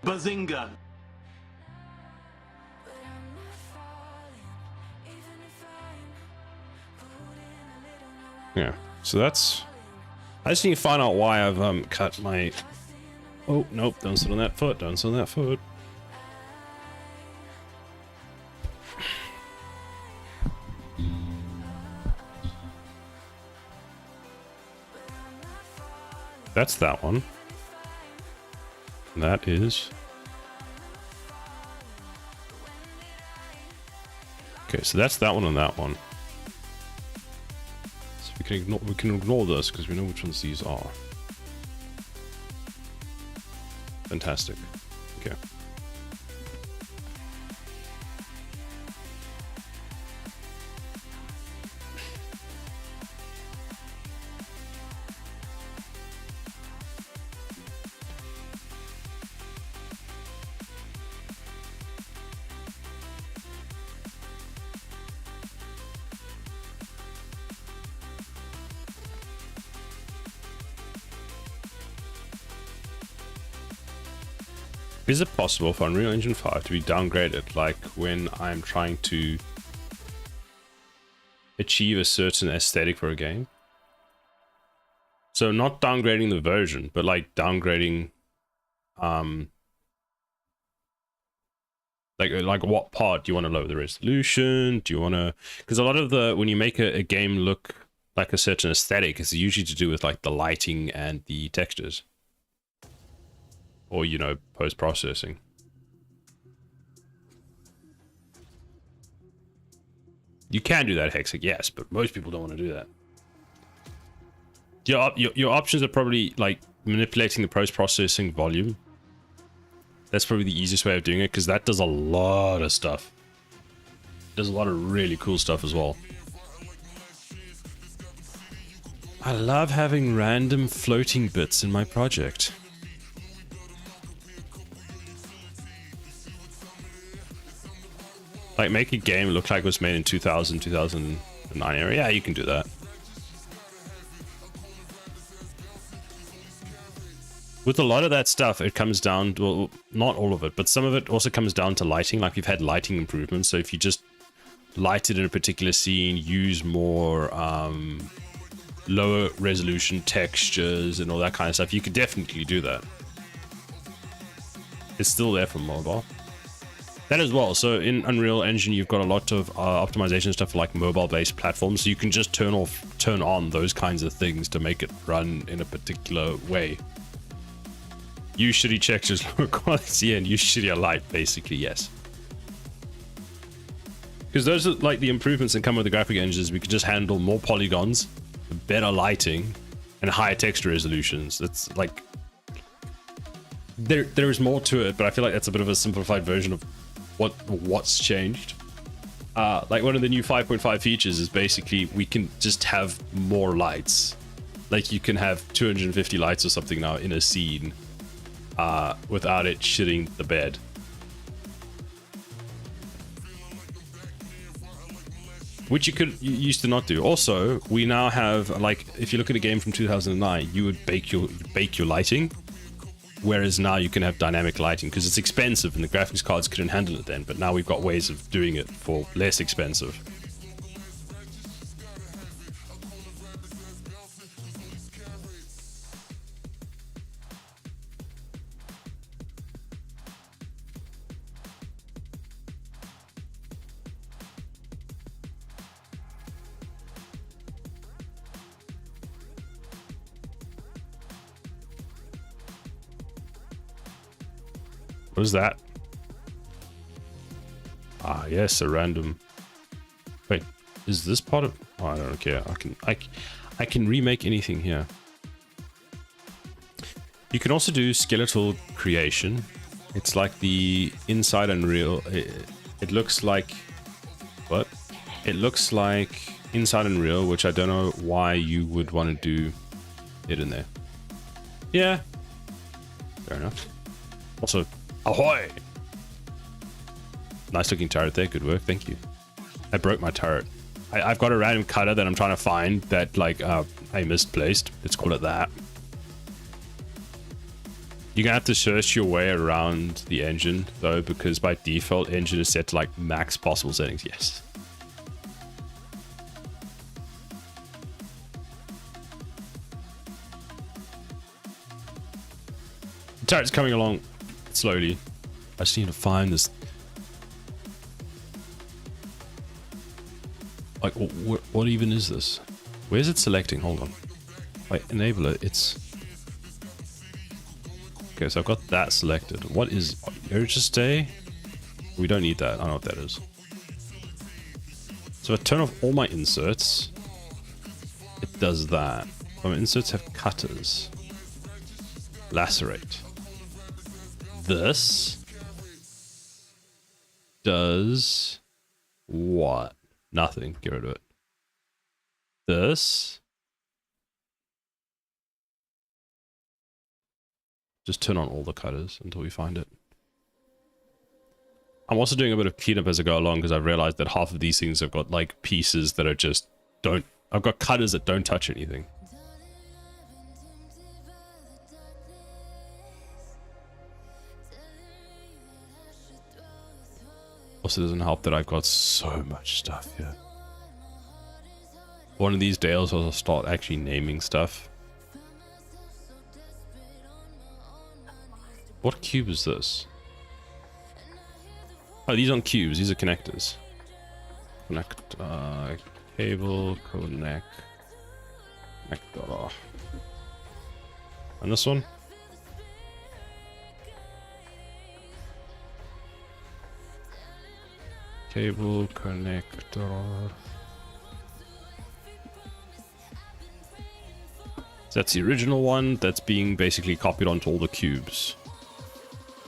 Bazinga! Yeah, so that's... I just need to find out why I've cut my... Oh, nope, don't sit on that foot, don't sit on that foot. That's that one. That is... Okay, so that's that one and that one. So we can ignore this because we know which ones these are. Fantastic. Okay. Is it possible for Unreal Engine 5 to be downgraded, like when I'm trying to achieve a certain aesthetic for a game? So not downgrading the version, but like downgrading, like what part do you want to lower the resolution? Do you want to? Because a lot of the when you make a game look like a certain aesthetic, it's usually to do with like the lighting and the textures. Or, you know, post-processing. You can do that, Hexic, yes, but most people don't want to do that. Your options are probably, like, manipulating the post-processing volume. That's probably the easiest way of doing it, because that does a lot of stuff. Does a lot of really cool stuff as well. I love having random floating bits in my project. Like, make a game look like it was made in 2000, 2009 era. Yeah, you can do that. With a lot of that stuff, it comes down to, well, not all of it, but some of it also comes down to lighting. Like, you've had lighting improvements. So if you just light it in a particular scene, use more lower resolution textures and all that kind of stuff, you could definitely do that. It's still there for mobile. That as well. So in Unreal Engine, you've got a lot of optimization stuff for like mobile-based platforms. So you can just turn on those kinds of things to make it run in a particular way. Use shitty textures, low quality, and use shittier light, basically, yes. Because those are like the improvements that come with the graphic engines. We can just handle more polygons, better lighting, and higher texture resolutions. It's like... There is more to it, but I feel like that's a bit of a simplified version of what's changed. Like one of the new 5.5 features is basically we can just have more lights. Like you can have 250 lights or something now in a scene without it shitting the bed. Which you used to not do. Also, we now have, like, if you look at a game from 2009, you would bake your lighting, whereas now you can have dynamic lighting because it's expensive and the graphics cards couldn't handle it then. But now we've got ways of doing it for less expensive. What is that? Ah, yes, a random. Wait, is this part of? Oh, I don't care. I can remake anything here. You can also do skeletal creation. It's like the Inside Unreal. It looks like what? It looks like Inside Unreal, which I don't know why you would want to do it in there. Yeah, fair enough. Also. Ahoy! Nice looking turret there, good work, thank you. I broke my turret. I've got a random cutter that I'm trying to find that like I misplaced. Let's call it that. You're gonna have to search your way around the engine though, because by default engine is set to like max possible settings, yes. The turret's coming along slowly. I just need to find this. Like, what even is this? Where's it selecting? Hold on. Wait, enabler. It's okay. So I've got that selected. What is urge stay? We don't need that. I don't know what that is. So if I turn off all my inserts, it does that. But my inserts have cutters. Lacerate. This does what? Nothing. Get rid of it. This. Just turn on all the cutters until we find it. I'm also doing a bit of cleanup as I go along because I've realized that half of these things have got like pieces that are just don't. I've got cutters that don't touch anything. Also doesn't help that I've got so much stuff here. One of these days I'll start actually naming stuff. What cube is this? Oh, these aren't cubes, these are connectors. Connect, cable, connect, connector. And this one? Cable connector. So that's the original one that's being basically copied onto all the cubes.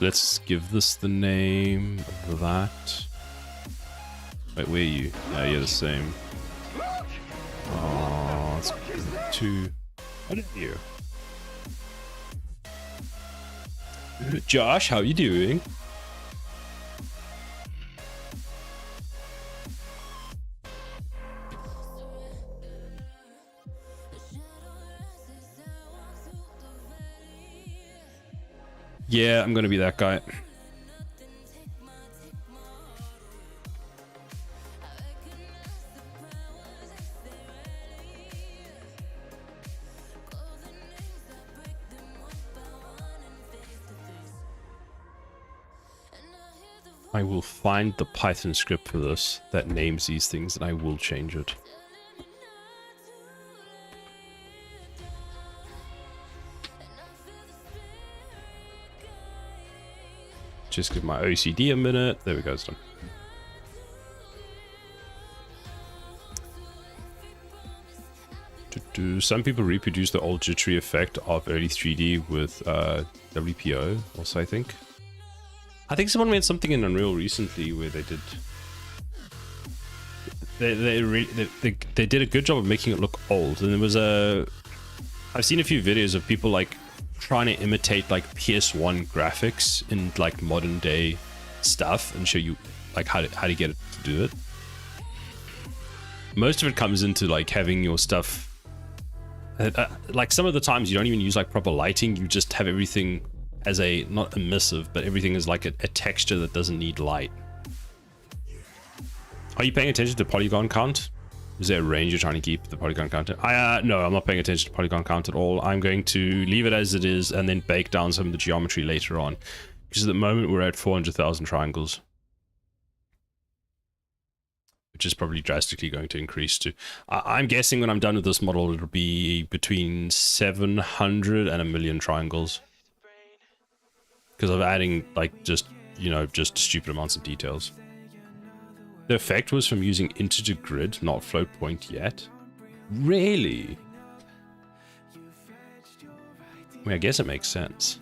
Let's give this the name of that. Wait, where are you? Yeah, you're the same. Oh, it's two. What are you? Josh, how are you doing? Yeah, I'm gonna be that guy. I will find the Python script for this that names these things and I will change it. Just give my OCD a minute. There we go, it's done. Some people reproduce the old jittery effect of early 3D with WPO also, I think. I think someone made something in Unreal recently where they did. They did a good job of making it look old, and there was a. I've seen a few videos of people like trying to imitate like PS1 graphics in like modern day stuff and show you like how to get it to do it. Most of it comes into like having your stuff. Like some of the times you don't even use like proper lighting. You just have everything as a not emissive, but everything is like a texture that doesn't need light. Are you paying attention to polygon count? Is there a range you're trying to keep the polygon count? No, I'm not paying attention to polygon count at all. I'm going to leave it as it is and then bake down some of the geometry later on. Because at the moment we're at 400,000 triangles. Which is probably drastically going to increase to... I'm guessing when I'm done with this model, it'll be between 700 and 1 million triangles. Because I'm adding, like, just stupid amounts of details. The effect was from using integer grid, not float point yet. Really? I mean, I guess it makes sense.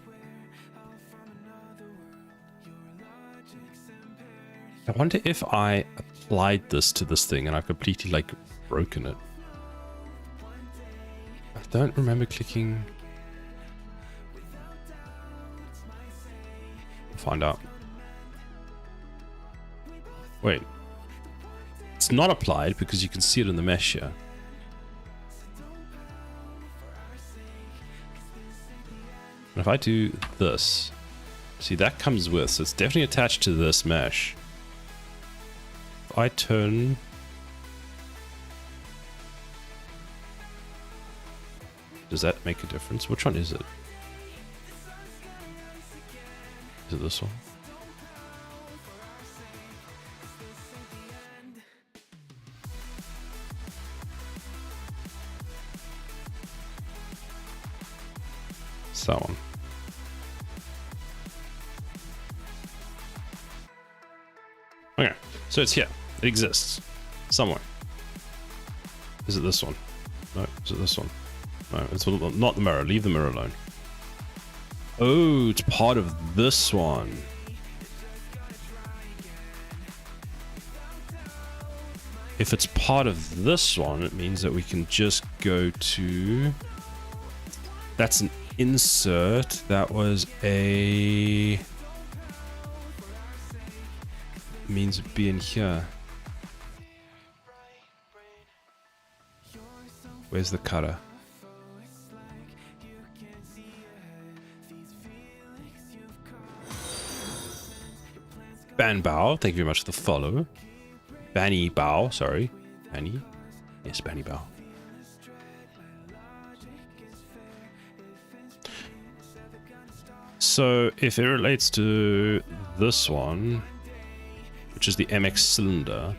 I wonder if I applied this to this thing and I've completely, like, broken it. I don't remember clicking... We'll find out. Wait. It's not applied because you can see it in the mesh here. And if I do this, see that comes with, so it's definitely attached to this mesh. If I turn... Does that make a difference? Which one is it? Is it this one? That one. Okay, so it's here. It exists somewhere. Is it this one? No. Is it this one? No, it's not the mirror. Leave the mirror alone. Oh, it's part of this one. If it's part of this one, it means that we can just go to... That's an insert. That was a... means it'd be in here. Where's the cutter? Ban Bao, thank you very much for the follow. Banny Bao, sorry. Banny? Yes, Banny Bao. So if it relates to this one, which is the MX cylinder,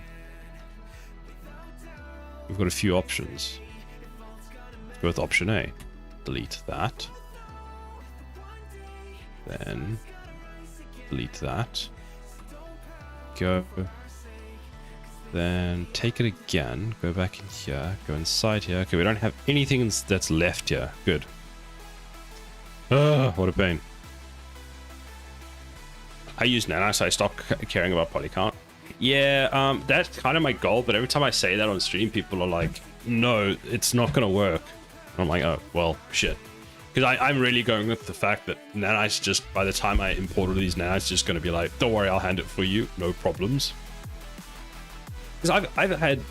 we've got a few options. Let's go with option A. Delete that. Then delete that. Go. Then take it again. Go back in here. Go inside here. Okay, we don't have anything that's left here. Good. What a pain. I use nano, so I stopped caring about poly count. Yeah, that's kind of my goal, but every time I say that on stream, people are like, no, it's not going to work. And I'm like, oh, well, shit. Because I'm really going with the fact that nanites just, by the time I import all these nanites, just going to be like, don't worry, I'll hand it for you, no problems. Because I've had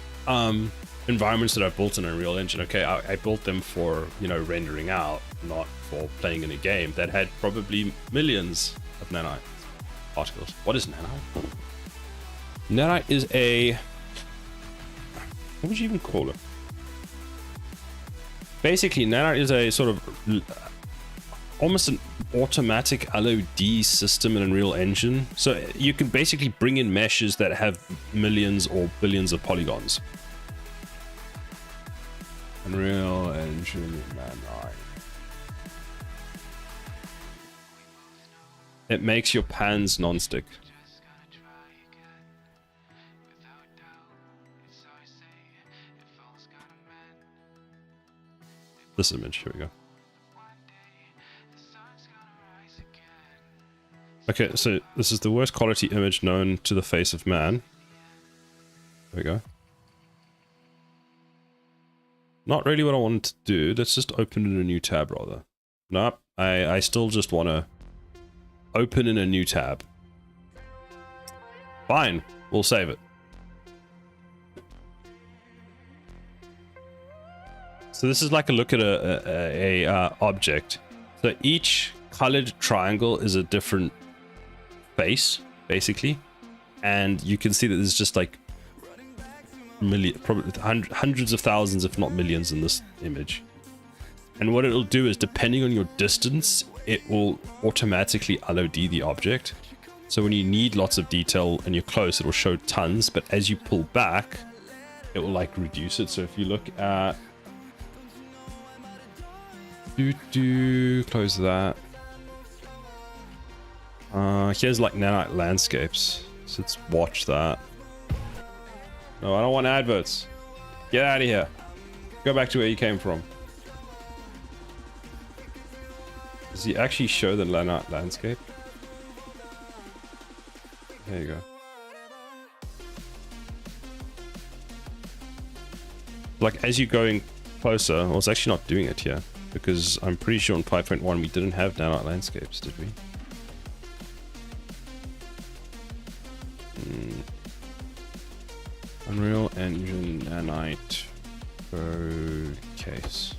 environments that I've built in Unreal Engine, okay, I built them for, rendering out, not for playing in a game, that had probably millions of nanite particles. What is nanite? Nanite is a... what would you even call it? Basically, nanite is a sort of almost an automatic LOD system in Unreal Engine. So you can basically bring in meshes that have millions or billions of polygons. Unreal Engine nanite. It makes your pans non-stick. This image, here we go. Okay, so this is the worst quality image known to the face of man. There we go. Not really what I wanted to do. Let's just open in a new tab rather. Nope, I still just want to open in a new tab. Fine, we'll save it. So this is like a look at a object. So each colored triangle is a different face, basically, and you can see that there's just like probably hundreds of thousands, if not millions, in this image. And what it'll do is, depending on your distance, it will automatically LOD the object. So when you need lots of detail and you're close, it will show tons, but as you pull back, it will like reduce it. So if you look at close that. Here's like nanite landscapes. So let's watch that. No, I don't want adverts. Get out of here. Go back to where you came from. Does he actually show the nanite landscape? There you go. Like as you're going closer, well, it's actually not doing it here, because I'm pretty sure on 5.1 we didn't have nanite landscapes, did we? Unreal Engine nanite case.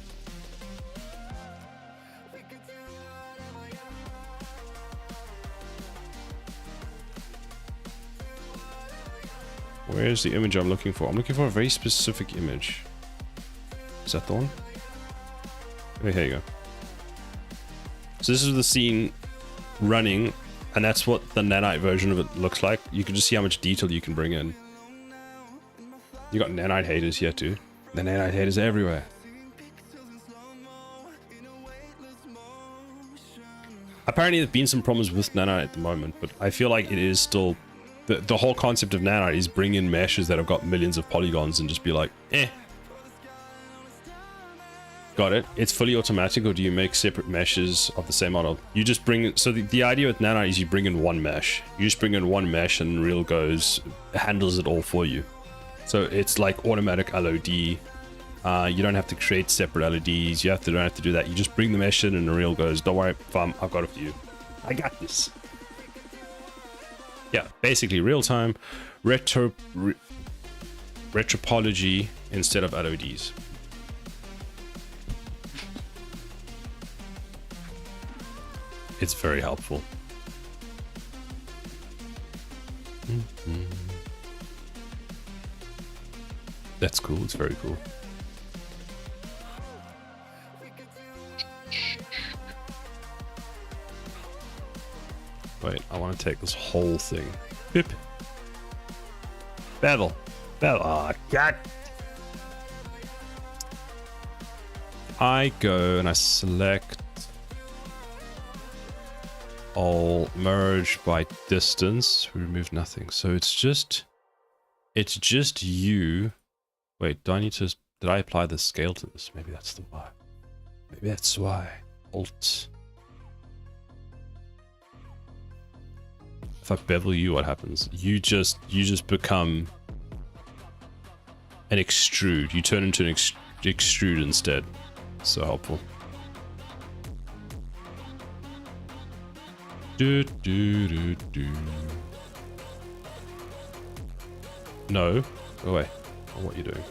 Where's the image I'm looking for? I'm looking for a very specific image. Is that the one? Okay, here you go. So this is the scene running, and that's what the nanite version of it looks like. You can just see how much detail you can bring in. You got nanite haters here too. The nanite haters are everywhere. Apparently there've been some problems with nanite at the moment, but I feel like it is still... The whole concept of nanite is bring in meshes that have got millions of polygons and just be like, eh. Got it. It's fully automatic, or do you make separate meshes of the same model? You just bring it. So the idea with nanite is you bring in one mesh. You just bring in one mesh and Unreal handles it all for you. So it's like automatic LOD. You don't have to create separate LODs. You don't have to do that. You just bring the mesh in and Unreal goes, don't worry, fam, I've got a few. I got this. Yeah, basically real-time retropology instead of LODs. It's very helpful. That's cool. It's very cool. Wait, I want to take this whole thing. Pip. Bevel. Oh, God. I go and I select all merge by distance. We remove nothing. So it's just you. Wait, do I need to, did I apply the scale to this? Maybe that's the why. Maybe that's why. Alt. If I bevel you, what happens? You just become an extrude. You turn into an extrude instead. So helpful. No, go away. Or what you're doing.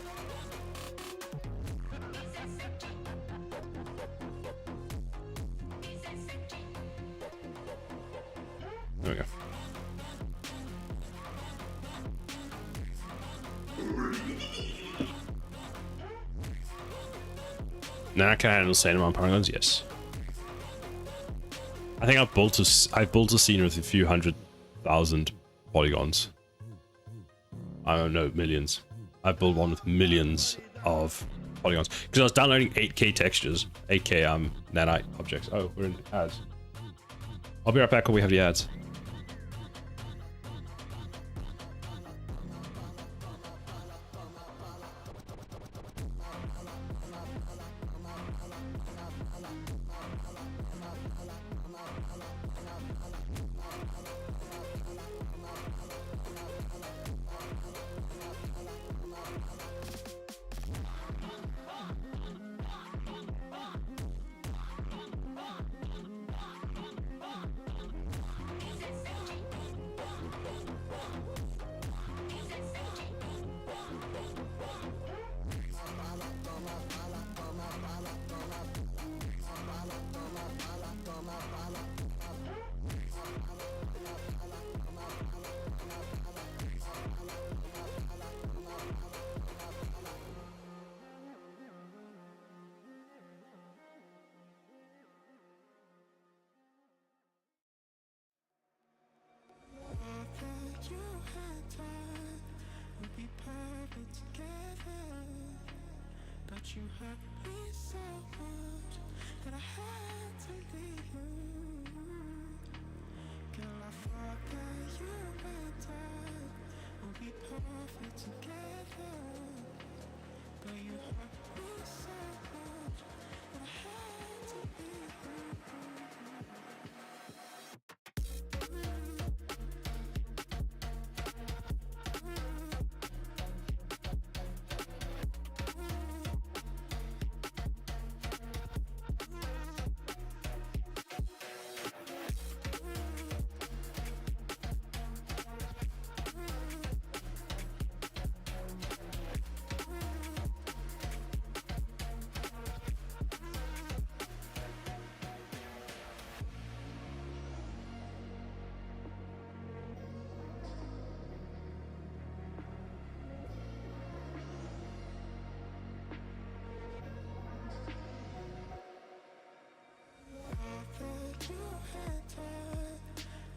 There we go. Now can I handle the same amount of polygons? Yes. I think I've built a scene with a few 100,000 polygons. I don't know, millions. I built one with millions of polygons because I was downloading 8K textures, 8K nanite objects. Oh, we're in ads. I'll be right back when we have the ads. But you hurt me so much that I had to leave you. Girl, I thought that you and I would be perfect together. But you hurt me so much that I had to leave you.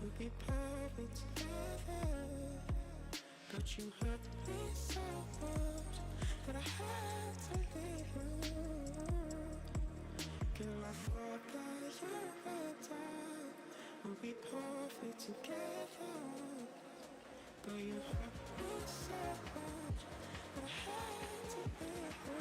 Would be perfect together, but you hurt me so much that I had to leave you. Girl, I thought that you and I would be perfect together, but you hurt me so much that I had to leave you.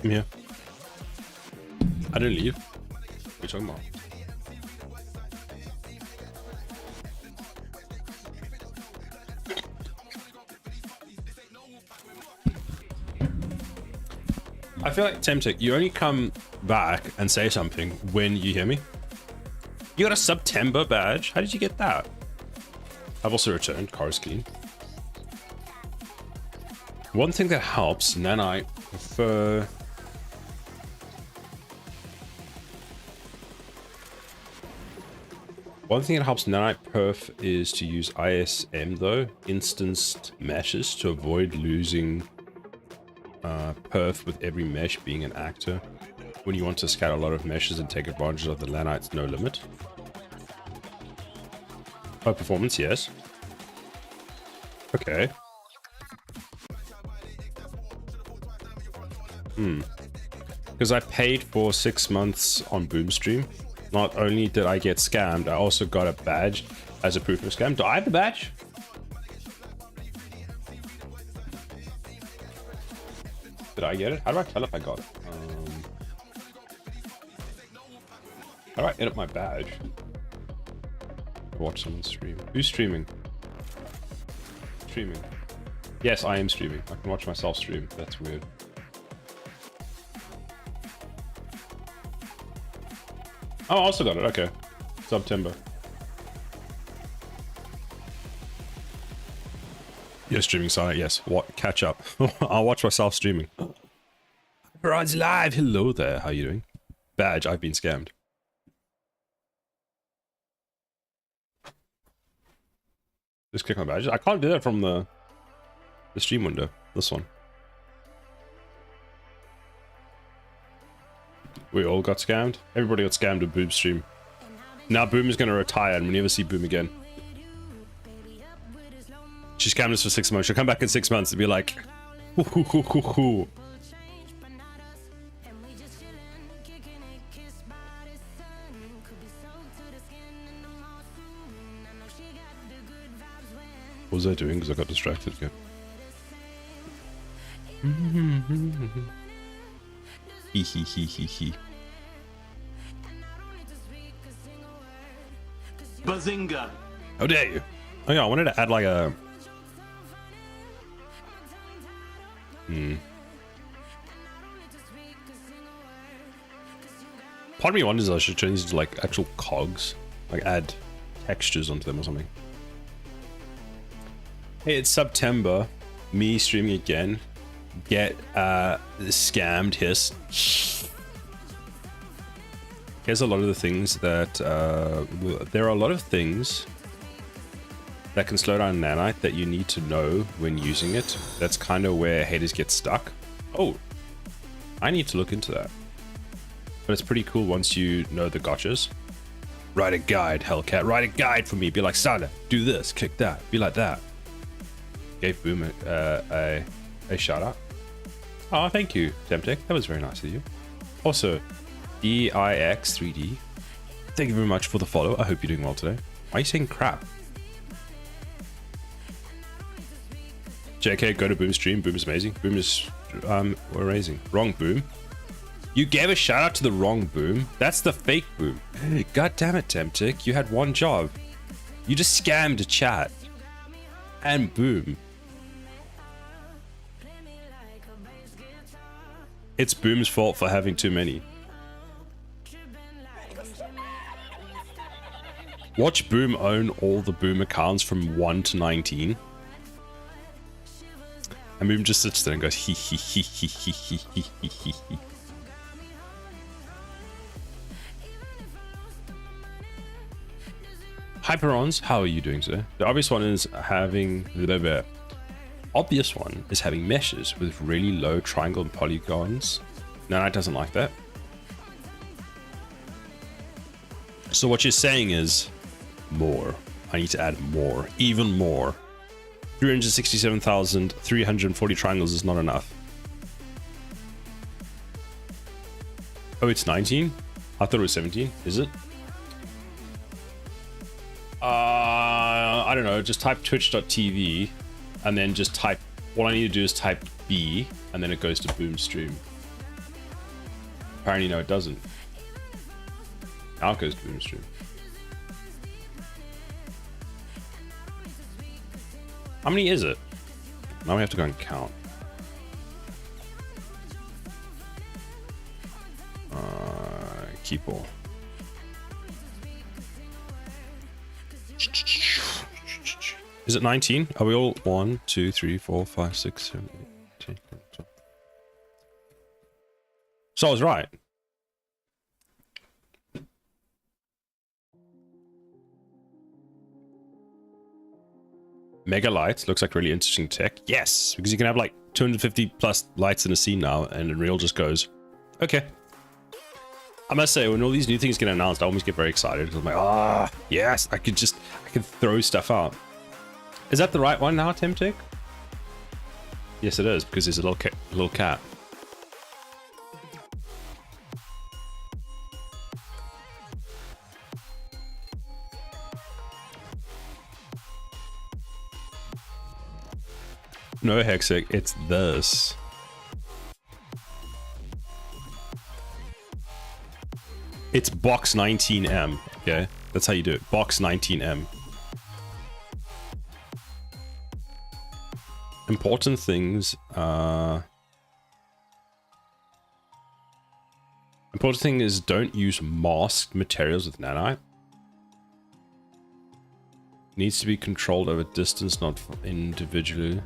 I'm here. I didn't leave. What are you talking about? I feel like Temtic, you only come back and say something when you hear me. You got a September badge? How did you get that? I've also returned. Car is clean. One thing that helps, and then I prefer... One thing that helps Nanite Perf is to use ISM though, instanced meshes, to avoid losing perf with every mesh being an actor when you want to scatter a lot of meshes and take advantage of the Nanite's no limit. High performance, yes. Okay. Because I paid for 6 months on Boomstream. Not only did I get scammed, I also got a badge as a proof of scam. Do I have the badge? Did I get it? How do I tell if I got it? How do I edit my badge? Watch someone stream. Who's streaming? Streaming. Yes, I am streaming. I can watch myself stream. That's weird. Oh, I also got it. Okay. September. You're streaming, Sonic. Yes. What? Catch up. I'll watch myself streaming. Rod's live. Hello there. How you doing? Badge. I've been scammed. Just click on badges. I can't do that from the stream window. This one. We all got scammed. Everybody got scammed with Boom stream. Now Boom is going to retire and we never see Boom again. She scammed us for 6 months. She'll come back in 6 months and be like, hoo, hoo, hoo, hoo, hoo. What was I doing? Because I got distracted again. Hee hee hee hee hee. Bazinga! How dare you? Oh yeah, I wanted to add like a... Part of me wonders if I should turn these into like actual cogs. Like add textures onto them or something. Hey, it's September. Me streaming again. Get scammed hiss. Here's a lot of the things that there are a lot of things that can slow down nanite that you need to know when using it. That's kind of where haters get stuck. Oh, I need to look into that. But it's pretty cool once you know the gotchas. Write a guide, Hellcat. Write a guide for me. Be like, Sada, do this, kick that, be like that. Gave Boom a shout out. Oh, thank you, Temtech. That was very nice of you. Also, DIX3D, thank you very much for the follow. I hope you're doing well today. Why are you saying crap? JK, go to Boom stream. Boom is amazing. Boom is amazing. Wrong Boom. You gave a shout out to the wrong Boom. That's the fake Boom. God damn it, Temtic. You had one job. You just scammed a chat. And Boom. It's Boom's fault for having too many. Watch Boom own all the Boom accounts from 1 to 19. And Boom just sits there and goes hee hee hee hee hee hee hee hee hee hee. Hyperons, how are you doing, sir? The obvious one is having the obvious one is having meshes with really low triangle and polygons. Nanite doesn't like that. So what you're saying is more. I need to add more, even more. 367,340 triangles is not enough. Oh, it's 19? I thought it was 17. Is it? I don't know. Just type twitch.tv and then just type, all I need to do is type B and then it goes to Boom stream. Apparently, no, it doesn't. Now it goes to Boom stream. How many is it? Now we have to go and count. Keep all. Is it 19? Are we all 1, 2, 3, 4, 5, 6, 7, 8, 10, 11, 12. So I was right. Mega lights looks like really interesting tech. Yes, because you can have like 250 plus lights in a scene now, and Unreal just goes, okay. I must say, when all these new things get announced, I always get very excited because I'm like, ah, yes, I can throw stuff out. Is that the right one now, Temtic? Yes, it is, because there's a little cat. No, Hexic, it's this. It's box 19M, okay? That's how you do it, box 19M. Important things, important thing is don't use masked materials with nanite. Needs to be controlled over distance, not individually.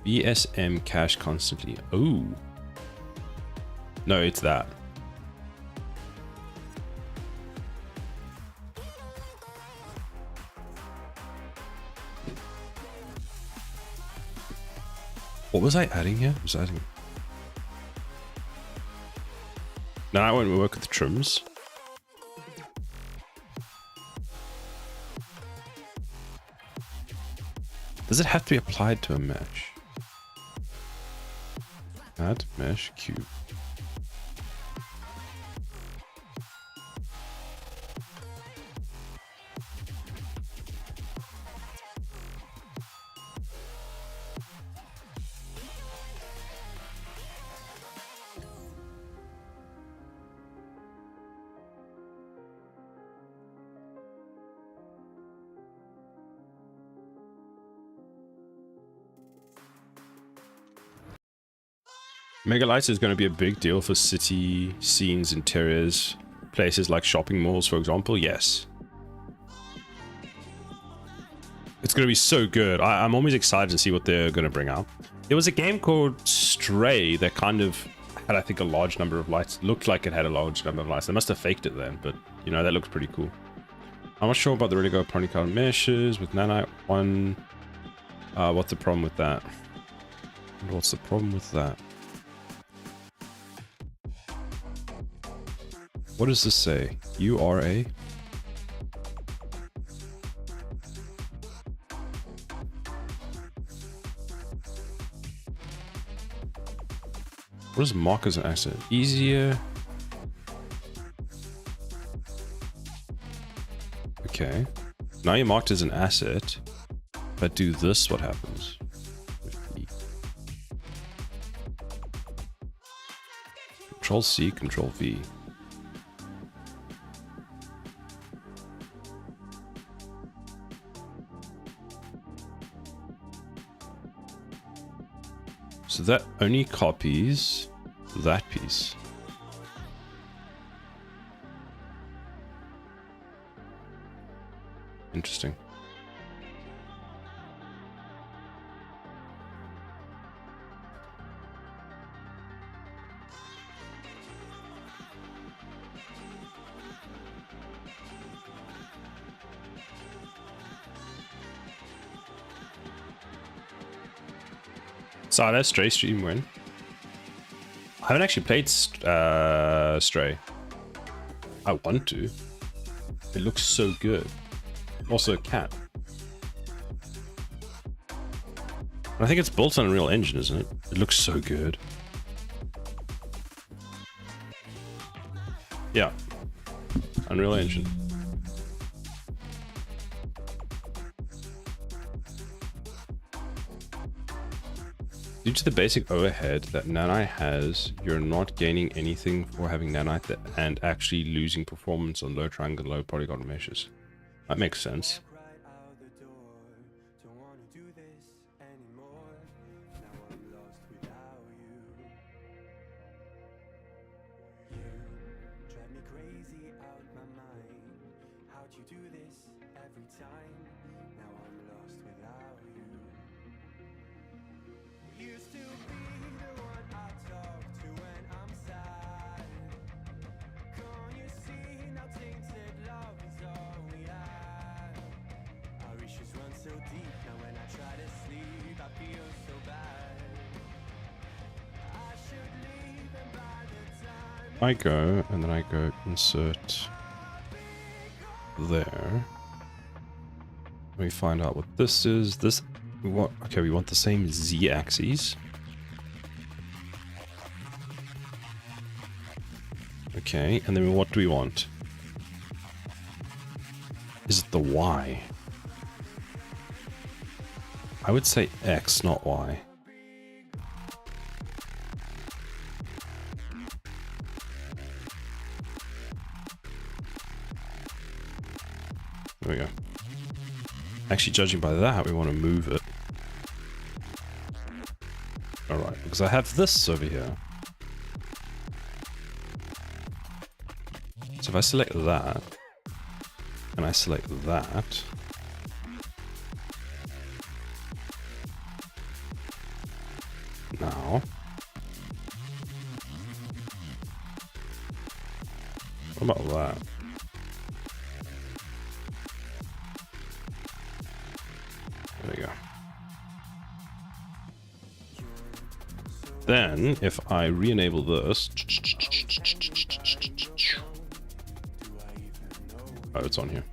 BSM cache constantly. Oh. No, it's that. What was I adding here? Was I adding... Now when we work with the trims. Does it have to be applied to a mesh? Add mesh cube. Mega lights is going to be a big deal for city scenes, interiors, places like shopping malls, for example. Yes. It's going to be so good. I'm always excited to see what they're going to bring out. There was a game called Stray that kind of had, I think, a large number of lights. Looked like it had a large number of lights. They must have faked it then, but, you know, that looks pretty cool. I'm not sure about the Ready-Go polycard meshes with Nanite 1. What's the problem with that? What's the problem with that? What does this say? URA? What is mark as an asset? Easier. Okay. Now you're marked as an asset. If I do this, what happens? 50. Control C, Control V. So that only copies that piece. Interesting. So that Stray stream win. I haven't actually played Stray. I want to. It looks so good. Also a cat. I think it's built on Unreal Engine, isn't it? It looks so good. Yeah. Unreal Engine. Due to the basic overhead that Nanite has, you're not gaining anything for having Nanite and actually losing performance on low triangle, low polygon meshes. That makes sense. I go, and then I go insert there. Let me find out what this is. This, what? Okay, we want the same z-axis. Okay, and then what do we want? Is it the y? I would say x, not y. There we go. Actually, judging by that, we want to move it. Alright, because I have this over here. So if I select that, and I select that, now, what about that? There we go. Then, if I re-enable this, Oh, it's on here.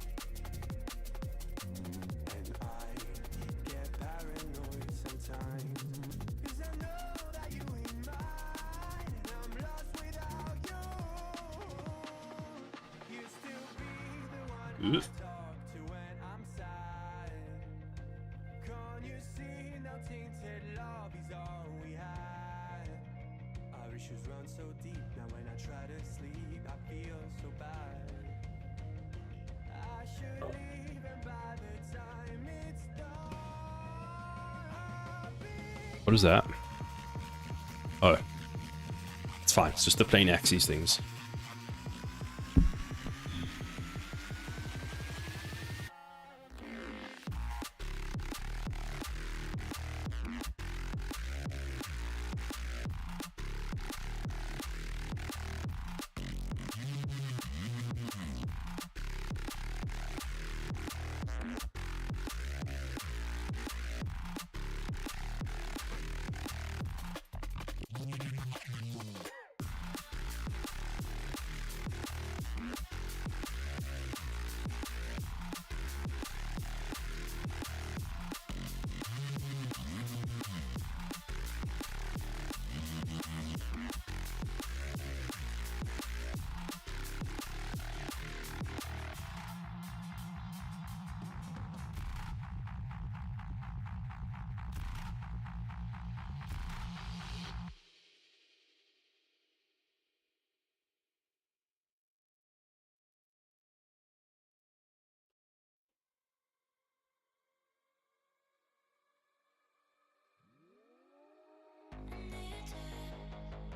Ugh. What is that? Oh. It's fine. It's just the plain axes things.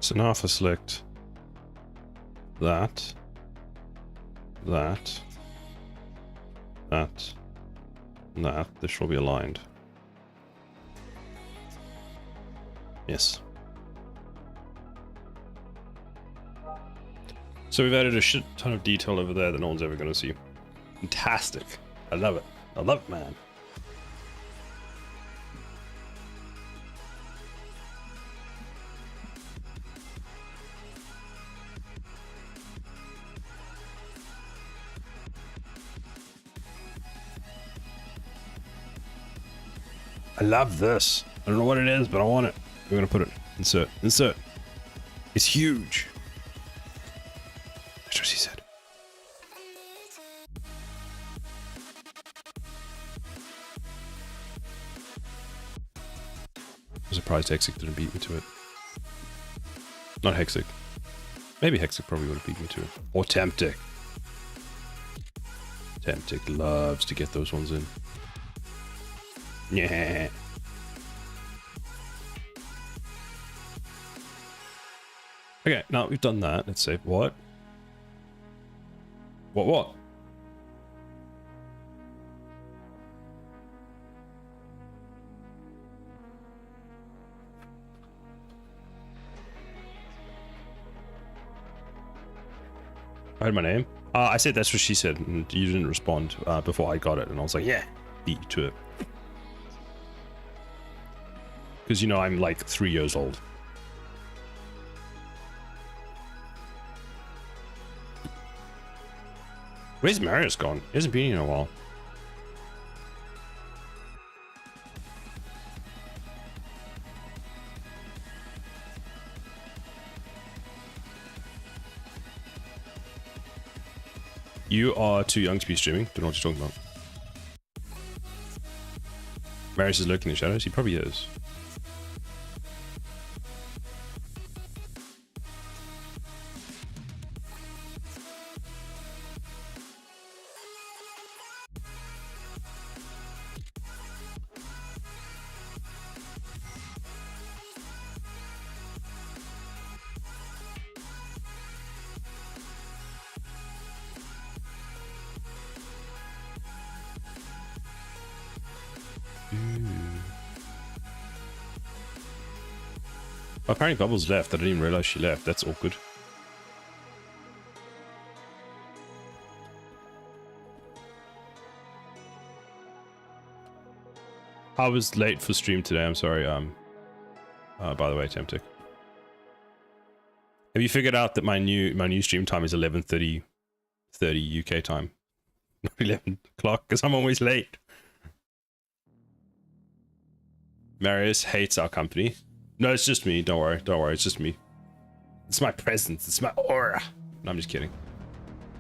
So now if I select that, that, that, and that, this will be aligned. Yes. So we've added a shit ton of detail over there that no one's ever going to see. Fantastic. I love it. I love it, man. I love this. I don't know what it is, but I want it. We're gonna put it. Insert. Insert. It's huge. That's what she said. I'm surprised Hexic didn't beat me to it. Not Hexic. Maybe Hexic probably would have beat me to it. Or Temptic. Temptic loves to get those ones in. Yeah. Okay, now we've done that. Let's say what? What? I heard my name. I said that's what she said, and you didn't respond before I got it, and I was like, yeah, beat you to it. Because, you know, I'm like 3 years old. Where's Marius gone? He hasn't been here in a while. You are too young to be streaming. Don't know what you're talking about. Marius is lurking in the shadows. He probably is. Apparently Bubbles left. I didn't even realize she left. That's awkward. I was late for stream today. I'm sorry. By the way, Temptic. Have you figured out that my new stream time is 11:30 UK time? Not 11 o'clock, because I'm always late. Marius hates our company. No, it's just me. Don't worry. Don't worry. It's just me. It's my presence. It's my aura. No, I'm just kidding.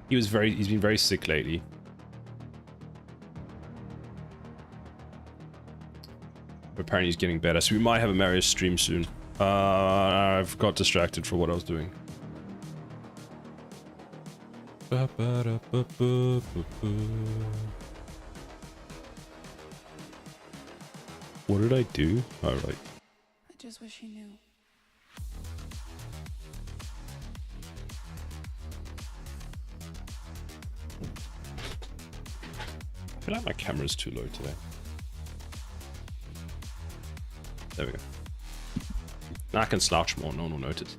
He's been very sick lately. But apparently he's getting better. So we might have a Marius stream soon. I've got distracted for what I was doing. What did I do? Oh, right. I just wish he knew. I feel like my camera's too low today. There we go. Now I can slouch more, no one will notice.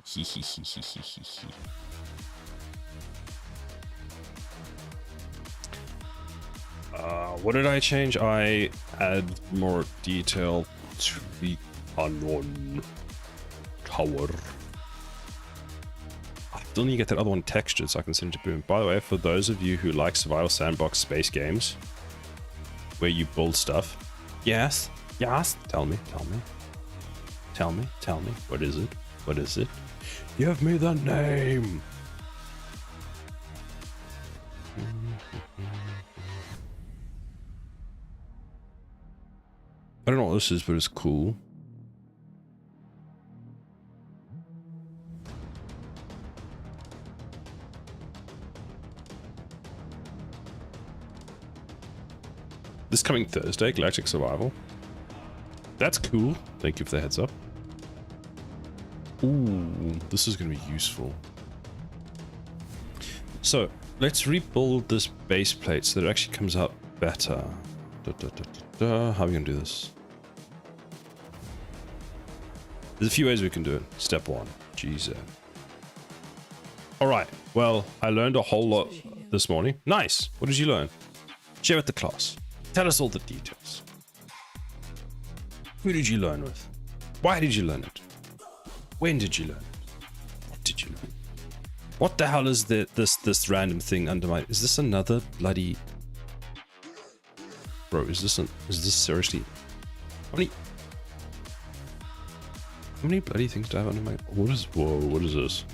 What did I change? I add more detail to the unknown tower. I still need to get that other one textured so I can send it to Boom. By the way, for those of you who like survival sandbox space games, where you build stuff, yes, tell me, what is it? What is it? Give me the name. I don't know what this is, but it's cool. This coming Thursday, Galactic Survival. That's cool. Thank you for the heads up. Ooh, this is going to be useful. So, let's rebuild this base plate so that it actually comes out better. How are we going to do this? There's a few ways we can do it. Step one. Jesus. Alright, well, I learned a whole lot this morning. Nice. What did you learn? Share with the class. Tell us all the details. Who did you learn with? Why did you learn it? When did you learn it? What did you learn? What the hell is this random thing under my... Is this another bloody... Bro, is this seriously... How many bloody things do I have under my... Whoa, what is this?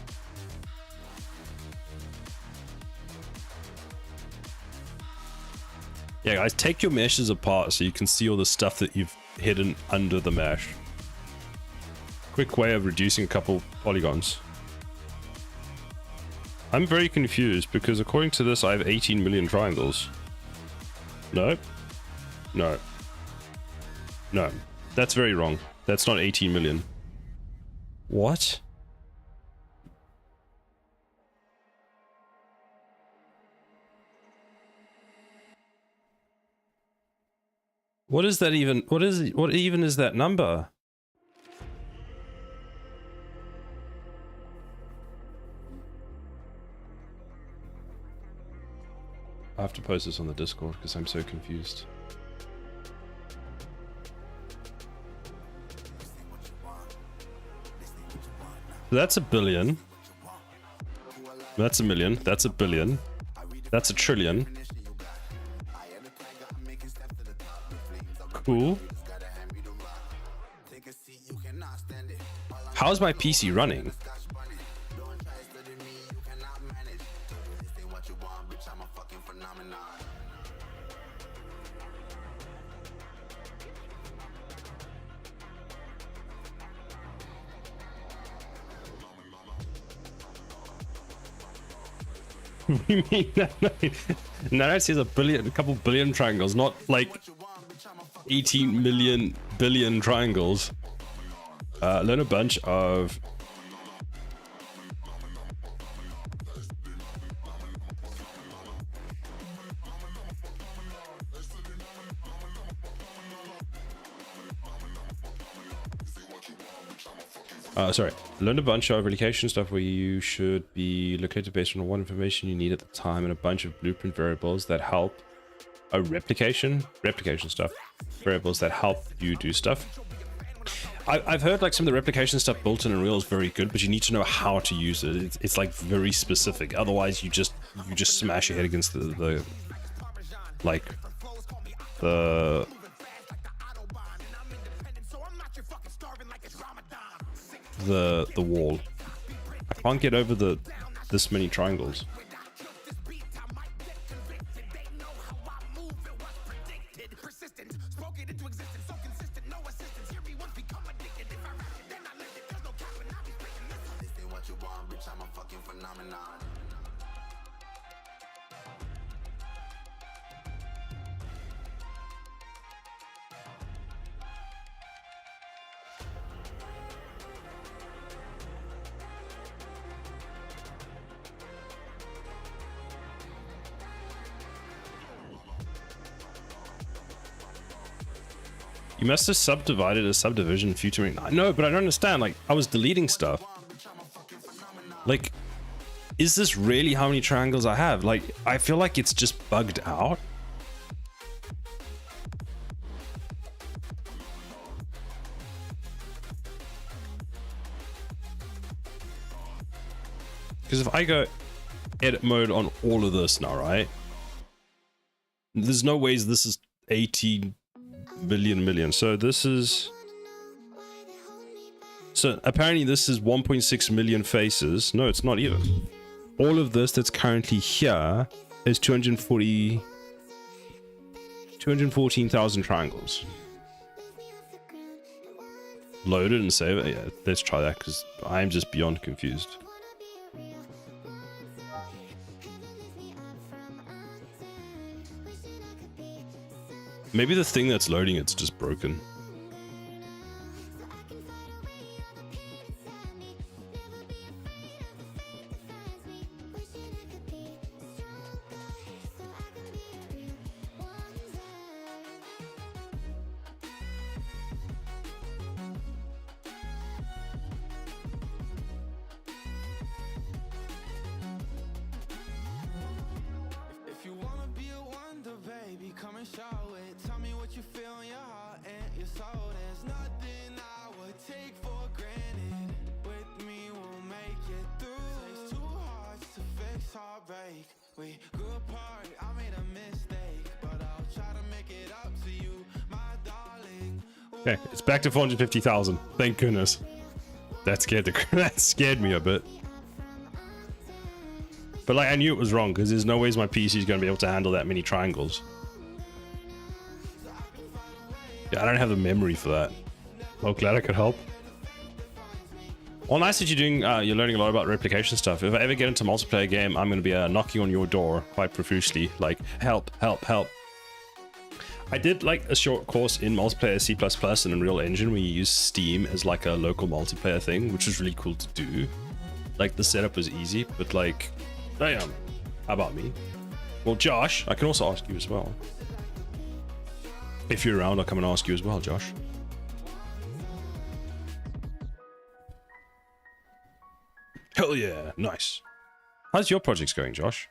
Yeah, guys, take your meshes apart so you can see all the stuff that you've hidden under the mesh. Quick way of reducing a couple polygons. I'm very confused because according to this, I have 18 million triangles. No. No. No. That's very wrong. That's not 18 million. What? What is that even? What even is that number? I have to post this on the Discord because I'm so confused. That's a billion. That's a million. That's a billion. That's a trillion. Cool. How's my PC running? You mean no, it says a couple billion triangles, not like 18 million billion triangles. Learn a bunch of learn a bunch of relocation stuff where you should be located based on what information you need at the time, and a bunch of blueprint variables that help replication stuff, variables that help you do stuff. I've heard like some of the replication stuff built in Unreal is very good, but you need to know how to use it. It's like very specific. Otherwise, you just smash your head against the like the wall. I can't get over this many triangles. You must have subdivided a subdivision featuring... No, but I don't understand. Like, I was deleting stuff. Like, is this really how many triangles I have? Like, I feel like it's just bugged out. Because if I go edit mode on all of this now, right? There's no ways this is 18 billion. So this is... So apparently this is 1.6 million faces. No, it's not even. All of this that's currently here is 214,000 triangles. Load it and save it. Yeah, let's try that because I'm just beyond confused. Maybe the thing that's loading it's just broken. If you wanna be a wonder, baby, come and show it. Tell me what you feel in your heart and your soul. There's nothing I would take for granted. With me, we'll make it through. Takes two hearts to fix heartbreak. We grew apart, I made a mistake, but I'll try to make it up to you, my darling. Okay, it's back to 450,000. Thank goodness. That scared me a bit. But like I knew it was wrong because there's no ways my PC is going to be able to handle that many triangles. Yeah, I don't have the memory for that. Oh, glad I could help. Well, nice that you're doing. You're learning a lot about replication stuff. If I ever get into a multiplayer game, I'm going to be knocking on your door quite profusely, like help, help, help. I did like a short course in multiplayer C++ and Unreal Engine where you use Steam as like a local multiplayer thing, which was really cool to do. Like the setup was easy, but like, damn, how about me? Well, Josh, I can also ask you as well. If you're around, I'll come and ask you as well, Josh. Hell yeah, nice. How's your projects going, Josh?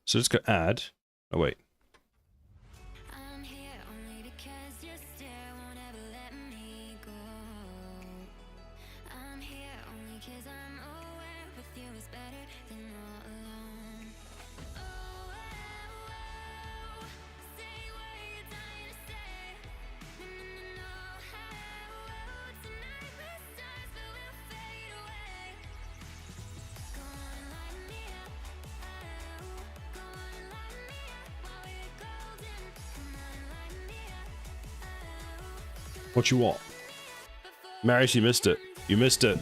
So let's go add. Oh, wait. I'm here only because your stare won't ever let me go. I'm here only because I'm aware with you is better than all alone. Oh, oh, oh, stay where you're dying to stay. No, no, no, no, oh, tonight we're stars but we'll fade away. Go on, light me up, oh, go on, light me up while we're golden. Come on, light me up, oh. What you want? Marius, you missed it. You missed it.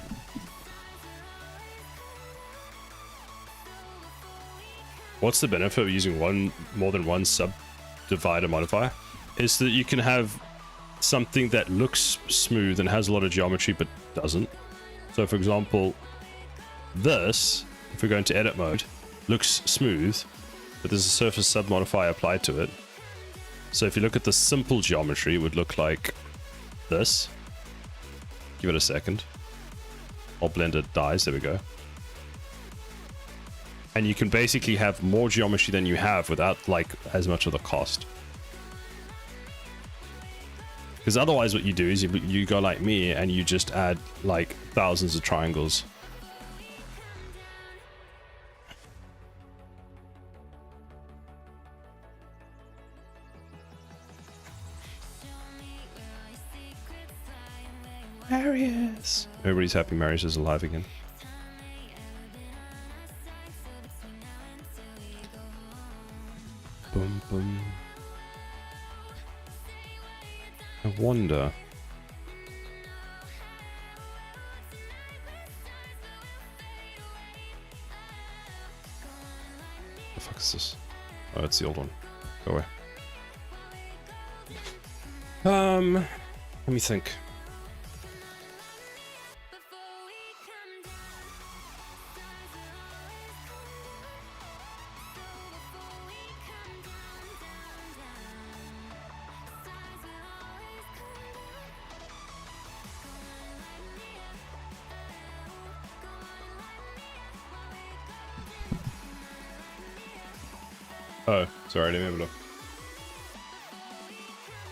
What's the benefit of using more than one subdivider modifier? Is that you can have something that looks smooth and has a lot of geometry but doesn't. So for example, this, if we go into edit mode, looks smooth, but there's a surface sub modifier applied to it. So if you look at the simple geometry, it would look like this. Give it a second. All blended dies, there we go. And you can basically have more geometry than you have without like as much of the cost. Because otherwise what you do is you go like me and you just add like thousands of triangles. Marius. Everybody's happy Marius is alive again. Boom, boom. I wonder. The fuck is this? Oh, it's the old one. Go away. Let me think. Oh, sorry, I didn't have a look.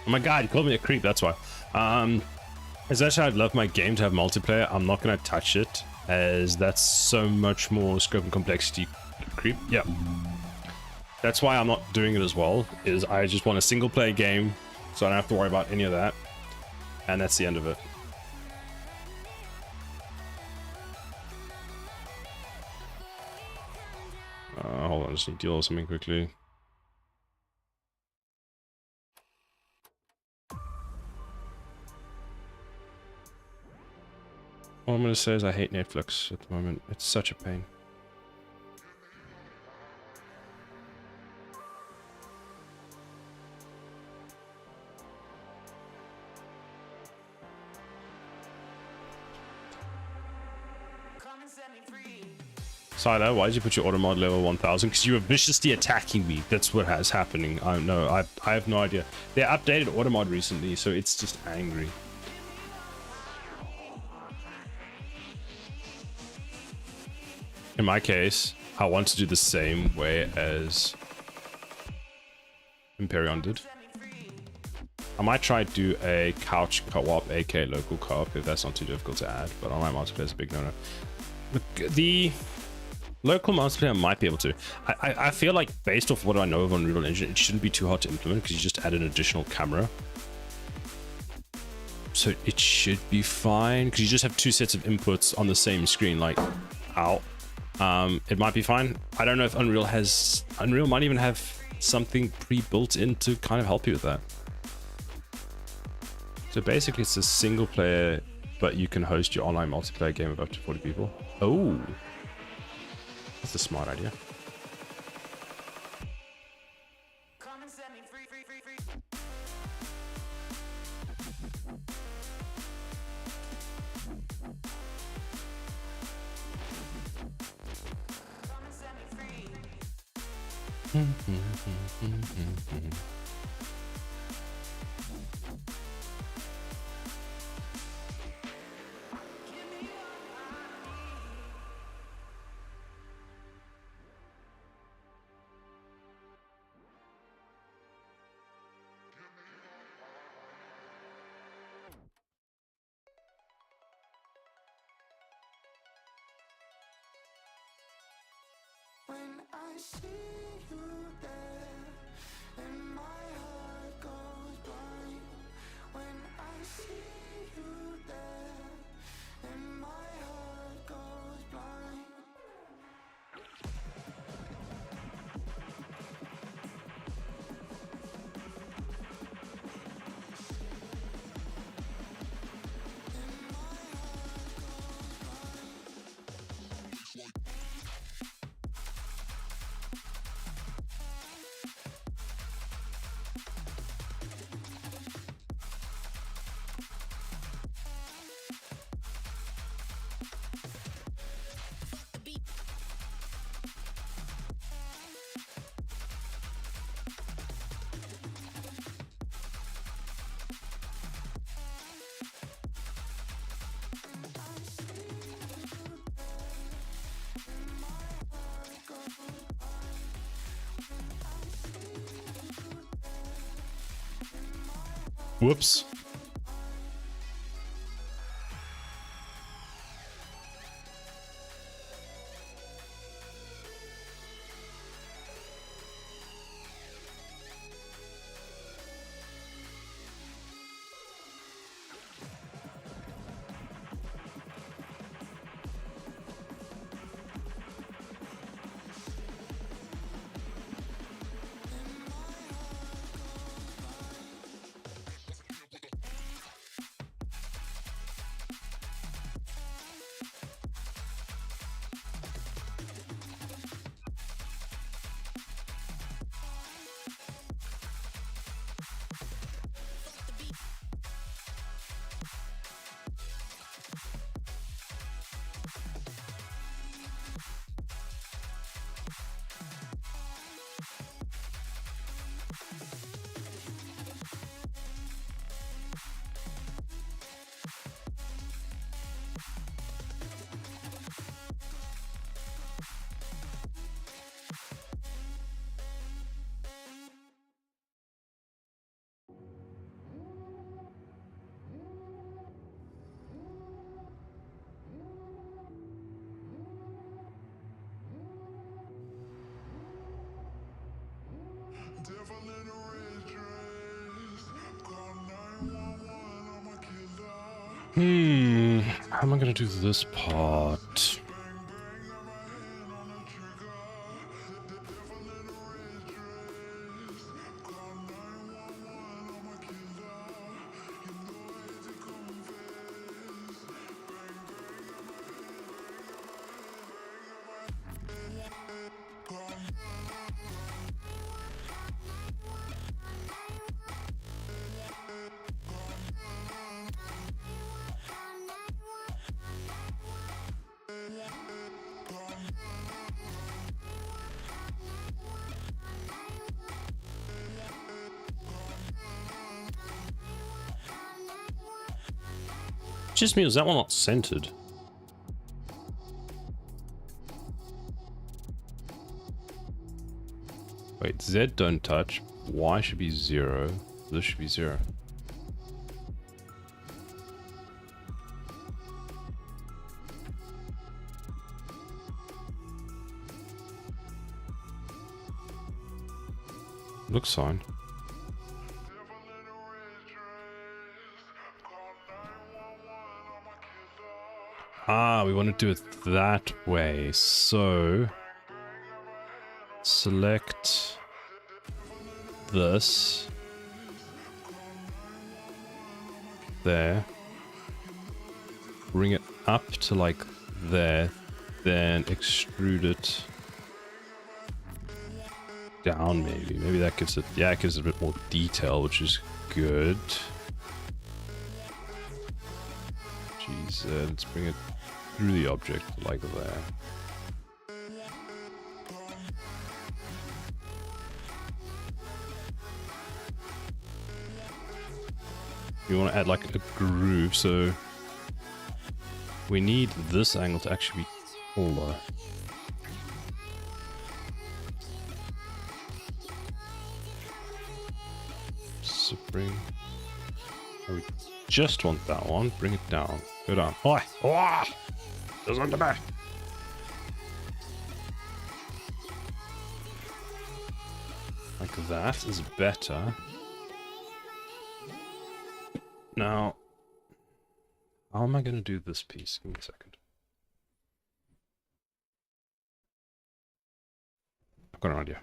Oh my god, you called me a creep, that's why. As much as I'd love my game to have multiplayer, I'm not gonna touch it, as that's so much more scope and complexity. Creep? Yeah. That's why I'm not doing it as well, is I just want a single player game, so I don't have to worry about any of that. And that's the end of it. Hold on, I just need to deal with something quickly. All I'm gonna say is I hate Netflix at the moment. It's such a pain. Silo, why did you put your auto mod level 1000? Because you were viciously attacking me. That's what is happening. I don't know. I have no idea. They updated auto mod recently, so it's just angry. In my case, I want to do the same way as Imperion did. I might try to do a couch co-op, aka local co-op, if that's not too difficult to add, but online multiplayer is a big no-no. The local multiplayer might be able to. I feel like based off what I know of Unreal Engine, it shouldn't be too hard to implement because you just add an additional camera. So it should be fine because you just have two sets of inputs on the same screen, like, ow. It might be fine. I don't know if Unreal might even have something pre-built in to kind of help you with that. So basically it's a single player, but you can host your online multiplayer game of up to 40 people. Oh, that's a smart idea. When I see you there, and my heart goes blind. When I see you there, and my heart goes blind. Whoops. How am I gonna do this part? Just me, is that one not centered? Wait, Z don't touch. Y should be 0. This should be 0. Looks fine. Ah, we want to do it that way. So, select this. There. Bring it up to like there. Then extrude it down maybe. Maybe that gives it, yeah, it gives it a bit more detail, which is good. Jeez, let's bring it through the object like there. You want to add like a groove, so we need this angle to actually be taller. So bring, oh, we just want that one, bring it down, go down. Oi! Oh! There's under me! Like that is better. Now, how am I going to do this piece? Give me a second. I've got an idea.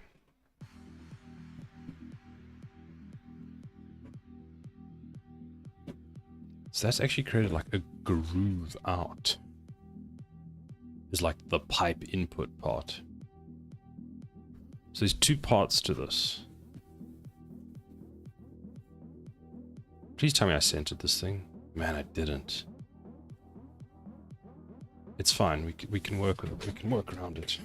So that's actually created like a groove out. Is like the pipe input part. So there's two parts to this. Please tell me I centered this thing. Man, I didn't. It's fine. We can work with it. We can work around it.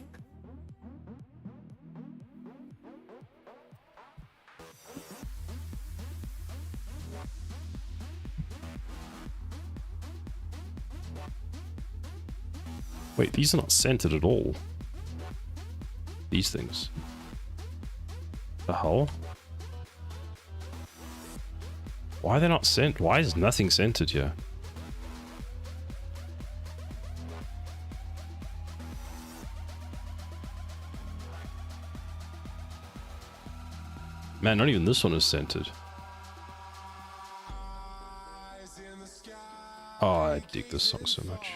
Wait, these are not centered at all. These things. The hell? Why are they not centered? Why is nothing centered here? Man, not even this one is centered. Oh, I dig this song so much.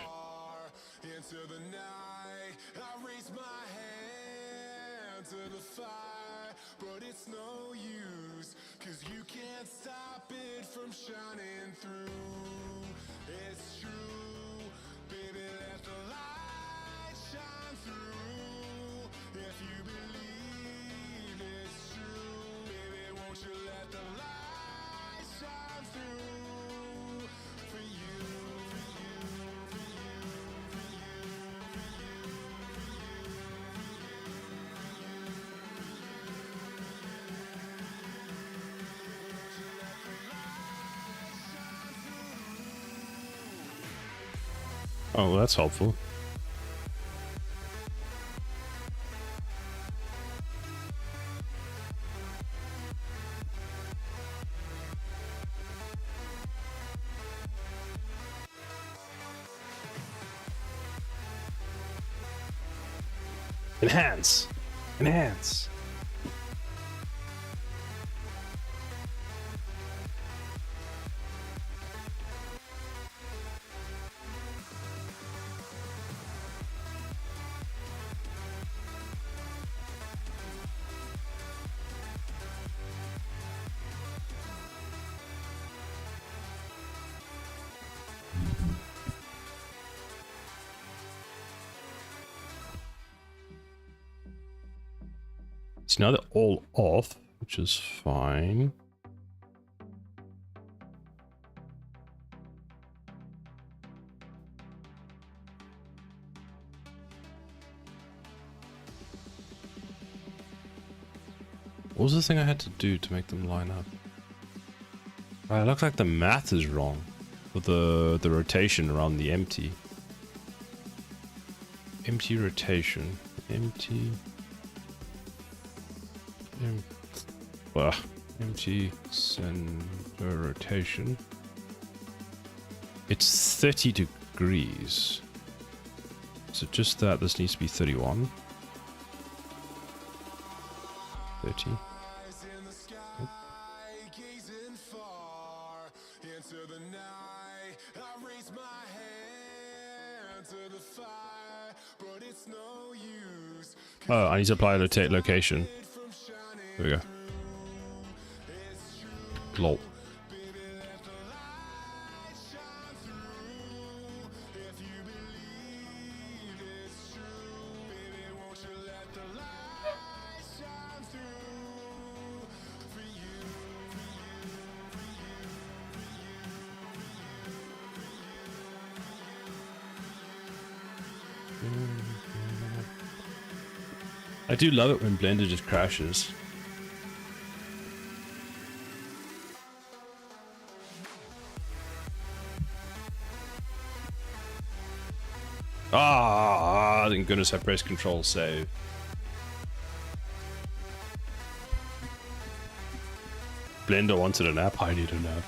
Oh, well, that's helpful. Enhance! Enhance! So now they're all off, which is fine. What was the thing I had to do to make them line up? It looks like the math is wrong for the rotation around the empty. Empty rotation. Empty. Empty center rotation. It's 30 degrees. So just that, this needs to be 31. 30. Oh, I need to apply a location. There we go. Lol. I do love it when Blender just crashes. Ah, thank goodness I pressed Control Save. Blender wanted a nap, I need a nap.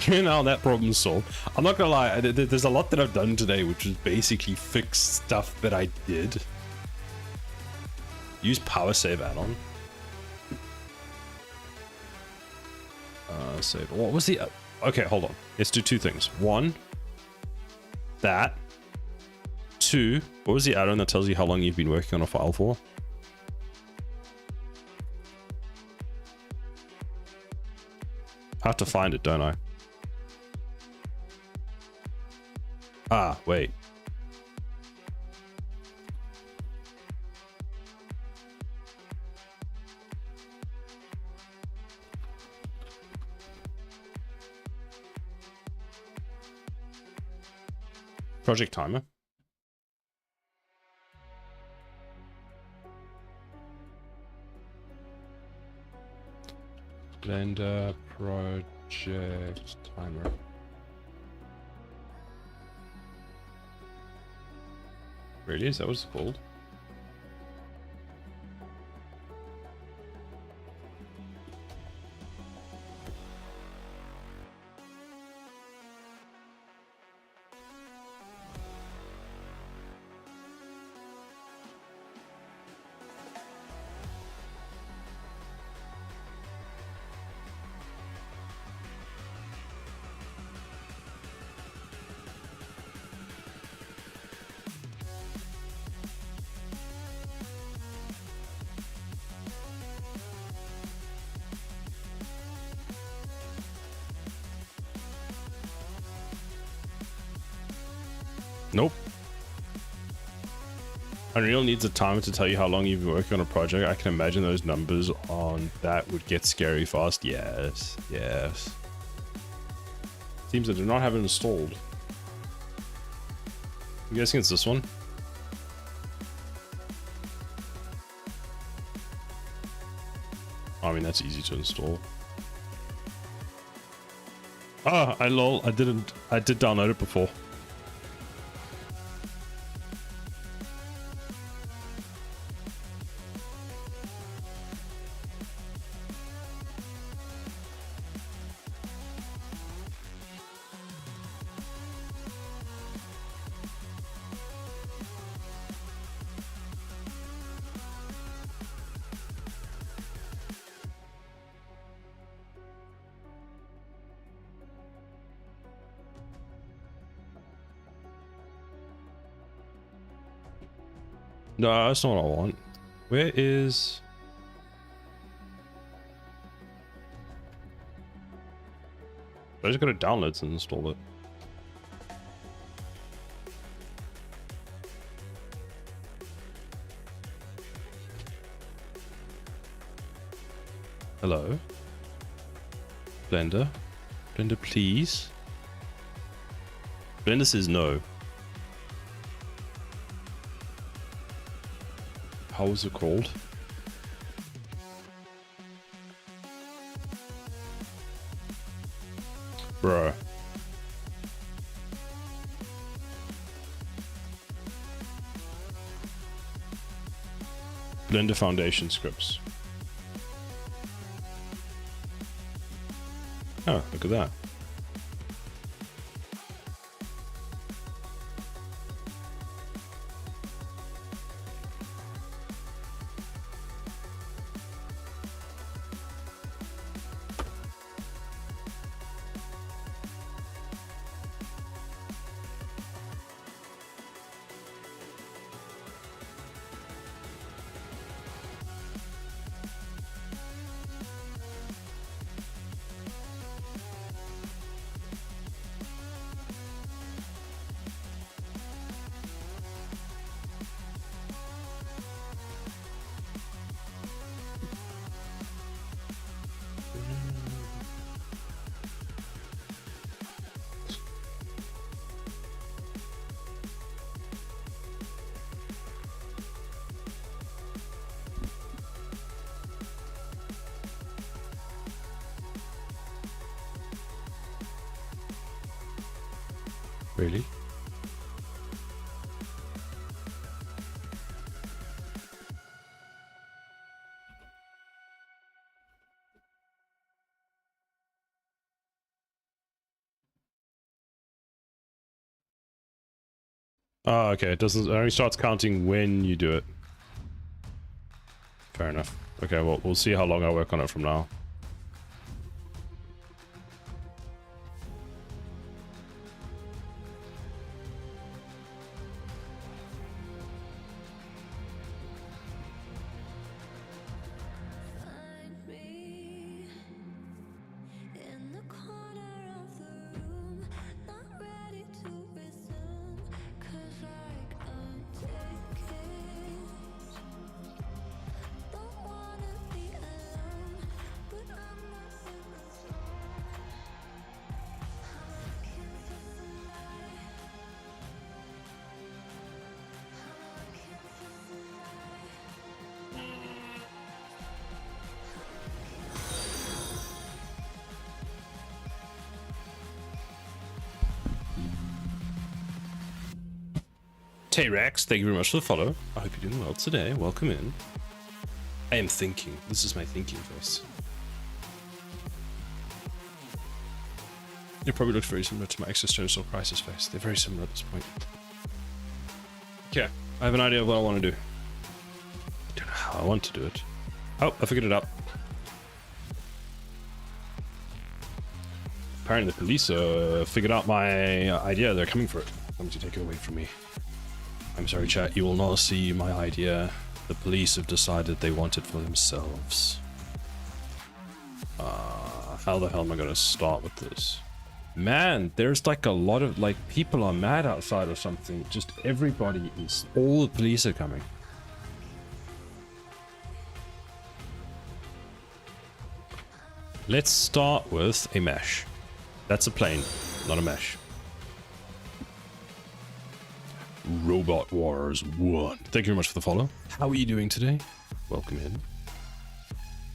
Now that problem's solved. I'm not gonna lie, there's a lot that I've done today which is basically fix stuff that I did. Use power save add-on. Save. What was the... okay, hold on. Let's do two things. One, that. Two, what was the add-on that tells you how long you've been working on a file for? I have to find it, don't I? Ah, wait. Project timer. Blender project timer. Really? Is that what it's called? Nope. Unreal needs a timer to tell you how long you've been working on a project. I can imagine those numbers on that would get scary fast. Yes, yes. Seems I do not have it installed. I'm guessing it's this one. I mean, that's easy to install. Ah, I did download it before. No, that's not what I want. Where is... I just gotta download and install it. Hello? Blender? Blender, please? Blender says no. How is it called? Bruh. Blender Foundation scripts. Oh, look at that. Really? Oh, okay. It doesn't. It only starts counting when you do it. Fair enough. Okay, well, we'll see how long I work on it from now. Find me in the corner of the room, not ready to resume, 'cause like I'm taking. Don't wanna be alone, but I'm not in the zone. I'm looking for somebody. I'm looking for somebody. T-Rex, thank you very much for the follow. I hope you're doing well today. Welcome in. I am thinking. This is my thinking face. It probably looks very similar to my existential crisis face. They're very similar at this point. Okay, I have an idea of what I want to do. I don't know how I want to do it. Oh, I figured it out. Apparently the police figured out my idea. They're coming for it. Coming to take it away from me. I'm sorry, chat. You will not see my idea. The police have decided they want it for themselves. How the hell am I going to start with this? Man, there's like a lot of, like, people are mad outside or something. Just everybody is, all the police are coming. Let's start with a mesh. That's a plane, not a mesh. Robot Wars 1. Thank you very much for the follow. How are you doing today? Welcome in.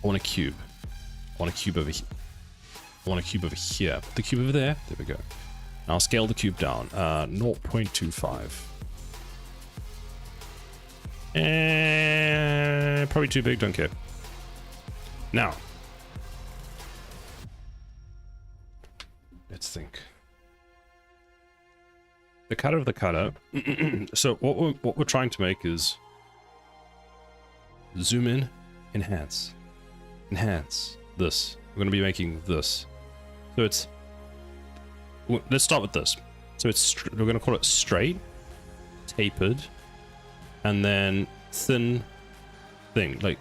I want a cube. I want a cube over here. I want a cube over here. Put the cube over there. There we go. Now I'll scale the cube down. 0.25. And probably too big, don't care. Now. Let's think. The cutter of the cutter. So what we're trying to make is zoom in, enhance, this. We're going to be making this. So it's, let's start with this. So it's, we're going to call it straight, tapered, and then thin thing. Like,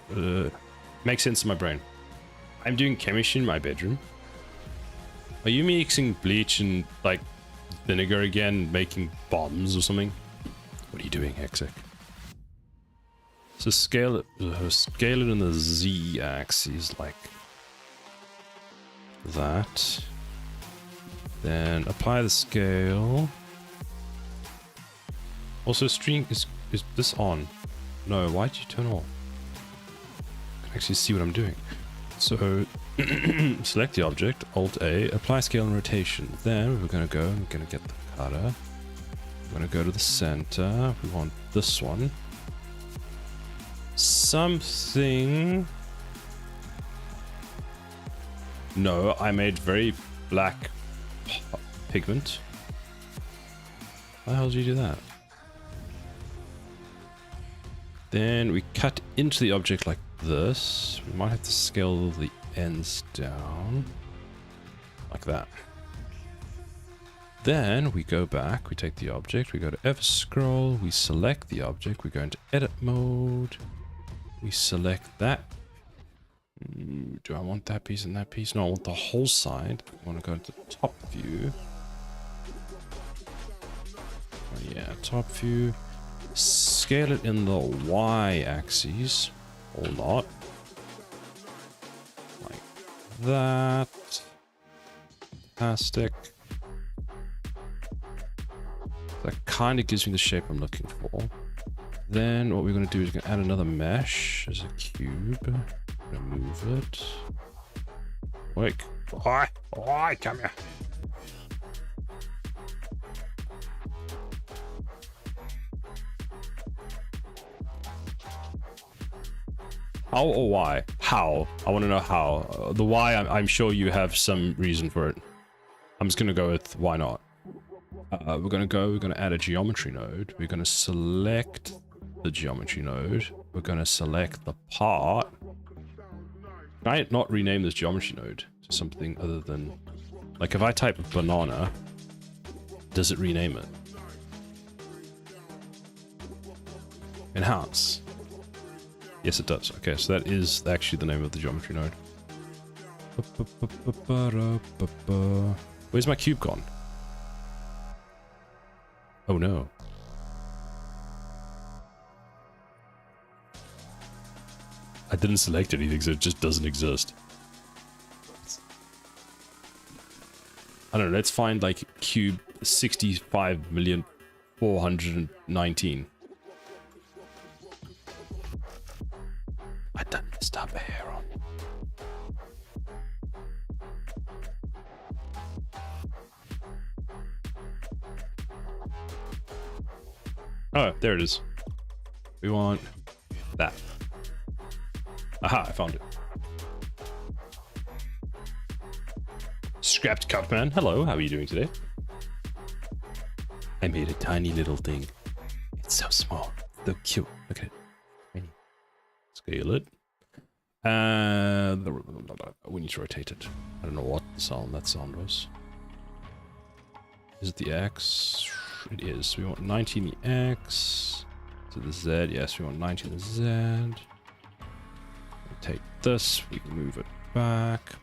makes sense in my brain. I'm doing chemistry in my bedroom. Are you mixing bleach and like vinegar again, making bombs or something? What are you doing, Hexic? So scale it in the z-axis like that. Then apply the scale. Also, string is this on? No, why'd you turn off? I can actually see what I'm doing. So select the object, Alt A, apply scale and rotation. Then we're gonna get the cutter. We're gonna go to the center. We want this one. Something. No, I made very black pigment. How the hell did you do that? Then we cut into the object like this. We might have to scale the ends down. Like that. Then we go back, we take the object, we go to F scroll, we select the object, we go into edit mode. We select that. Do I want that piece and that piece? No, I want the whole side. I want to go to top view. Oh, yeah, top view. Scale it in the y-axis, or not. Like that. Fantastic. That kind of gives me the shape I'm looking for. Then what we're going to do is we're going to add another mesh as a cube. I'm going to move it. Wait. Oi, come here. How or why? How? I want to know how. The why, I'm sure you have some reason for it. I'm just going to go with why not. We're going to add a geometry node. We're going to select the geometry node. We're going to select the part. Can I not rename this geometry node to something other than... Like if I type banana, does it rename it? Enhance. Yes, it does. Okay, so that is actually the name of the geometry node. Where's my cube gone? Oh no. I didn't select anything, so it just doesn't exist. I don't know, let's find like cube 65,419,000. I done messed up a hair on. Oh, there it is. We want that. Aha, I found it. Scrapped Cutman. Hello, how are you doing today? I made a tiny little thing. It's so small. So cute. Look at it. Tiny. Scale it. We need to rotate it. I don't know what that sound was. Is it the X? It is. We want 90 in the X. To the Z. Yes, we want 90 in the Z. We'll take this. We can move it back.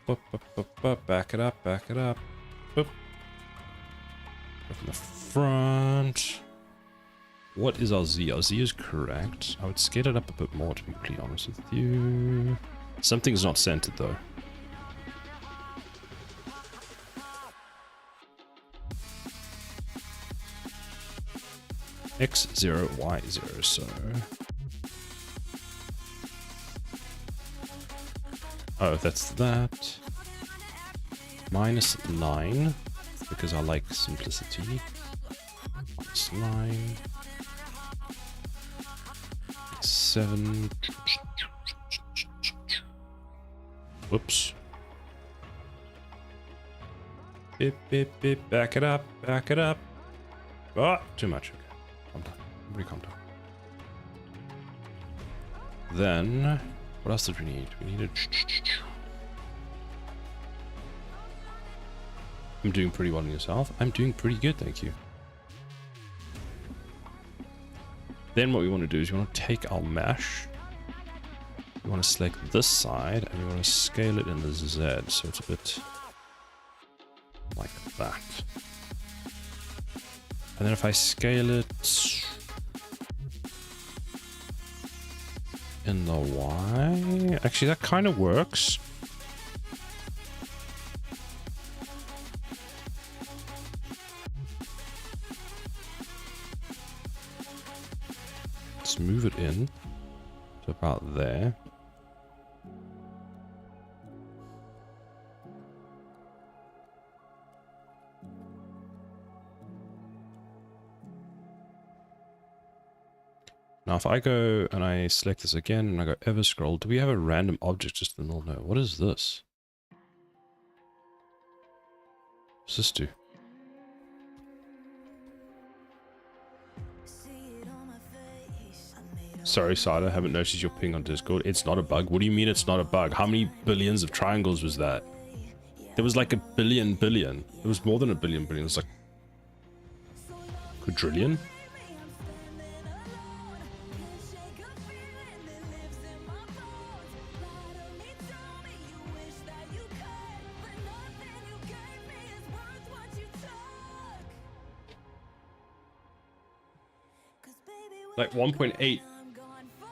Back it up. Back it up. Boop. Go from the front. What is our Z? Our Z is correct. I would scale it up a bit more, to be completely honest with you. Something's not centered, though. X0, Y0, so... Oh, that's that. -9, because I like simplicity. -9. 7. Whoops. Beep, beep, beep. Back it up. Back it up. Oh, too much. Okay. Calm down. Everybody calm down. Then, what else did we need? We needed... I'm doing pretty well in yourself. I'm doing pretty good, thank you. Then what we want to do is we want to take our mesh. We want to select this side and we want to scale it in the Z, so it's a bit like that. And then if I scale it in the Y, actually that kind of works. Let's move it in to about there. Now if I go and I select this again and I go ever scroll, do we have a random object just in the middle? No. What is this? What's this do? Sorry, Sada, haven't noticed your ping on Discord. It's not a bug. What do you mean it's not a bug? How many billions of triangles was that? There was like a billion. It was more than a billion. It was like quadrillion. Like 1.8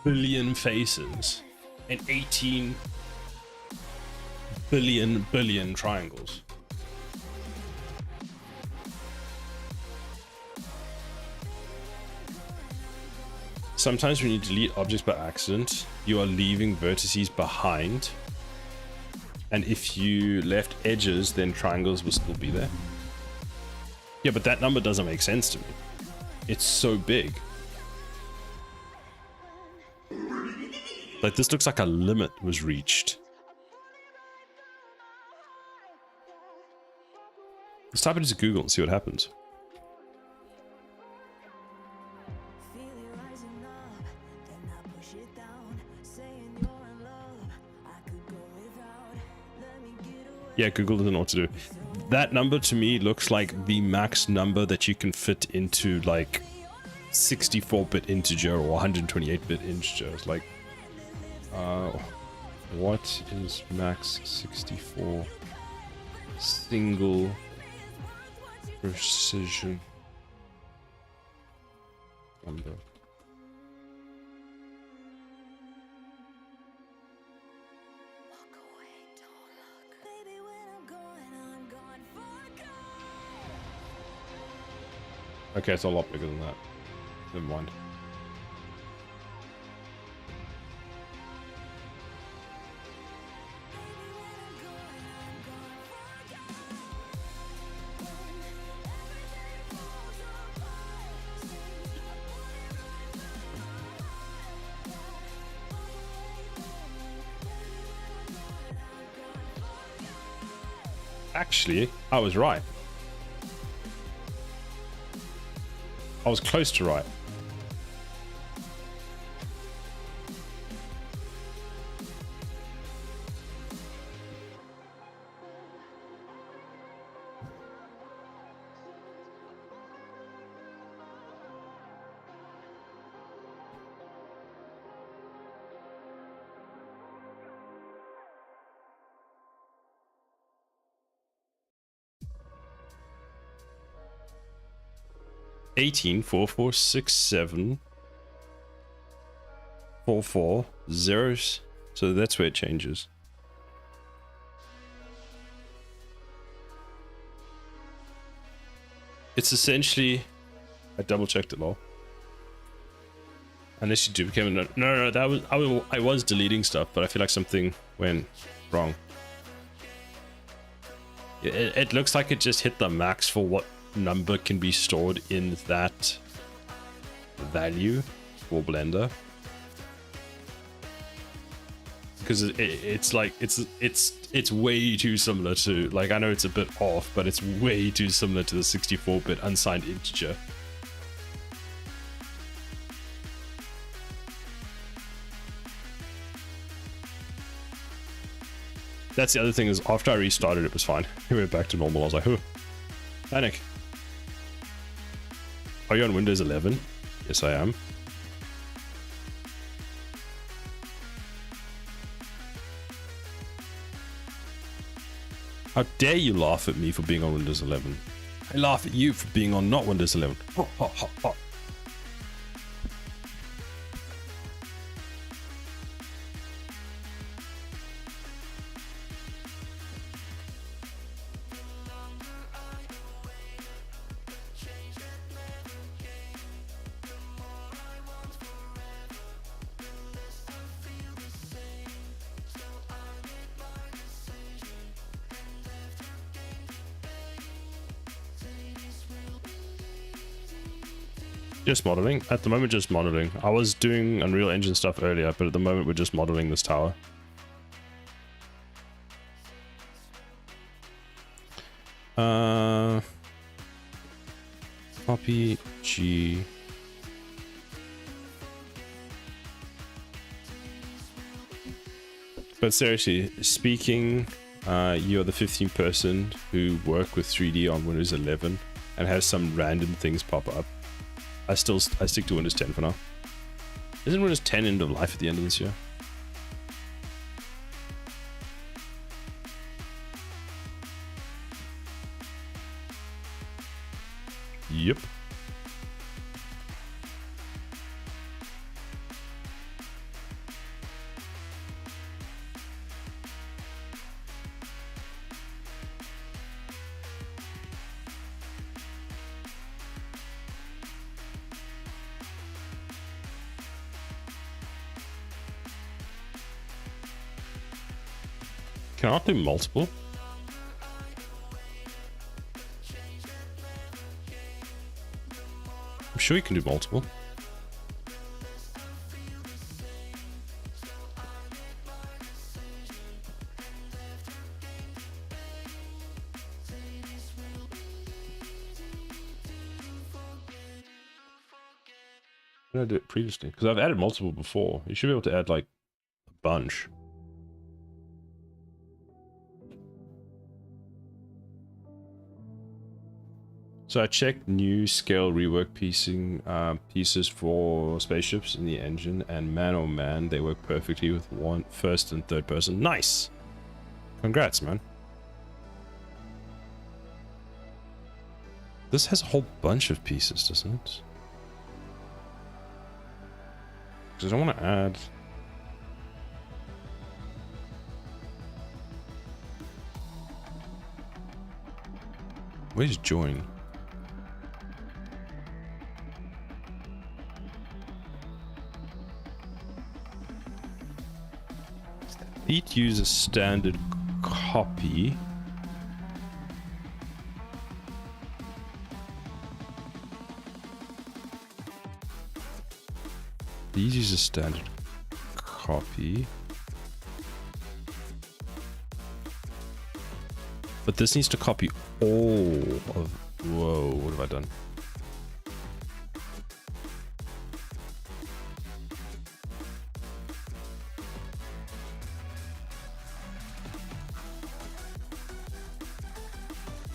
billion faces and 18 billion triangles. Sometimes when you delete objects by accident, you are leaving vertices behind. And if you left edges, then triangles will still be there. Yeah, but that number doesn't make sense to me. It's so big. Like, this looks like a limit was reached. Let's type it into Google and see what happens. Yeah, Google doesn't know what to do. That number to me looks like the max number that you can fit into like 64-bit integer or 128-bit integer. It's like, what is max 64 single precision number? Okay, it's a lot bigger than that. Never mind. Actually, I was right. I was close to right. Eighteen 4 4 6 7 4 4 zeros. So that's where it changes. It's essentially, I double checked it all. Unless you duplicate it. No, that was I was deleting stuff, but I feel like something went wrong. It looks like it just hit the max for what number can be stored in that value for Blender, because it's like it's way too similar to, like, I know it's a bit off, but it's way too similar to the 64-bit unsigned integer. That's the other thing, is after I restarted it was fine. It went back to normal. I was like, huh, panic. Are you on Windows 11? Yes, I am. How dare you laugh at me for being on Windows 11? I laugh at you for being on not Windows 11. Ho, ho, ho, ho. Just modeling. At the moment, just modeling. I was doing Unreal Engine stuff earlier, but at the moment, we're just modeling this tower. Copy G. But seriously, speaking, you're the 15th person who worked with 3D on Windows 11 and has some random things pop up. I stick to Windows 10 for now. Isn't Windows 10 end of life at the end of this year? Yep. Can I do multiple? I'm sure you can do multiple. How did I do it previously? Because I've added multiple before. You should be able to add like a bunch. So I checked new scale rework pieces for spaceships in the engine, and man oh man, they work perfectly with first and third person. Nice! Congrats, man. This has a whole bunch of pieces, doesn't it? Because I don't want to add... Where's join? Heat use a standard copy. These use a standard copy. But this needs to copy all of... Whoa, what have I done?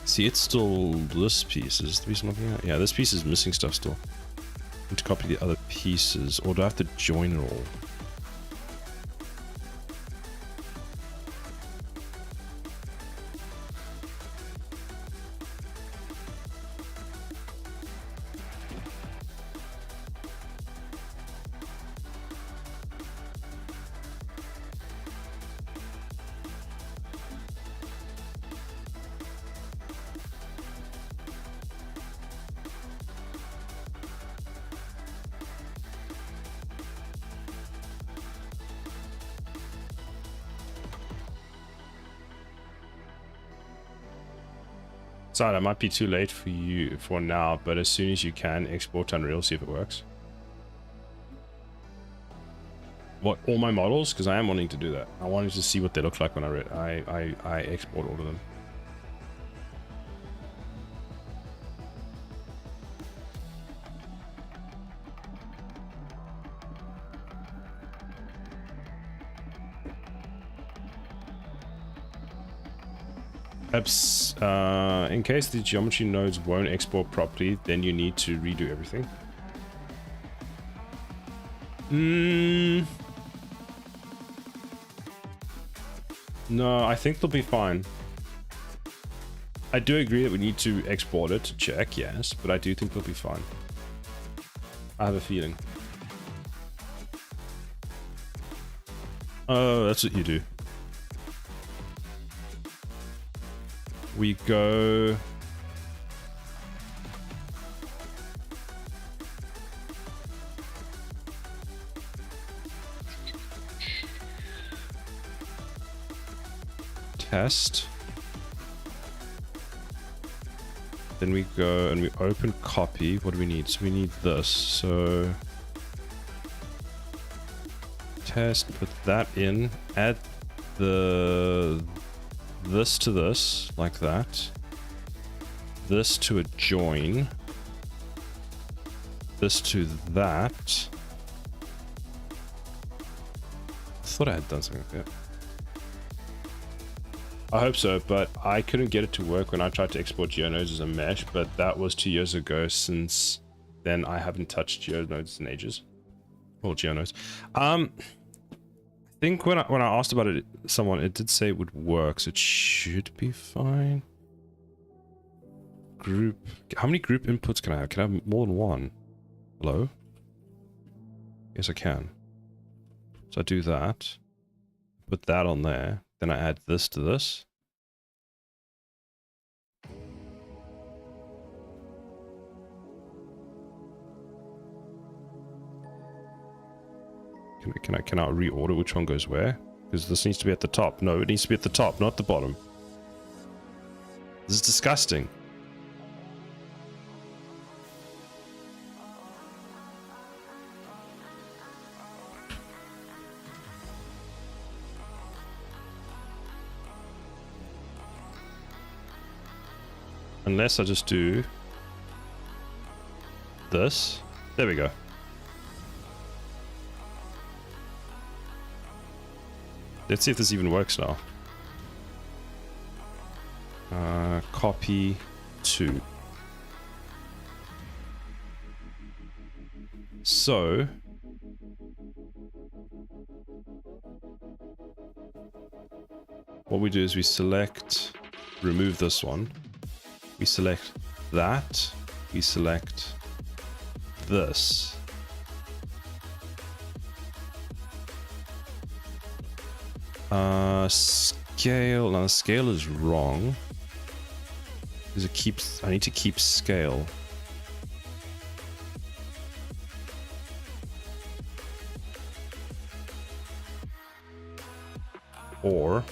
See, it's still this piece. Is this the piece I'm looking at? Yeah, this piece is missing stuff still. I need to copy the other pieces, or do I have to join it all? Sorry, that might be too late for you for now, but as soon as you can, export to Unreal, see if it works. What, all my models? Because I am wanting to do that. I wanted to see what they look like when I export all of them. Perhaps, in case the geometry nodes won't export properly, then you need to redo everything. No, I think they'll be fine. I do agree that we need to export it to check, yes, but I do think we'll be fine. I have a feeling. Oh, that's what you do. We go... Test. Then we go and we open copy. What do we need? So we need this. So test, put that in, add this to this, like that. This to a join. This to that. I thought I had done something like that. I hope so, but I couldn't get it to work when I tried to export GeoNodes as a mesh, but that was 2 years ago. Since then, I haven't touched GeoNodes in ages. Well, GeoNodes. I think when I asked about it, someone, it did say it would work, so it should be fine. Group. How many group inputs can I have? Can I have more than one? Hello? Yes, I can. So I do that. Put that on there. Then I add this to this. Can I reorder which one goes where? Because this needs to be at the top. No, it needs to be at the top, not the bottom. This is disgusting. Unless I just do this. There we go. Let's see if this even works now. Copy to. So what we do is we select, remove this one. We select that. We select this. Scale. Now the scale is wrong. Because it keeps... I need to keep scale. Or...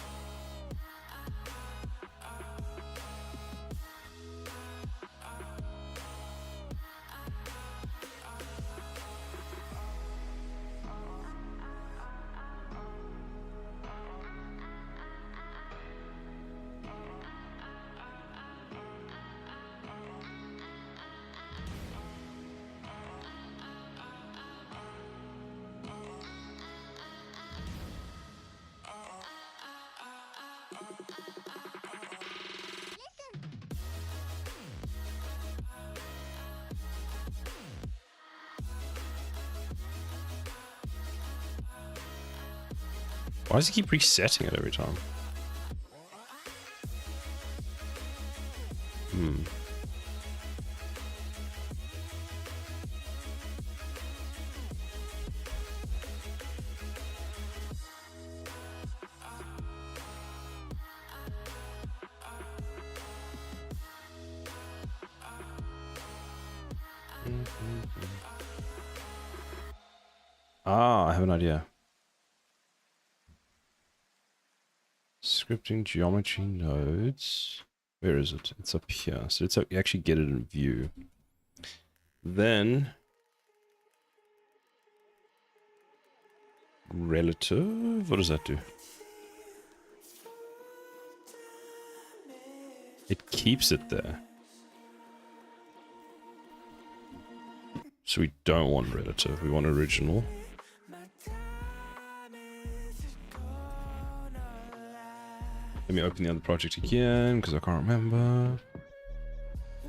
why does he keep resetting it every time? Ah, I have an idea. Scripting geometry nodes. Where is it? It's up here. So let's actually get it in view. Then relative. What does that do? It keeps it there. So we don't want relative. We want original. Let me open the other project again, because I can't remember.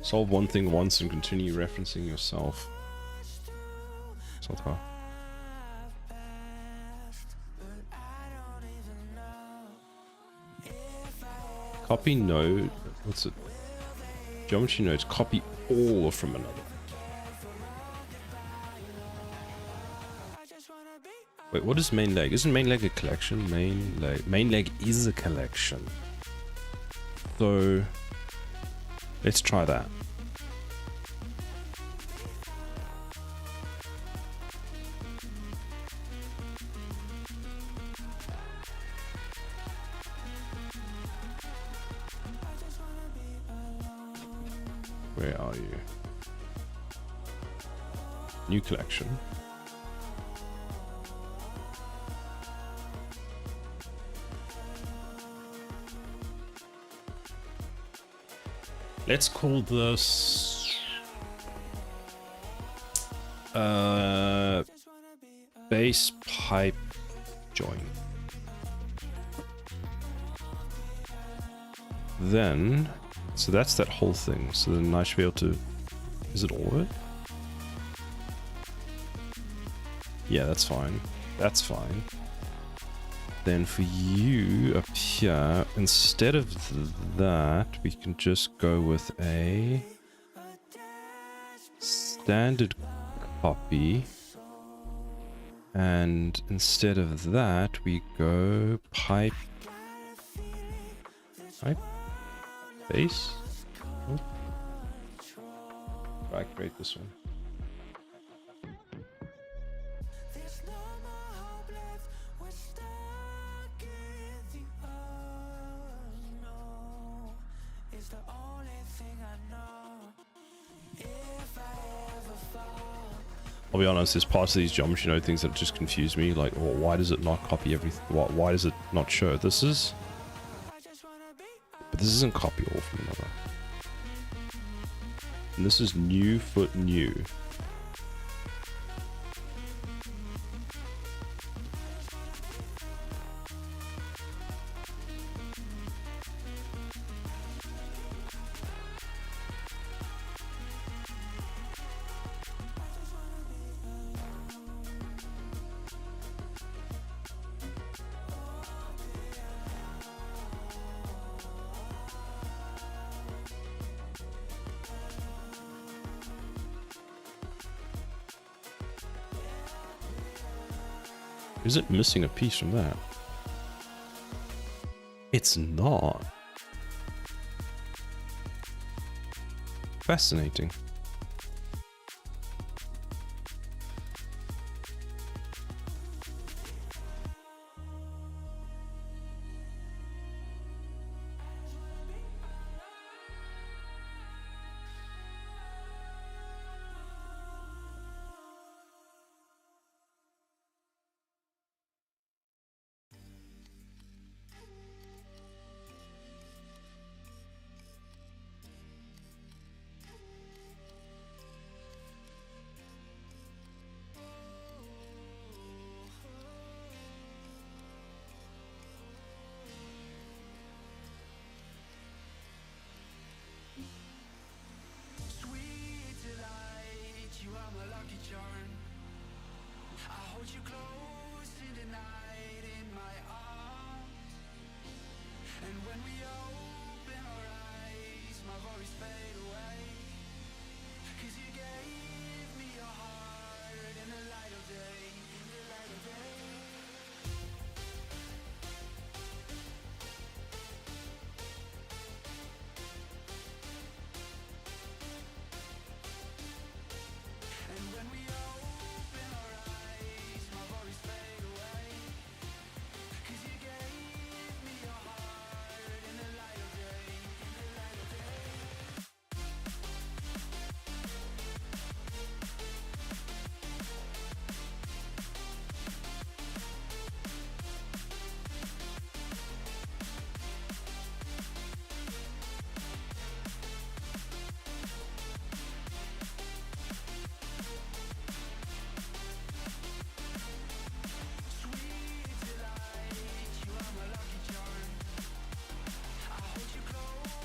Solve one thing once and continue referencing yourself. Somehow. Copy node. What's it? Geometry nodes, copy all from another. Wait, what is main leg? Isn't main leg a collection? Main leg is a collection. So let's try that. Where are you? New collection. Let's call this base pipe join. Then, so that's that whole thing. So then I should be able to, is it all of it? Yeah, that's fine. That's fine. Then for you up here, instead of that, we can just go with a standard copy. And instead of that, we go pipe base. Oh. I create this one. I'll be honest, there's parts of these geometry node things that just confuse me. Like, well, why does it not copy everything? Why does it not show? This is... But this isn't copy all from another. And this is new foot new. Is it missing a piece from that? It's not. Fascinating.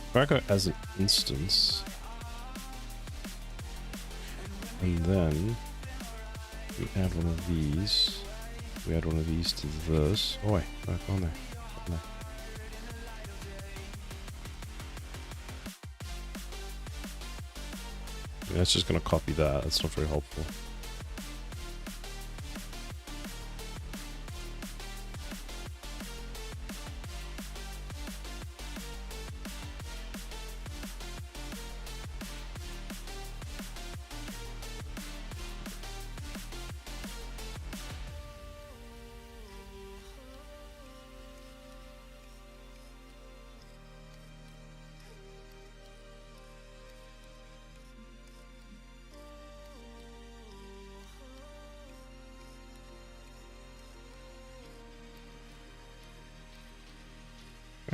If I go as an instance, and then we add one of these, we add one of these to this. Oh wait, no, go on there. Go on there. Yeah, it's just gonna copy that. That's not very helpful.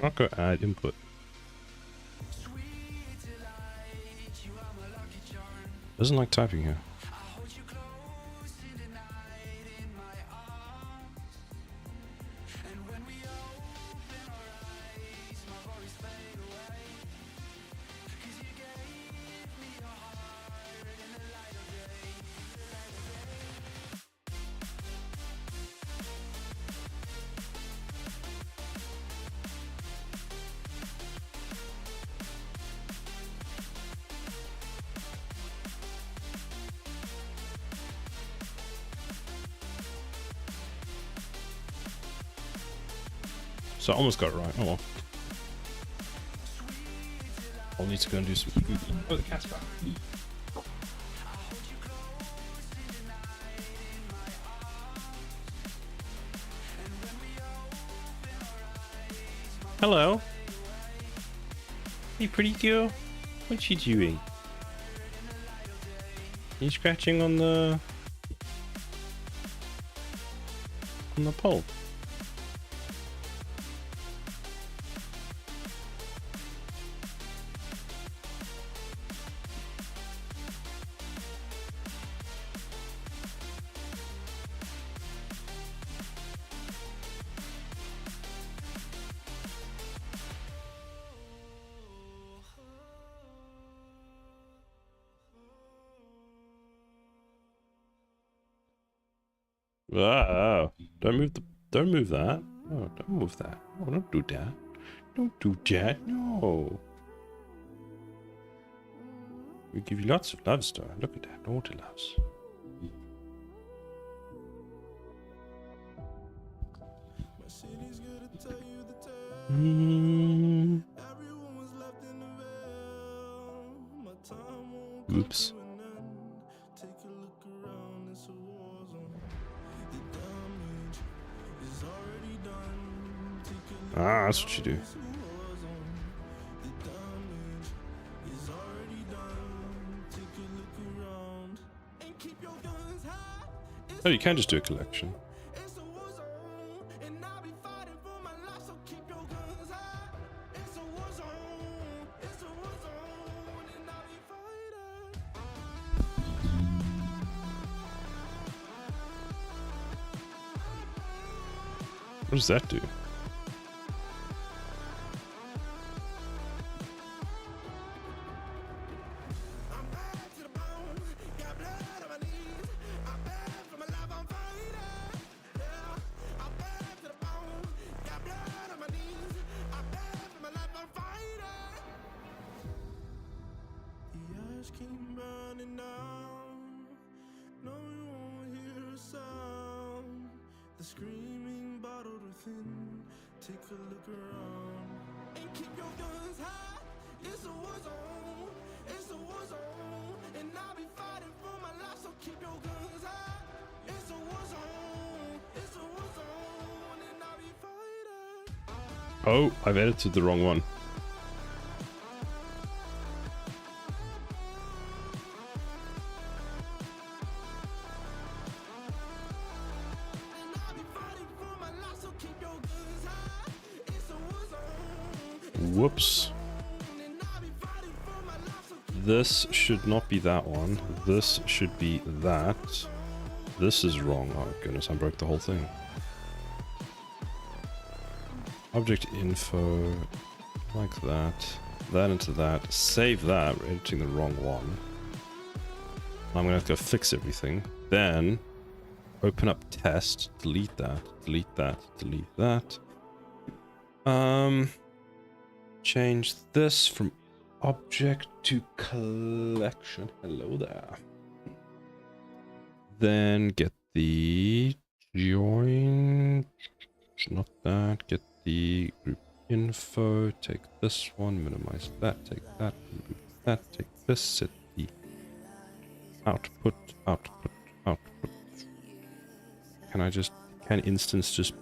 I'll go add input. Doesn't like typing here. So I almost got it right. Oh well. I'll need to go and do some. Oh, the cat's back. Hello. Hey, pretty girl. What's she doing? Are you scratching on the pole? Oh, don't move that. Oh, don't move that. Oh, don't do that. Don't do that. No. We give you lots of love, Star. Look at that. Daughter loves. Oops. Ah, that's what you do. Oh, you can just do a collection. What does that do? The screaming bottled within. Take a look around and keep your guns high. It's a war zone. It's a war zone, and I'll be fighting for my life. So keep your guns high. It's a war zone. It's a war zone, and I'll be fighting. Oh, I've edited the wrong one. Whoops. This should not be that one. This should be that. This is wrong. Oh goodness, I broke the whole thing. Object info, like that. That into that. Save that. We're editing the wrong one. I'm gonna have to go fix everything. Then open up test. Delete that. Delete that. Delete that. Change this from object to collection. Hello there. Then get the join. Not that. Get the group info. Take this one. Minimize that. Take that. Remove that. Take this. Set the output. Can instance just,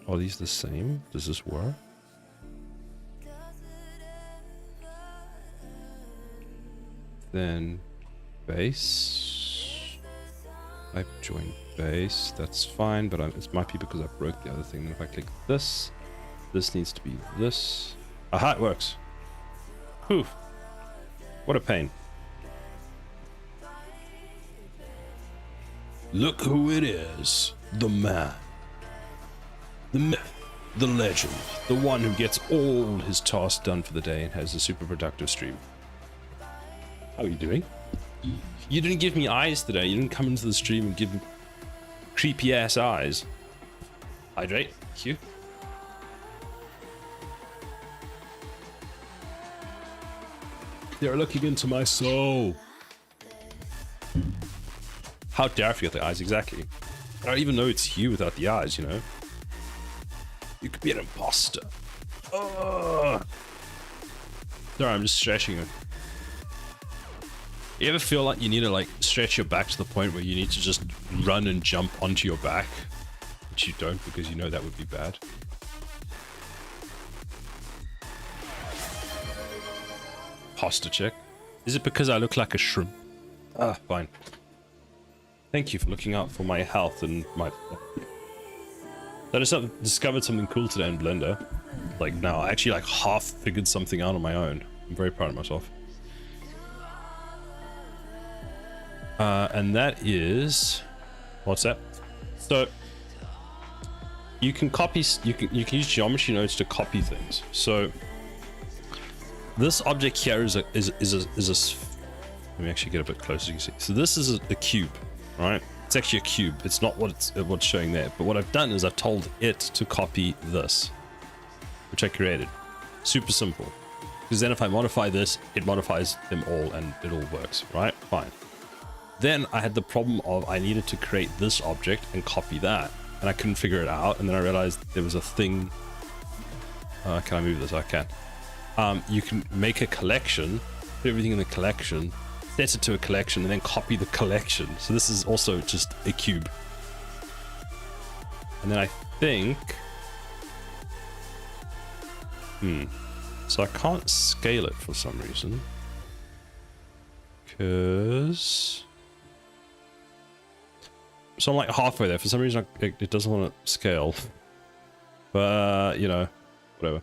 are these the same? Does this work? Then base. Type join base. That's fine, but it might be because I broke the other thing. Then if I click this, this needs to be this. Aha, it works. Whew. What a pain. Look who it is. The man. The myth. The legend. The one who gets all his tasks done for the day and has a super productive stream. How are you doing? You didn't give me eyes today. You didn't come into the stream and give me creepy ass eyes. Hydrate. Thank you. They're looking into my soul. How dare I forget the eyes, exactly. I don't even know it's you without the eyes, you know? You could be an imposter. Oh. Sorry, I'm just stretching it. You ever feel like you need to like stretch your back to the point where you need to just run and jump onto your back? Which you don't because you know that would be bad. Posture check. Is it because I look like a shrimp? Ah, fine. Thank you for looking out for my health and my... I just discovered something cool today in Blender. Like now, I actually like half figured something out on my own. I'm very proud of myself. And that is... What's that? So... You can copy... You can use geometry nodes to copy things. So... This object here is a... Let me actually get a bit closer, you can see. So this is a cube. Right, it's actually a cube. It's not what's showing there. But what I've done is I've told it to copy this, which I created. Super simple. Because then if I modify this, it modifies them all, and it all works. Right, fine. Then I had the problem of I needed to create this object and copy that, and I couldn't figure it out. And then I realized there was a thing. Can I move this? I can. You can make a collection, put everything in the collection. Set it to a collection and then copy the collection. So this is also just a cube. And then I think... So I can't scale it for some reason. Because... So I'm like halfway there. For some reason it doesn't want to scale. But, you know, whatever.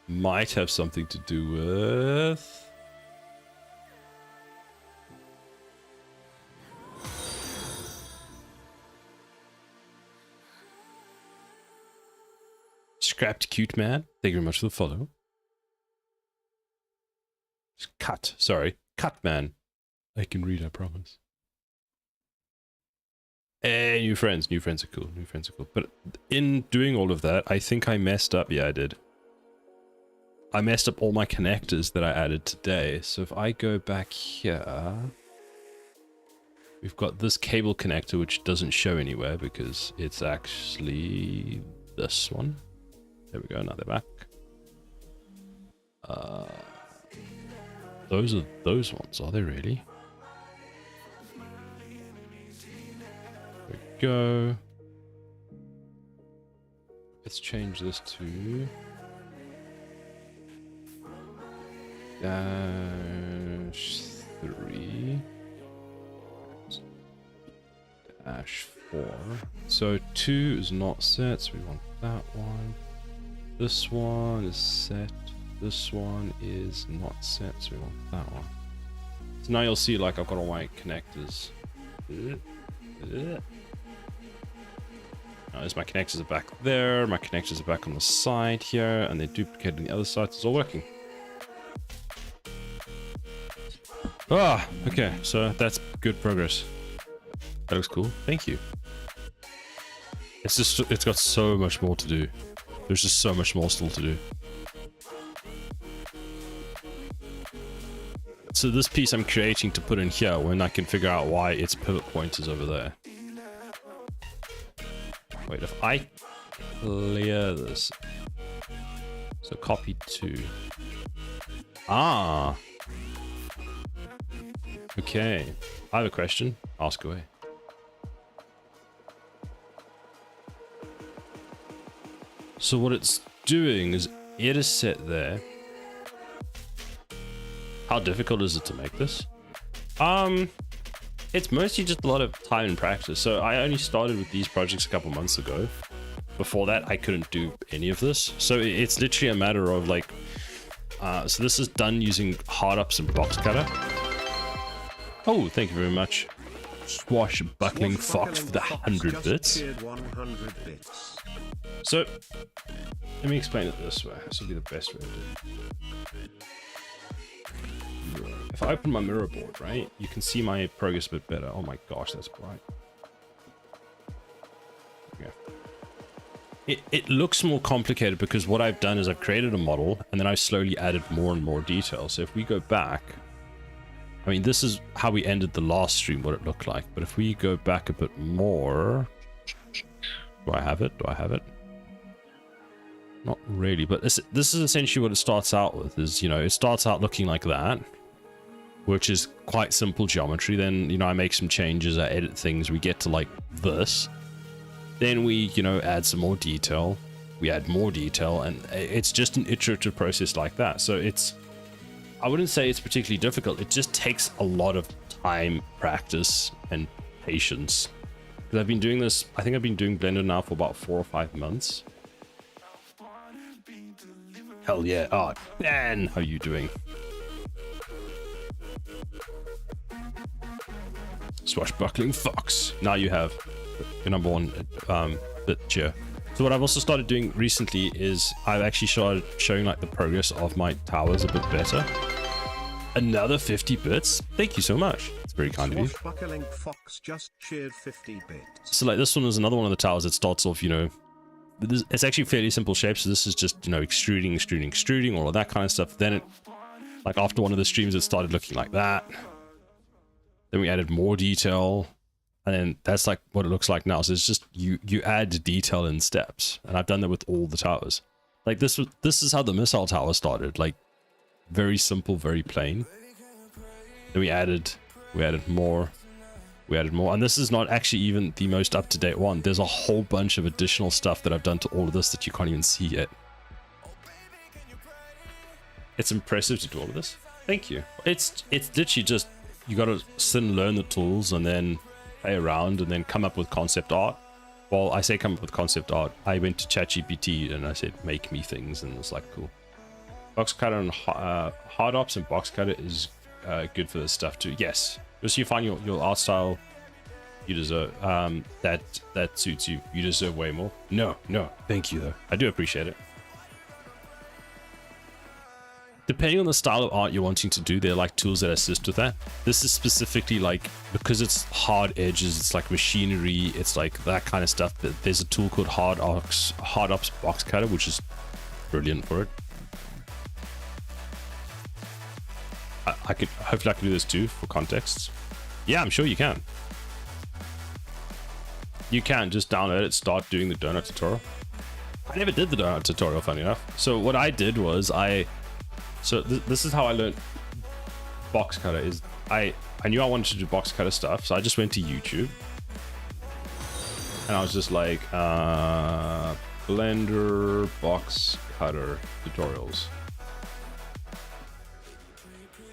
Might have something to do with... Scrapped cute man. Thank you very much for the follow. Cut. Sorry. Cut man. I can read, I promise. Hey, new friends. New friends are cool. New friends are cool. But in doing all of that, I think I messed up. Yeah, I did. I messed up all my connectors that I added today. So if I go back here, we've got this cable connector, which doesn't show anywhere because it's actually this one. There we go. Now they're back. Those are those ones. Are they really? There we go. Let's change this to... -3 -4. So 2 is not set, so we want that one. This one is set. This one is not set, so we want that one. So now you'll see like I've got all my connectors. Now, as my connectors are back there, my connectors are back on the side here, and they're duplicated on the other side, so it's all working. Ah, okay, so that's good progress. That looks cool. Thank you. It's got so much more to do. There's just so much more still to do. so this piece I'm creating to put in here when I can figure out why its pivot point is over there. Wait, if I clear this, so copy 2. Ah. Okay. I have a question. Ask away. So what it's doing is it is set there. How difficult is it to make this? It's mostly just a lot of time and practice. So I only started with these projects a couple months ago. Before that, I couldn't do any of this. So it's literally a matter of like, so this is done using hard ups and box cutter. Oh, thank you very much. Swashbuckling Fox for the 100 bits. So, let me explain it this way. This will be the best way to do it. If I open my mirror board, right, you can see my progress a bit better. Oh my gosh, that's bright. Yeah. It looks more complicated because what I've done is I've created a model and then I've slowly added more and more detail. So if we go back, I mean, this is how we ended the last stream, what it looked like. But if we go back a bit more, do I have it? Do I have it? Not really, but this is essentially what it starts out with is, you know, it starts out looking like that, which is quite simple geometry. Then, you know, I make some changes, I edit things, we get to like this. Then we, you know, add some more detail, we add more detail, and it's just an iterative process like that. So it's, I wouldn't say it's particularly difficult. It just takes a lot of time, practice, and patience. Because I've been doing this, I think I've been doing Blender now for about 4 or 5 months. Hell yeah. Oh, Dan, how are you doing? Swashbuckling Fox. Now you have your number one bit cheer. So what I've also started doing recently is I've actually started showing like the progress of my towers a bit better. Another 50 bits. Thank you so much. It's very kind of you. Swashbuckling Fox just cheered 50 bits. So like this one is another one of the towers that starts off, you know, it's actually fairly simple shape. So this is just, you know, extruding, all of that kind of stuff. Then it, like after one of the streams, it started looking like that. Then we added more detail, and then that's like what it looks like now. So it's just you add detail in steps, and I've done that with all the towers. Like this is how the missile tower started. Like very simple, very plain. Then we added more. And this is not actually even the most up-to-date one. There's a whole bunch of additional stuff that I've done to all of this that you can't even see yet. It's impressive to do all of this. Thank you. It's literally just, you gotta sit and learn the tools and then play around and then come up with concept art. Well, I say come up with concept art. I went to ChatGPT and I said, make me things, and it's like, cool. Box cutter and hard ops and box cutter is good for this stuff too. Yes. Just you find your art style, you deserve that suits you. You deserve way more. No, thank you though. I do appreciate it. Depending on the style of art you're wanting to do, there are like tools that assist with that. This is specifically like, because it's hard edges, it's like machinery, it's like that kind of stuff. There's a tool called hard ops box cutter, which is brilliant for it. Hopefully I can do this too for context. Yeah, I'm sure you can. You can just download it, start doing the donut tutorial. I never did the donut tutorial, funny enough. So what I did was this is how I learned box cutter. Is I knew I wanted to do box cutter stuff, so I just went to YouTube and I was just like Blender box cutter tutorials.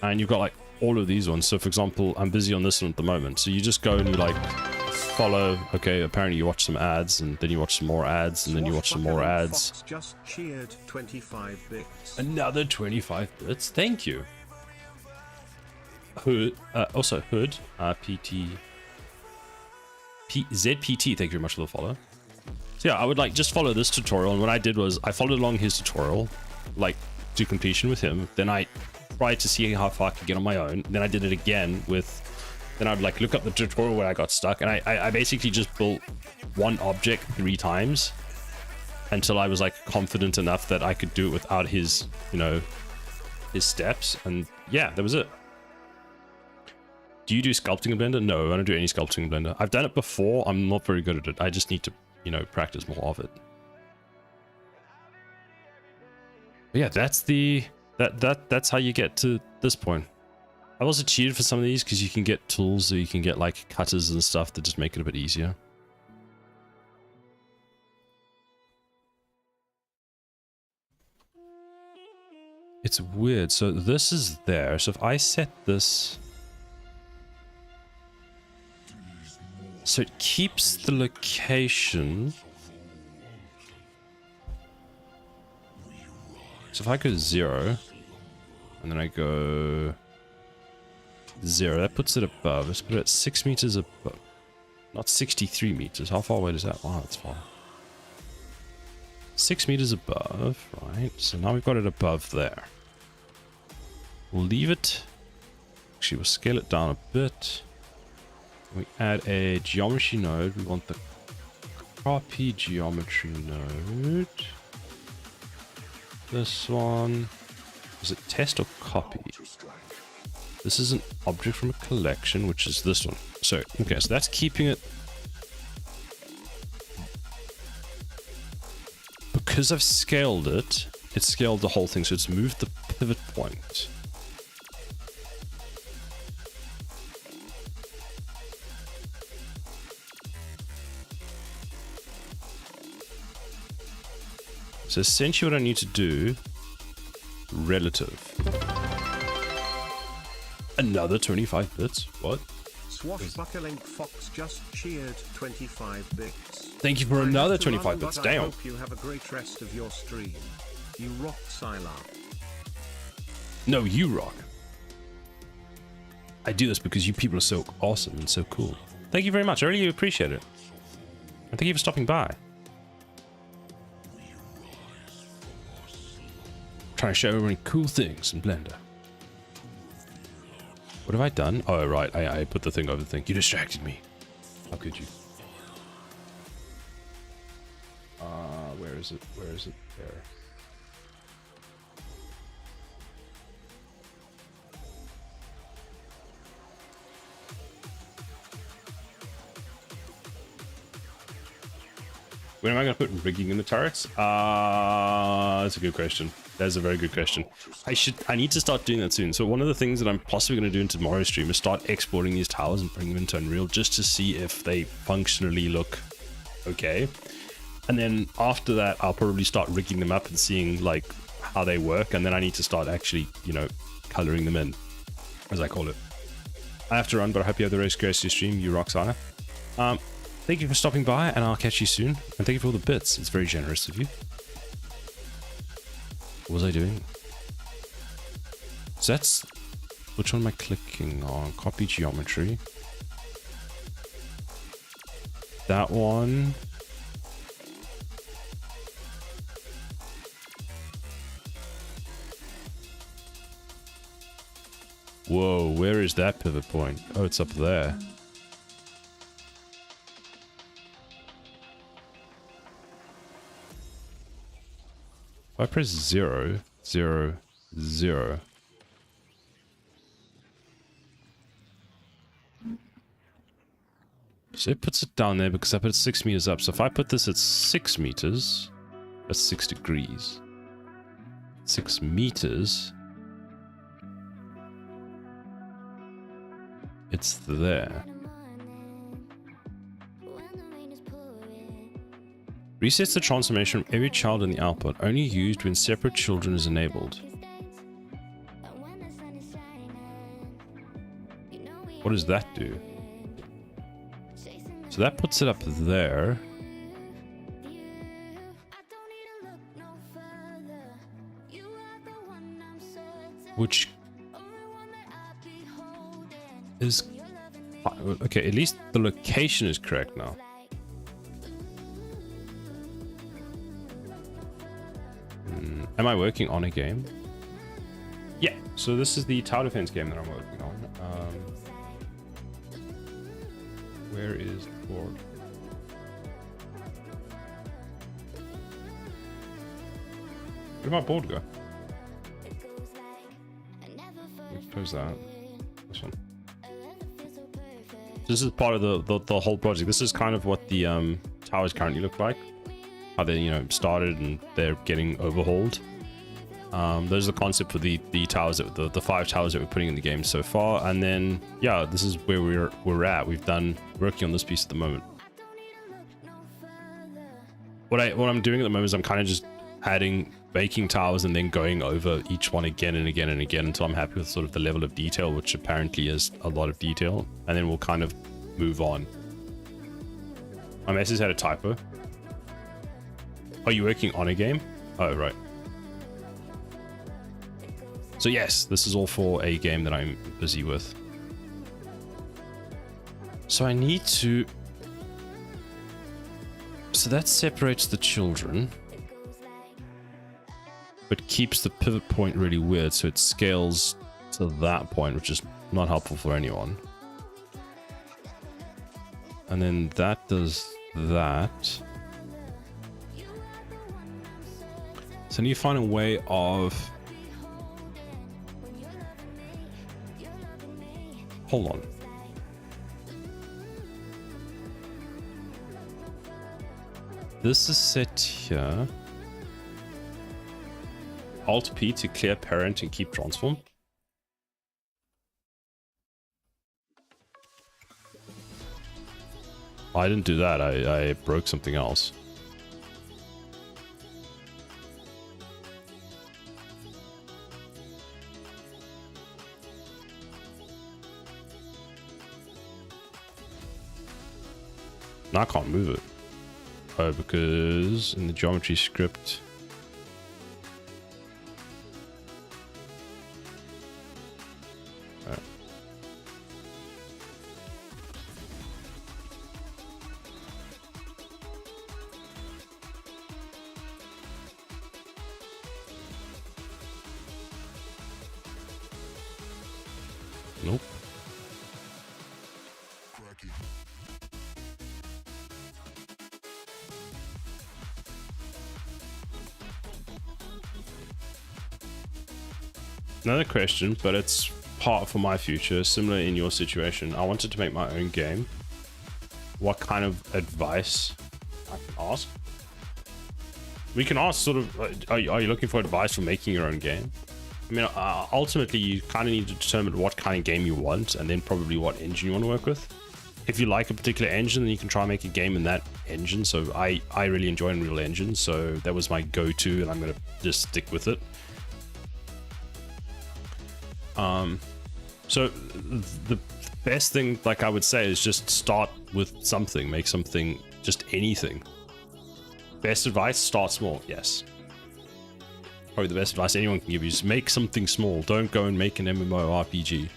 And you've got like all of these ones. So for example, I'm busy on this one at the moment. So you just go and you like follow. Okay, apparently you watch some ads, and then you watch some more ads, and then you watch some more ads. Fox just cheered 25 bits. Another 25 bits. Thank you. Hood. Also Hood. ZPT. Thank you very much for the follow. So yeah, I would like just follow this tutorial. And what I did was I followed along his tutorial, like to completion with him. Then I tried to see how far I could get on my own. Then I did it again with, then I'd like look up the tutorial where I got stuck, and I basically just built one object 3 times until I was like confident enough that I could do it without his, you know, his steps. And yeah, that was it. Do you do sculpting in Blender? No, I don't do any sculpting in Blender. I've done it before. I'm not very good at it. I just need to, you know, practice more of it. But yeah, that's the that's how you get to this point. I've also cheated for some of these because you can get tools, or you can get like cutters and stuff that just make it a bit easier. It's weird. So this is there. So if I set this, so it keeps the location. So if I go 0, and then I go 0, that puts it above. Let's put it at 6 meters above. Not 63 meters. How far away is that? Wow, that's far. 6 meters above, right? So now we've got it above there. We'll leave it. Actually, we'll scale it down a bit. We add a geometry node. We want the copy geometry node. This one. Is it test or copy? This is an object from a collection, which is this one. So, okay, so that's keeping it. Because I've scaled it, it's scaled the whole thing, so it's moved the pivot point. So essentially what I need to do, relative. Another 25 bits. What? Swashbuckling Fox just cheered 25 bits. Thank you for another 25 bits. Damn. I hope you have a great rest of your stream. You rock, Sylar. No, you rock. I do this because you people are so awesome and so cool. Thank you very much. I really appreciate it. And thank you for stopping by. Trying to show everyone cool things in Blender. What have I done? Oh, right. I put the thing over the thing. You distracted me. How could you? Where is it? Where is it? There. When am I going to put rigging in the turrets? That's a good question. That's a very good question. I need to start doing that soon. So one of the things that I'm possibly going to do in tomorrow's stream is start exporting these towers and bring them into Unreal just to see if they functionally look okay. And then after that, I'll probably start rigging them up and seeing like how they work. And then I need to start actually, you know, coloring them in, as I call it. I have to run, but I hope you have the rest of your stream. You rock, Sana. Thank you for stopping by, and I'll catch you soon. And thank you for all the bits. It's very generous of you. What was I doing? So that's... Which one am I clicking on? Copy geometry. That one. Whoa, where is that pivot point? Oh, it's up there. If I press 0, 0, 0. So it puts it down there because I put it 6 meters up. So if I put this at 6 meters, that's 6 degrees. 6 meters. It's there. Resets the transformation from every child in the output, only used when separate children is enabled. What does that do? So that puts it up there. Which is... Okay, at least the location is correct now. Am I working on a game? Yeah, so this is the tower defense game that I'm working on. Where is the board? Where did my board go? Close that. This one. This is part of the whole project. This is kind of what the towers currently look like. How they, you know, started and they're getting overhauled. Those are the concept for the towers, that the 5 towers that we're putting in the game so far. And then, yeah, this is where we're at. We've done working on this piece at the moment. What I'm doing at the moment is I'm kind of just baking towers and then going over each one again and again and again until I'm happy with sort of the level of detail, which apparently is a lot of detail, and then we'll kind of move on. My message had a typo. Are you working on a game? Oh, right. So yes, this is all for a game that I'm busy with. So I need to... So that separates the children, but keeps the pivot point really weird, so it scales to that point, which is not helpful for anyone. And then that does that. So I need to find a way of... Hold on. This is set here. Alt P to clear parent and keep transform. I didn't do that. I broke something else. Now I can't move it. Oh, because in the geometry script... Nope. Another question, but it's part for my future, similar in your situation. I wanted to make my own game. What kind of advice I can ask? We can ask sort of, are you looking for advice for making your own game? I mean, ultimately, you kind of need to determine what kind of game you want, and then probably what engine you want to work with. If you like a particular engine, then you can try and make a game in that engine. So I really enjoy Unreal Engine, so that was my go-to, and I'm going to just stick with it. So the best thing, like I would say, is just start with something, make something, just anything. Best advice, start small, yes. Probably the best advice anyone can give you is make something small. Don't go and make an MMORPG.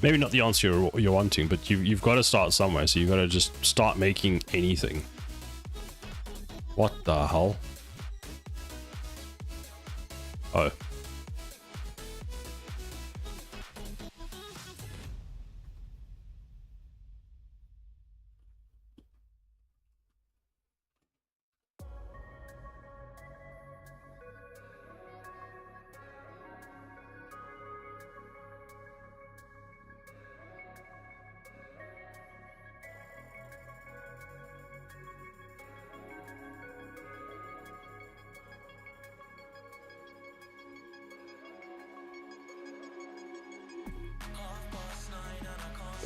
Maybe not the answer you're wanting, but you've got to start somewhere, so you've got to just start making anything. What the hell? Oh.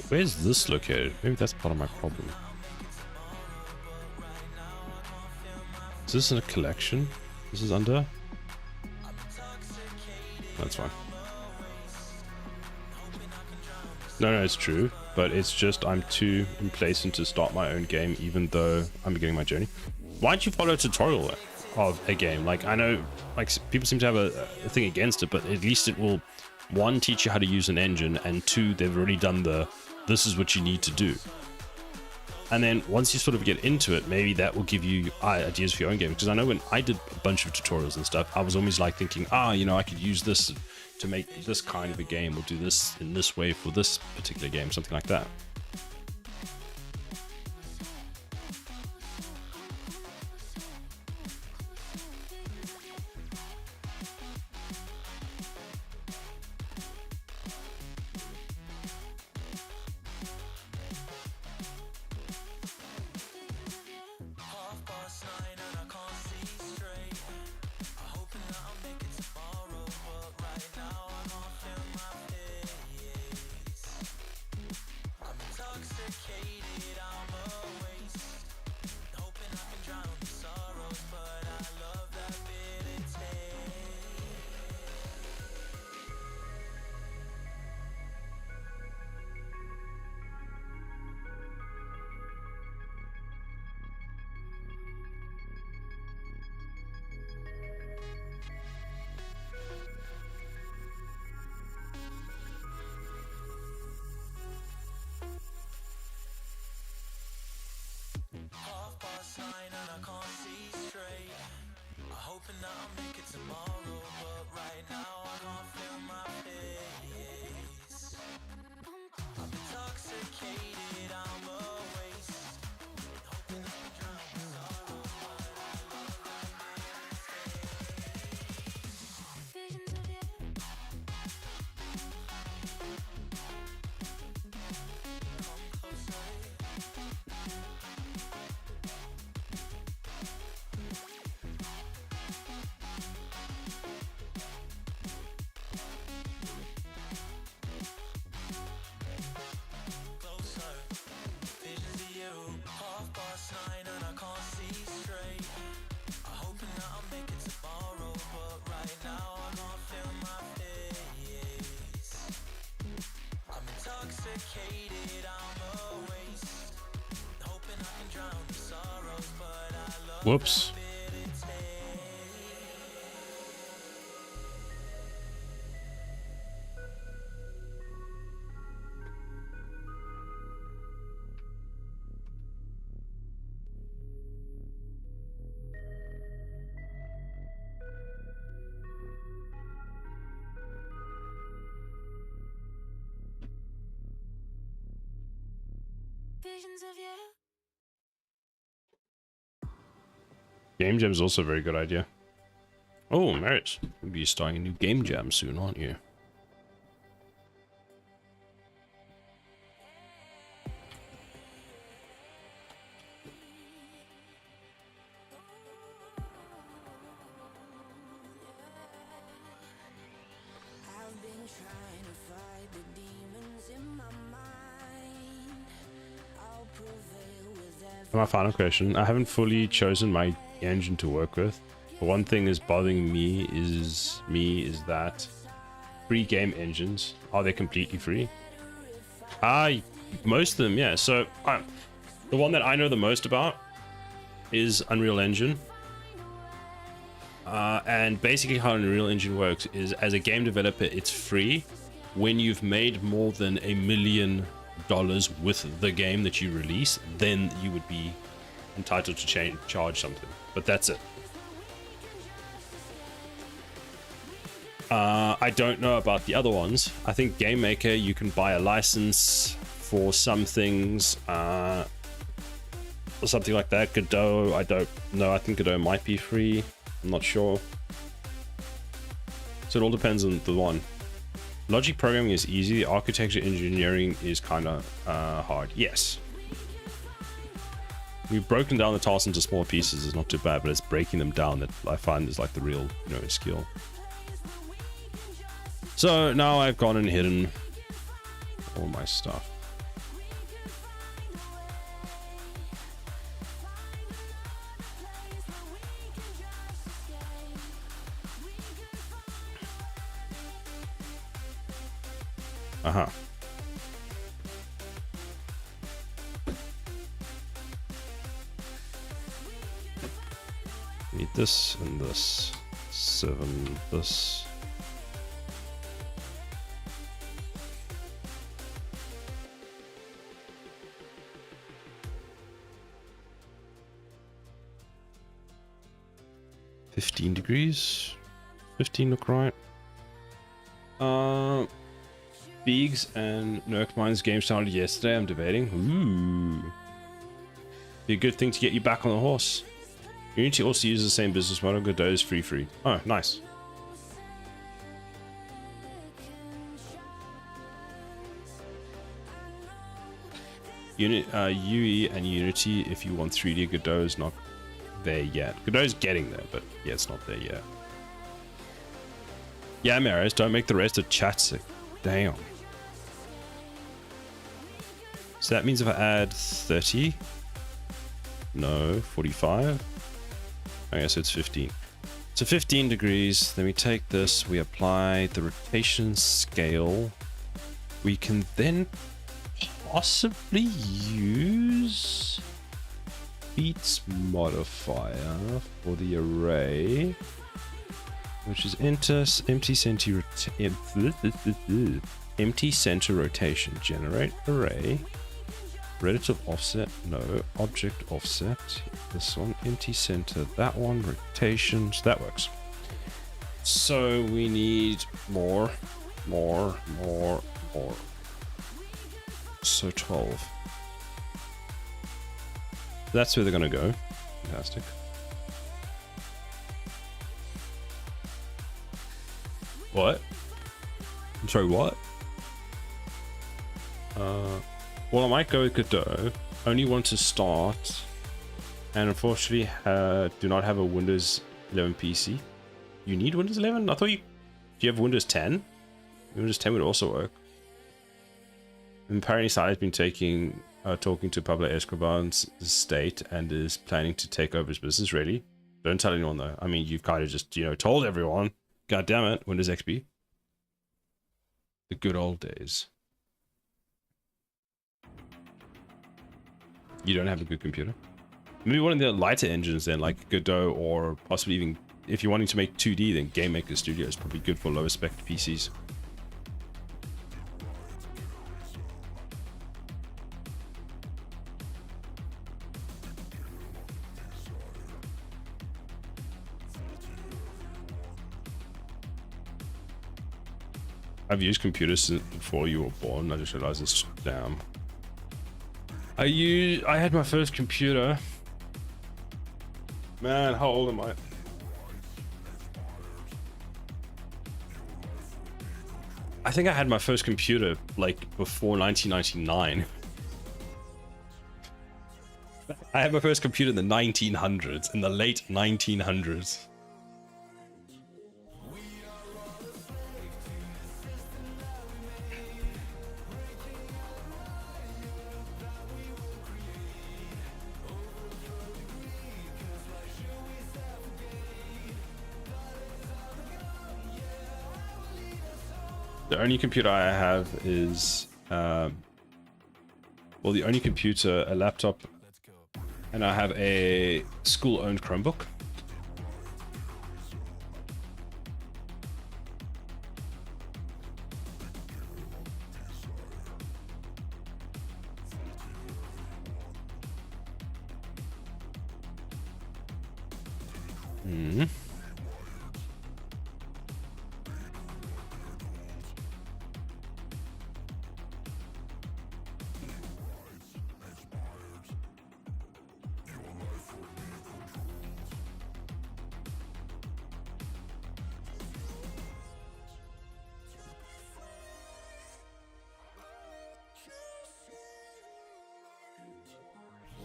Where's this located? Maybe that's part of my problem. Is this in a collection? This is under? That's fine. No, it's true, but it's just I'm too complacent to start my own game, even though I'm beginning my journey. Why don't you follow a tutorial of a game? Like, I know, like, people seem to have a thing against it, but at least it will, one, teach you how to use an engine, and two, they've already done the, this is what you need to do. And then once you sort of get into it, maybe that will give you ideas for your own game. Because I know when I did a bunch of tutorials and stuff, I was always like thinking, you know, I could use this to make this kind of a game, or do this in this way for this particular game, something like that. Whoops. Visions of you. Game jam is also a very good idea. Oh, Merit, you'll be starting a new game jam soon, aren't you? I've been trying to fight the demons in my mind. I'll prevail with every My final question. I haven't fully chosen my engine to work with. But one thing is bothering me is that free game engines, are they completely free? Most of them, yeah. So the one that I know the most about is Unreal Engine. And basically how Unreal Engine works is, as a game developer, it's free when you've made more than $1 million with the game that you release, then you would be entitled to charge something. But that's it. I don't know about the other ones. I think Game Maker, you can buy a license for some things, or something like that. Godot, I don't know. I think Godot might be free. I'm not sure. So it all depends on the one. Logic programming is easy. Architecture engineering is kind of hard. Yes. We've broken down the tasks into smaller pieces. It's not too bad, but it's breaking them down that I find is like the real, skill. So now I've gone and hidden all my stuff. Need this and this. 7, this. $15. 15 look right. Beegs and Nurkmine's game started yesterday. I'm debating. Ooh. Be a good thing to get you back on the horse. Unity also uses the same business model. Godot is free. Oh, nice. UE and Unity, if you want 3D, Godot is not there yet. Godot is getting there, but yeah, it's not there yet. Yeah, Maris, don't make the rest of chat sick. Damn. So that means if I add 30, no, 45. Okay, so it's 15. So 15 degrees. Then we take this, we apply the rotation scale. We can then possibly use Beats modifier for the array, which is empty center rotation. Generate array. Relative offset, no. Object offset. This one, empty center. That one, rotation. So that works. So we need more. So 12. That's where they're gonna go. Fantastic. What? I'm sorry, what? Well, I might go with Godot. Only want to start, and unfortunately, do not have a Windows 11 PC. You need Windows 11? I thought you. Do you have Windows 10? Windows 10 would also work. And apparently, Sally's been talking to Pablo Escobar's estate and is planning to take over his business. Really? Don't tell anyone though. I mean, you've kind of just told everyone. God damn it, Windows XP. The good old days. You don't have a good computer? Maybe one of the lighter engines then, like Godot, or possibly even, if you're wanting to make 2D, then Game Maker Studio is probably good for lower spec PCs. I've used computers since before you were born. I just realized this. Damn. I had my first computer. Man, how old am I? I think I had my first computer like before 1999. I had my first computer in the 1900s, in the late 1900s. The only computer I have is, well, the only computer, a laptop, and I have a school-owned Chromebook.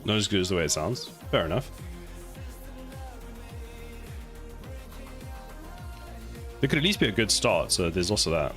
Not as good as the way it sounds. Fair enough. It could at least be a good start, so there's also that.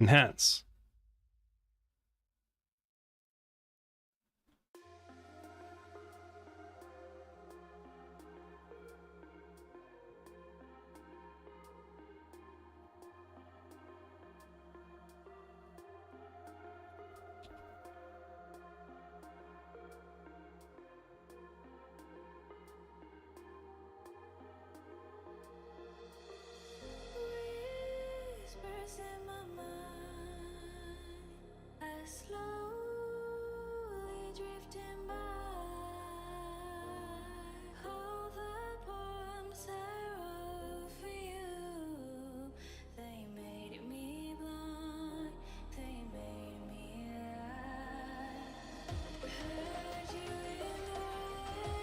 Enhance. Whispers in my mind, I slowly drifting by. All the poems I wrote for you, they made me blind, they made me lie. Heard you in the rain,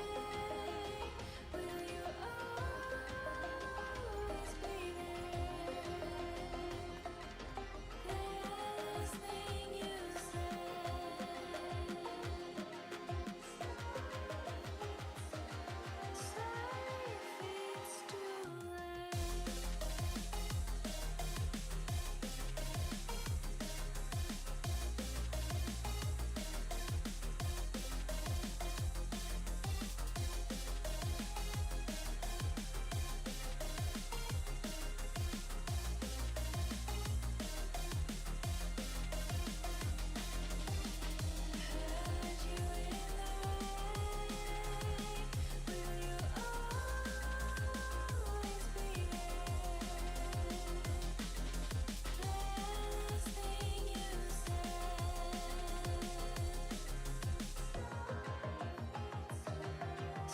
will you always be there? Last thing you said, sorry if it's too late. Heard you in the rain, will you always be there? Last thing you said,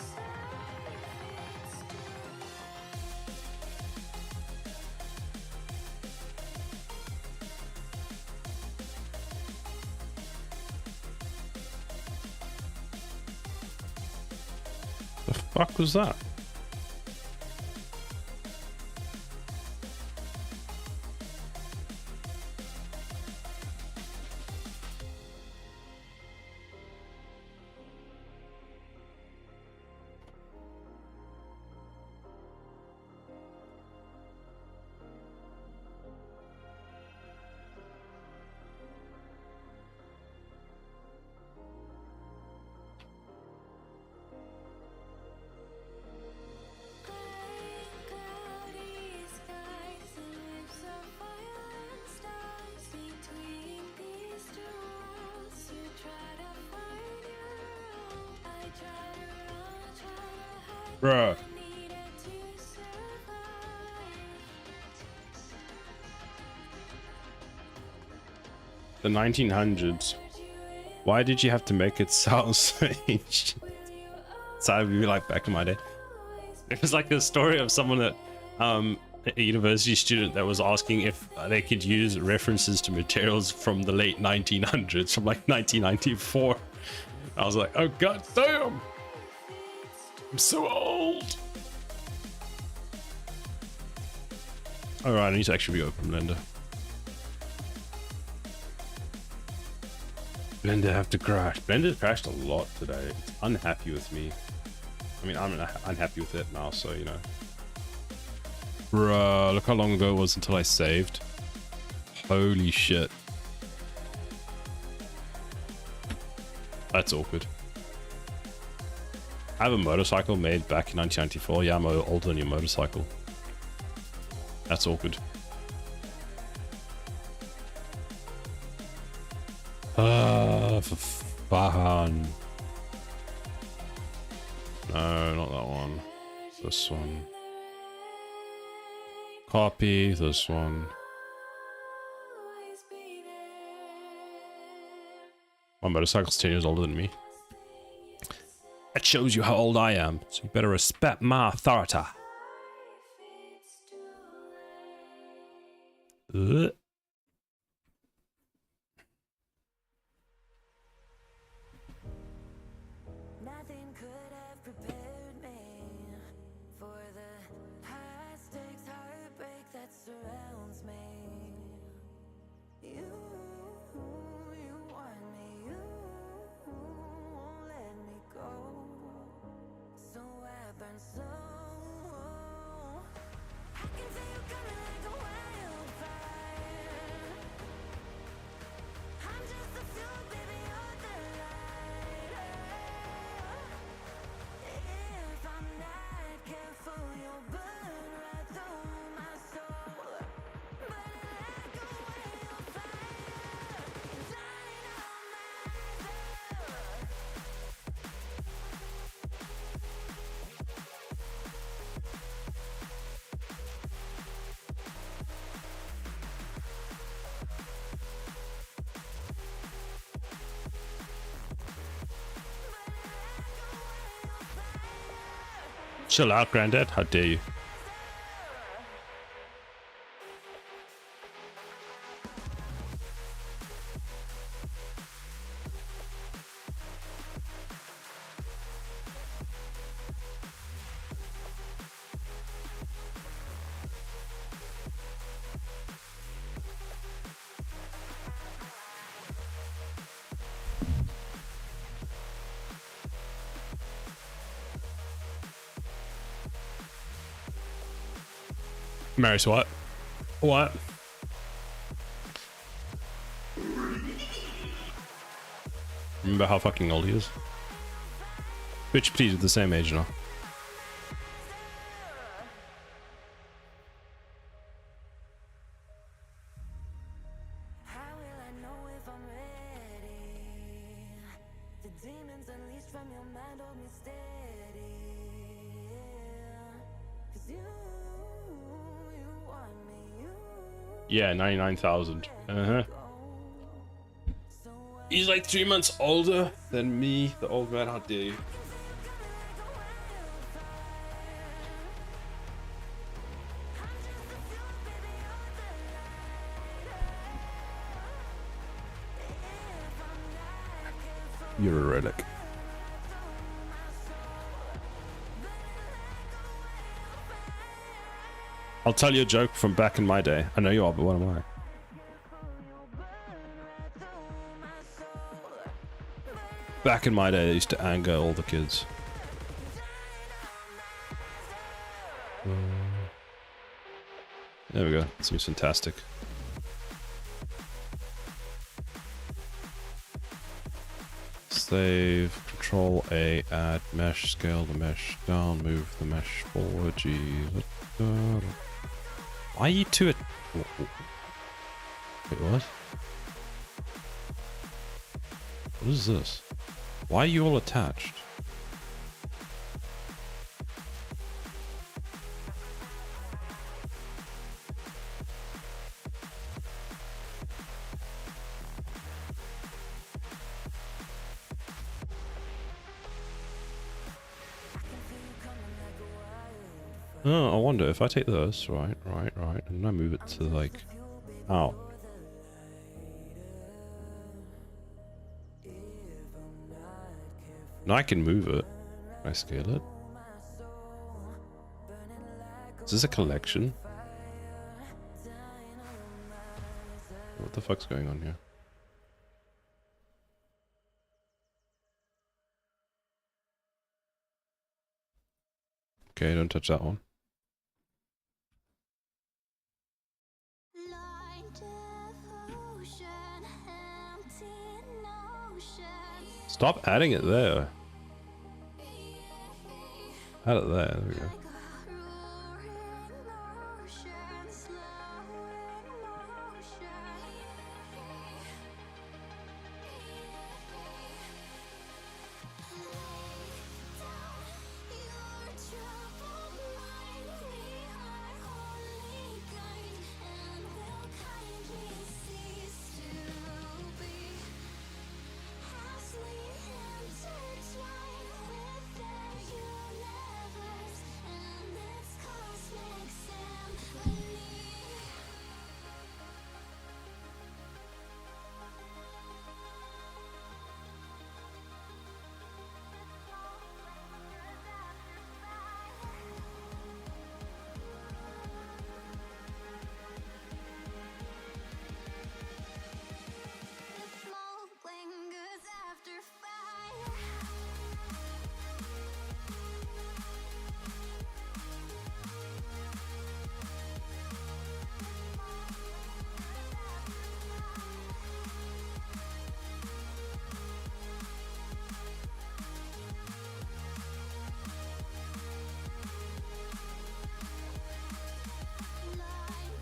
sorry if it's too The fuck was that? cloudy skies and lips of fire and stars between these two worlds. You try to find your own. I try to run, try to hide. Bruh. I needed to survive. The 1900s. Why did you have to make it sound so ancient? So I'd be like back in my day. It was like a story of someone that, a university student that was asking if they could use references to materials from the late 1900s, from like 1994. I was like, oh god damn! I'm so old! Alright, I need to actually reopen Blender. Blender have to crash. Blender's crashed a lot today. It's unhappy with me. I mean, I'm unhappy with it now, so you know. Bruh, look how long ago it was until I saved. Holy shit. That's awkward. I have a motorcycle made back in 1994. Yeah, I'm older than your motorcycle. That's awkward. For fun. No, not that one. This one. Copy this one. My motorcycle's 10 years older than me. That shows you how old I am, so you better respect my authority. Ugh. Nothing could have prepared me for the high stakes heartbreak that surrounds me. You want me, you won't let me go. So I burn slow. I can feel you coming like a wildfire. Chill out, Granddad. How dare you? Maris, what? What? Remember how fucking old he is? Bitch, please, with the same age now. How will I know if I'm ready? The demons unleashed from your mind hold me steady. 'Cause you want me, you Yeah, 99,000. Uh-huh. He's like 3 months older than me, the old man. How dare you? You're a relic. I'll tell you a joke from back in my day. I know you are, but what am I? Back in my day, I used to anger all the kids. There we go. Seems fantastic. Save, Control A, add mesh, scale the mesh down, move the mesh forward. Geez. Why are you two? Wait, what? What is this? Why are you all attached? Oh, I wonder if I take this, right, and I move it to like out. And I can move it. Can I scale it? Is this a collection? What the fuck's going on here? Okay, don't touch that one. Stop adding it there. Add it there. There we go.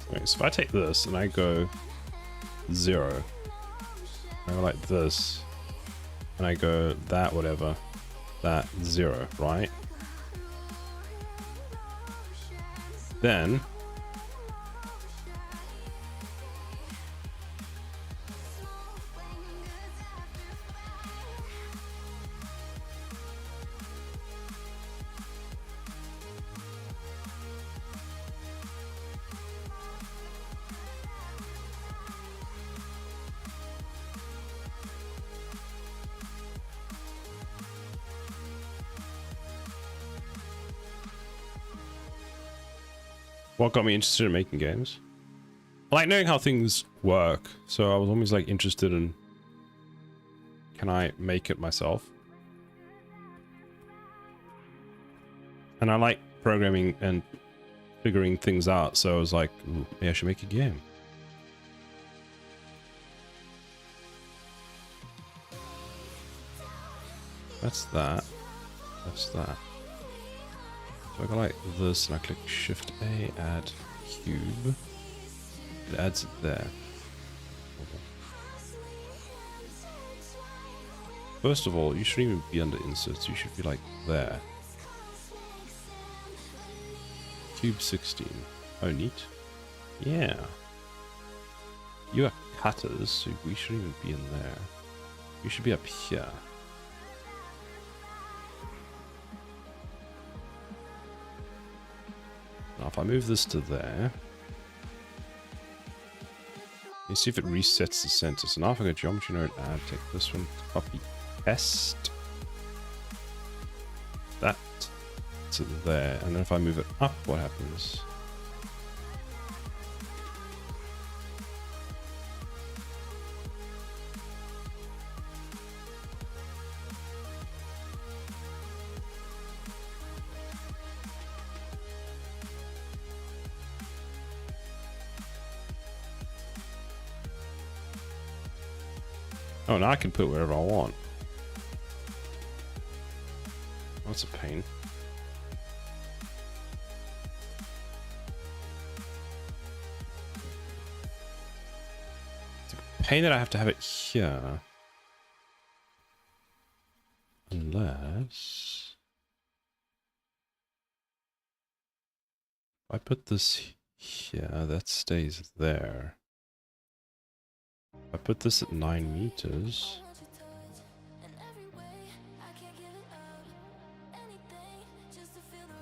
Okay, so if I take this and I go 0, I go like this, and I go that whatever, that 0, right? Then what got me interested in making games? I like knowing how things work, so I was always like interested in, can I make it myself? And I like programming and figuring things out, so I was like, ooh, maybe I should make a game. That's that. That's that. So I go like this, and I click Shift A, add cube. It adds it there. First of all, you shouldn't even be under inserts. You should be like there. Cube 16. Oh, neat. Yeah. You are cutters, so we shouldn't even be in there. You should be up here. Now, if I move this to there, you see if it resets the center. So now if I go geometry node, add, take this one, copy, paste that to there, and then if I move it up, what happens? Oh, now I can put wherever I want. That's a pain. It's a pain that I have to have it here. Unless if I put this here, that stays there. I put this at 9 meters.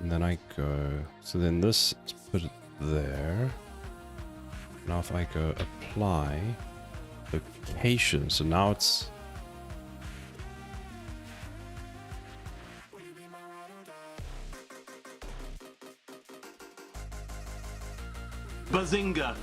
And then I go, so then this, put it there. Now if I go apply location, so now it's Bazinga!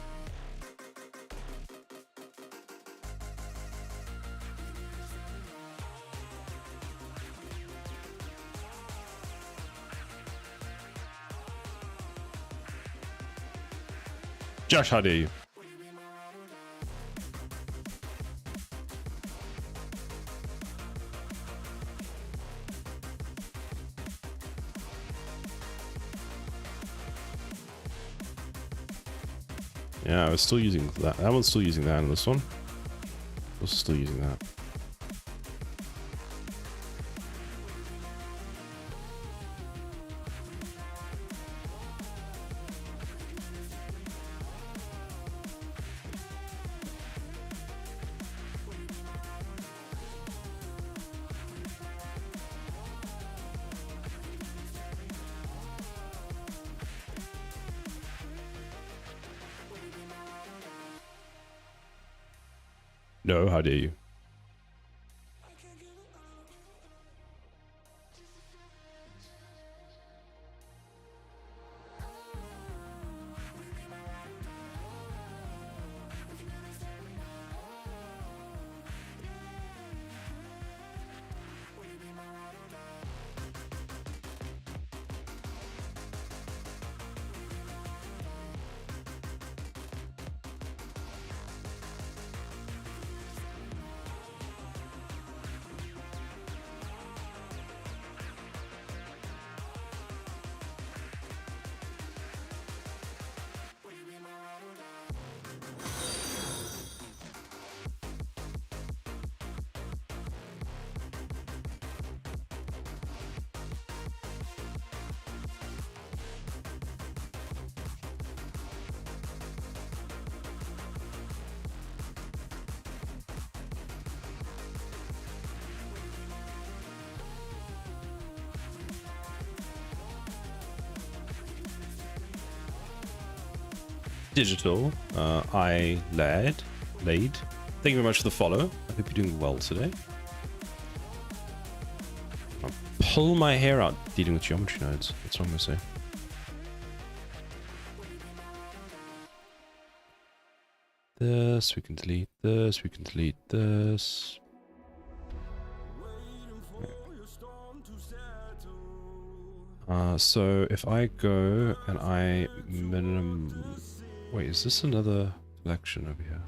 Josh, how dare you? Yeah, I was still using that. That one's still using that, and this one was still using that. No, how dare you? Digital, I laid. Thank you very much for the follow. I hope you're doing well today. I'll pull my hair out dealing with geometry nodes. That's what I'm gonna say. this, we can delete this, we can delete this. So if I go and I wait, is this another collection over here?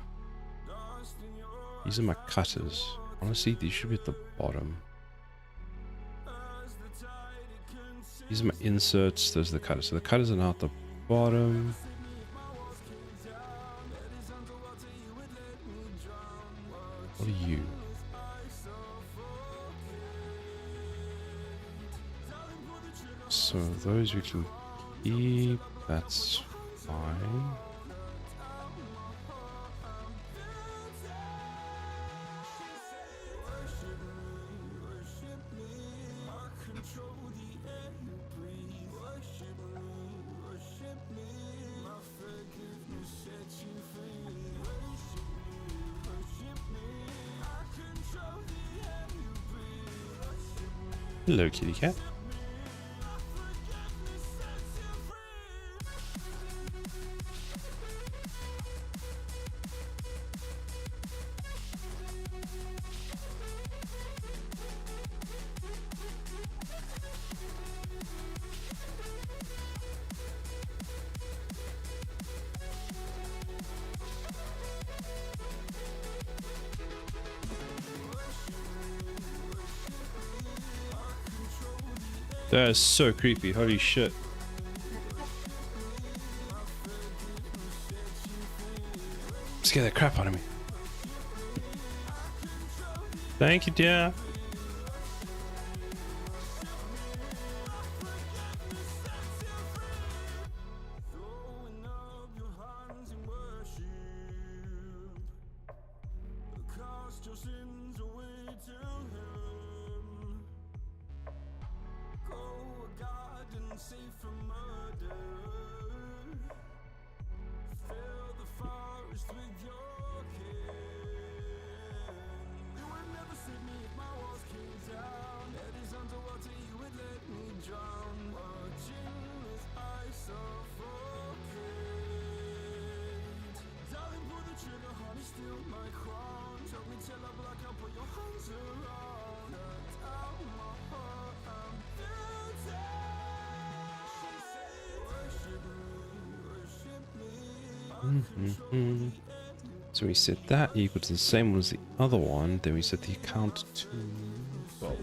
These are my cutters. Honestly, these should be at the bottom. These are my inserts, those are the cutters. So the cutters are now at the bottom. What are you? So those we can keep, that's fine. Hello, kitty cat. That is so creepy, holy shit. Scare the crap out of me. Thank you, dear. So we set that equal to the same one as the other one, then we set the account to 12.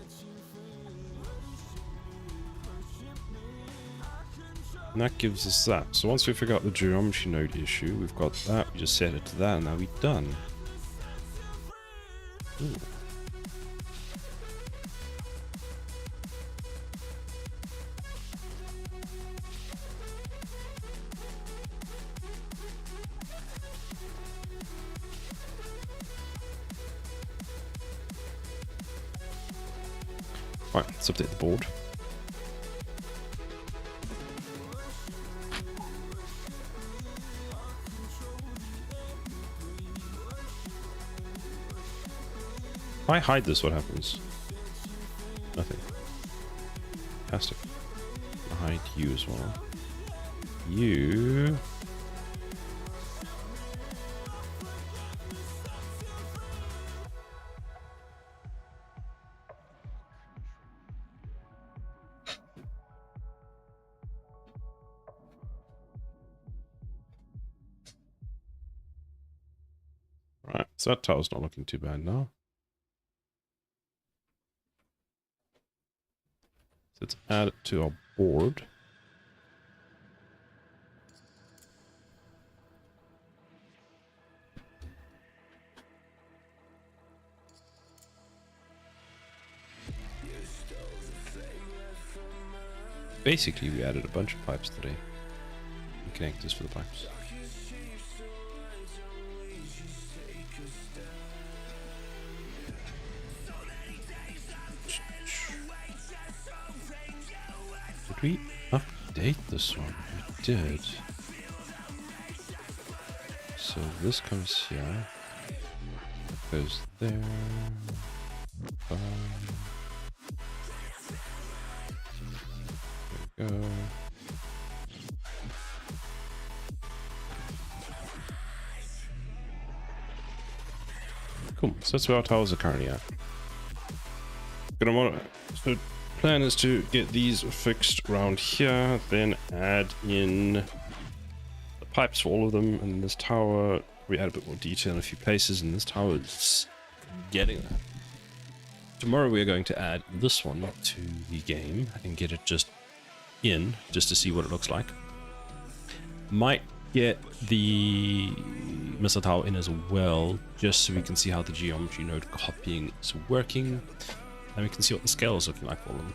And that gives us that. So once we figure out the geometry node issue, we've got that, we just set it to that, and now we're done. Ooh. Right, let's update the board. If I hide this, what happens? Nothing. Fantastic. I'll hide you as well. You... Right, so that tile's not looking too bad now. So let's add it to our board. Basically, we added a bunch of pipes today. And connectors for the pipes. Did we update this one? We did. So this comes here. That goes there. There we go. Cool. So that's where our towers are currently at. So plan is to get these fixed around here, then add in the pipes for all of them, and this tower we add a bit more detail in a few places, and this tower is getting there. Tomorrow we are going to add this one to the game and get it just to see what it looks like. Might get the missile tower in as well, just so we can see how the geometry node copying is working, and we can see what the scale is looking like for them.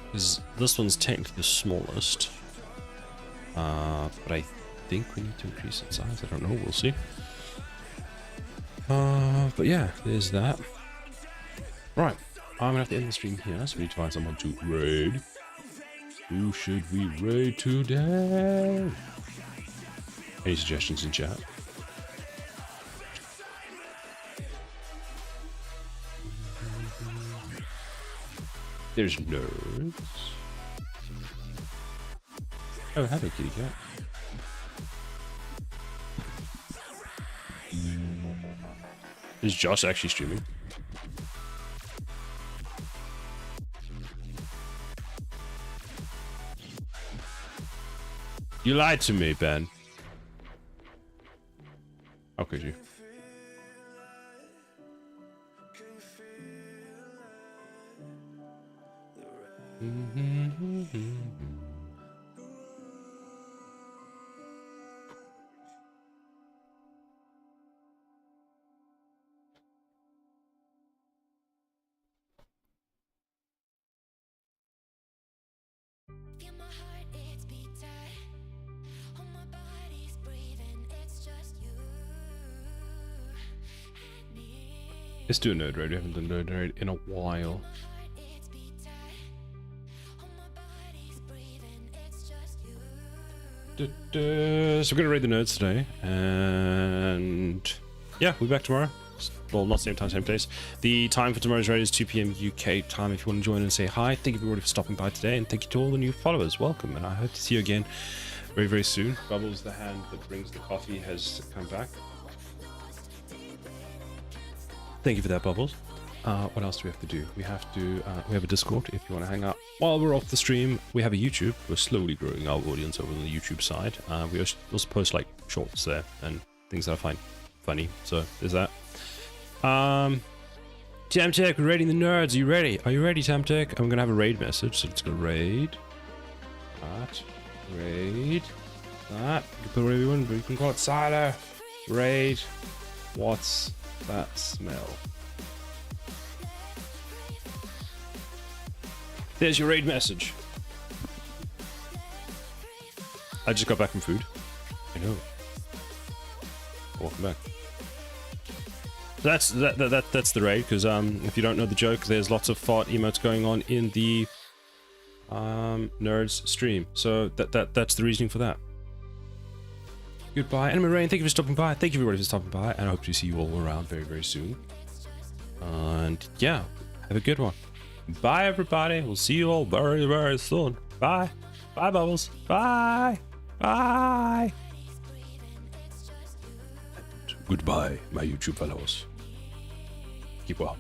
Because this one's technically the smallest, but I think we need to increase its size. I don't know, we'll see. But yeah, there's that. Right, I'm gonna have to end the stream here, so we need to find someone to raid. Who should we raid today? Any suggestions in chat? There's nerds. Oh, happy kitty cat. Is Josh actually streaming? You lied to me, Ben. How could you? Feel my heart, it's beat tight. All my body's breathing, it's just you and me. Let's do a nerd raid. We haven't done a nerd raid in a while. So we're gonna raid the nerds today, and yeah, we'll be back tomorrow. Well, not same time, same place. The time for tomorrow's raid is 2 PM UK time. If you want to join and say hi, thank you everybody for stopping by today, and thank you to all the new followers. Welcome, and I hope to see you again very, very soon. Bubbles, the hand that brings the coffee, has come back. Thank you for that, Bubbles. What else do we have to do? We have a Discord if you want to hang out while we're off the stream. We have a YouTube. We're slowly growing our audience over on the YouTube side. We also post like shorts there and things that I find funny. So there's that. Tamtech, we're raiding the nerds. Are you ready? Are you ready, Tamtech? I'm gonna have a raid message, so let's go raid. That. Raid. That. You can put whatever you want, but you can call it Silo. Raid. What's that smell? There's your raid message. I just got back from food. I know. Welcome back. That's the raid, because if you don't know the joke, there's lots of fart emotes going on in the nerds stream. So that's the reasoning for that. Goodbye, Anime Rain. Thank you for stopping by. Thank you everybody for stopping by, and I hope to see you all around very, very soon. And yeah, have a good one. Bye everybody. We'll see you all very, very soon. Bye. Bye, Bubbles. Bye. Bye. And goodbye, my YouTube followers. Keep well.